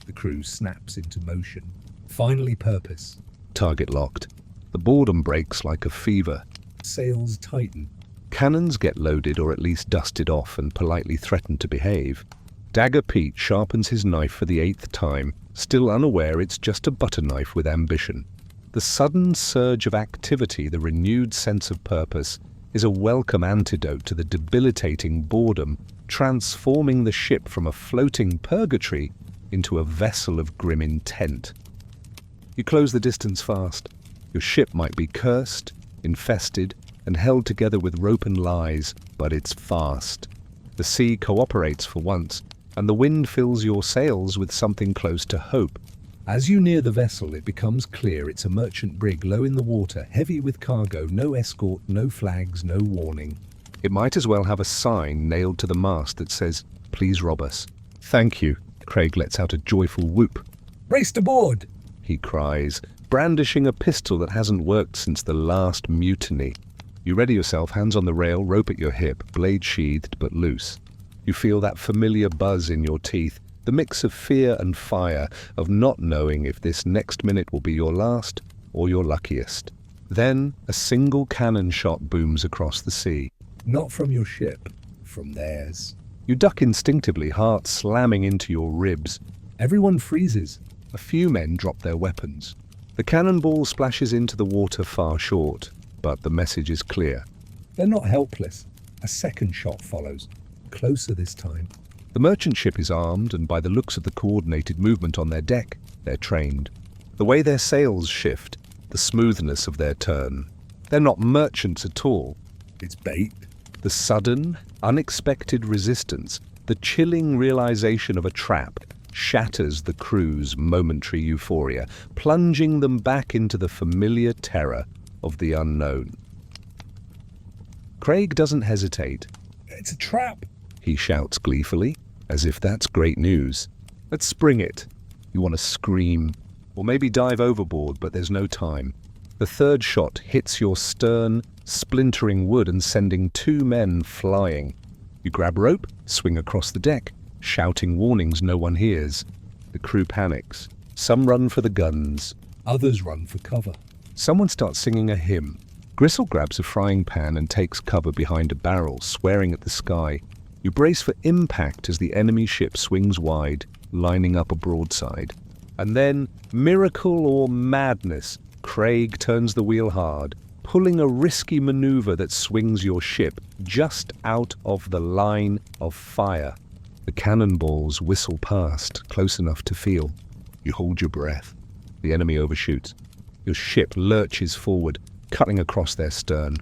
The crew snaps into motion. Finally purpose.
Target locked. The boredom breaks like a fever.
Sails tighten.
Cannons get loaded or at least dusted off and politely threaten to behave. Dagger Pete sharpens his knife for the 8th time, still unaware it's just a butter knife with ambition. The sudden surge of activity, the renewed sense of purpose, is a welcome antidote to the debilitating boredom, transforming the ship from a floating purgatory into a vessel of grim intent. You close the distance fast. Your ship might be cursed, infested, and held together with rope and lies, but it's fast. The sea cooperates for once, and the wind fills your sails with something close to hope.
As you near the vessel, it becomes clear it's a merchant brig low in the water, heavy with cargo, no escort, no flags, no warning.
It might as well have a sign nailed to the mast that says, "Please rob us." "Thank you." Craig lets out a joyful whoop.
"Raced aboard!"
he cries, brandishing a pistol that hasn't worked since the last mutiny. You ready yourself, hands on the rail, rope at your hip, blade sheathed but loose. You feel that familiar buzz in your teeth, the mix of fear and fire, of not knowing if this next minute will be your last or your luckiest. Then a single cannon shot booms across the sea.
Not from your ship, from theirs.
You duck instinctively, heart slamming into your ribs.
Everyone freezes.
A few men drop their weapons. The cannonball splashes into the water far short, but the message is clear.
They're not helpless. A second shot follows, closer this time.
The merchant ship is armed, and by the looks of the coordinated movement on their deck, they're trained. The way their sails shift, the smoothness of their turn. They're not merchants at all.
It's bait.
The sudden, unexpected resistance, the chilling realization of a trap, shatters the crew's momentary euphoria, plunging them back into the familiar terror of the unknown. Craig doesn't hesitate.
It's a trap.
He shouts gleefully, as if that's great news. Let's spring it. You want to scream, or maybe dive overboard, but there's no time. The third shot hits your stern, splintering wood and sending two men flying. You grab rope, swing across the deck, shouting warnings no one hears. The crew panics. Some run for the guns.
Others run for cover.
Someone starts singing a hymn. Gristle grabs a frying pan and takes cover behind a barrel, swearing at the sky. You brace for impact as the enemy ship swings wide, lining up a broadside. And then, miracle or madness, Craig turns the wheel hard, pulling a risky maneuver that swings your ship just out of the line of fire. The cannonballs whistle past, close enough to feel. You hold your breath. The enemy overshoots. Your ship lurches forward, cutting across their stern.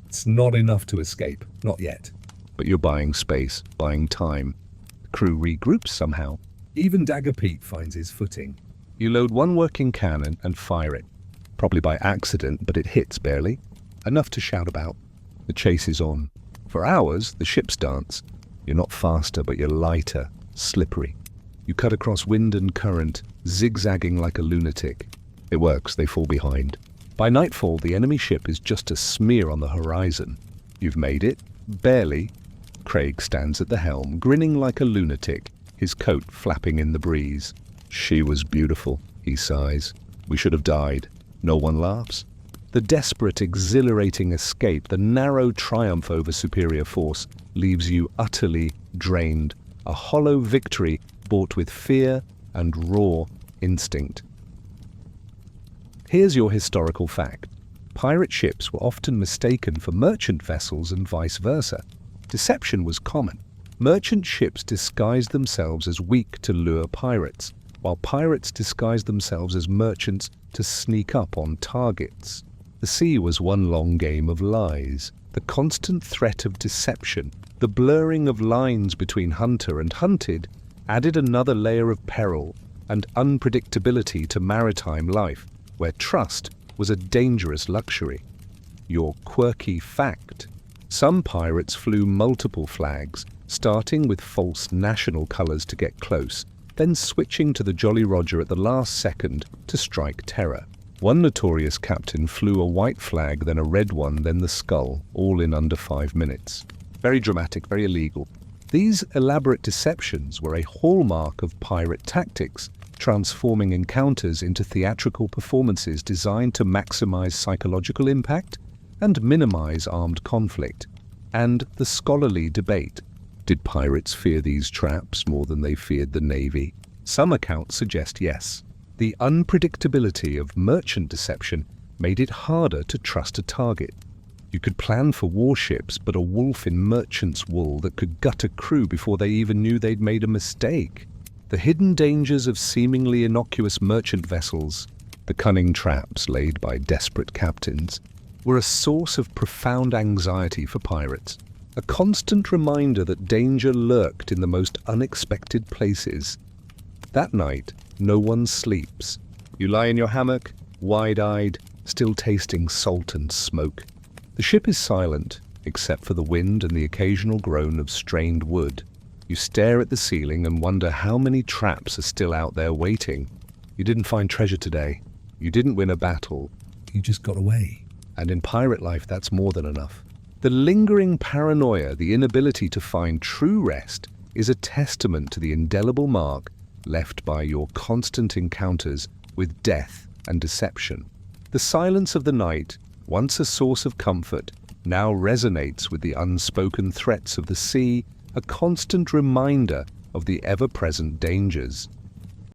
It's not enough to escape. Not yet.
But you're buying space, buying time. The crew regroups somehow.
Even Dagger Pete finds his footing.
You load one working cannon and fire it. Probably by accident, but it hits barely. Enough to shout about. The chase is on. For hours, the ships dance. You're not faster, but you're lighter, slippery. You cut across wind and current, zigzagging like a lunatic. It works, they fall behind. By nightfall, the enemy ship is just a smear on the horizon. You've made it, barely. Craig stands at the helm, grinning like a lunatic, his coat flapping in the breeze. She was beautiful, he sighs. We should have died. No one laughs. The desperate, exhilarating escape, the narrow triumph over superior force, leaves you utterly drained, a hollow victory bought with fear and raw instinct. Here's your historical fact. Pirate ships were often mistaken for merchant vessels and vice versa. Deception was common. Merchant ships disguised themselves as weak to lure pirates, while pirates disguised themselves as merchants to sneak up on targets. The sea was one long game of lies. The constant threat of deception, the blurring of lines between hunter and hunted, added another layer of peril and unpredictability to maritime life, where trust was a dangerous luxury. Your quirky fact. Some pirates flew multiple flags, starting with false national colours to get close, then switching to the Jolly Roger at the last second to strike terror. One notorious captain flew a white flag, then a red one, then the skull, all in under 5 minutes. Very dramatic, very illegal. These elaborate deceptions were a hallmark of pirate tactics, transforming encounters into theatrical performances designed to maximize psychological impact and minimize armed conflict. And the scholarly debate. Did pirates fear these traps more than they feared the Navy? Some accounts suggest yes. The unpredictability of merchant deception made it harder to trust a target. You could plan for warships, but a wolf in merchant's wool that could gut a crew before they even knew they'd made a mistake. The hidden dangers of seemingly innocuous merchant vessels, the cunning traps laid by desperate captains, were a source of profound anxiety for pirates. A constant reminder that danger lurked in the most unexpected places. That night, no one sleeps. You lie in your hammock, wide-eyed, still tasting salt and smoke. The ship is silent, except for the wind and the occasional groan of strained wood. You stare at the ceiling and wonder how many traps are still out there waiting. You didn't find treasure today. You didn't win a battle.
You just got away.
And in pirate life, that's more than enough. The lingering paranoia, the inability to find true rest, is a testament to the indelible mark left by your constant encounters with death and deception. The silence of the night, once a source of comfort, now resonates with the unspoken threats of the sea, a constant reminder of the ever-present dangers.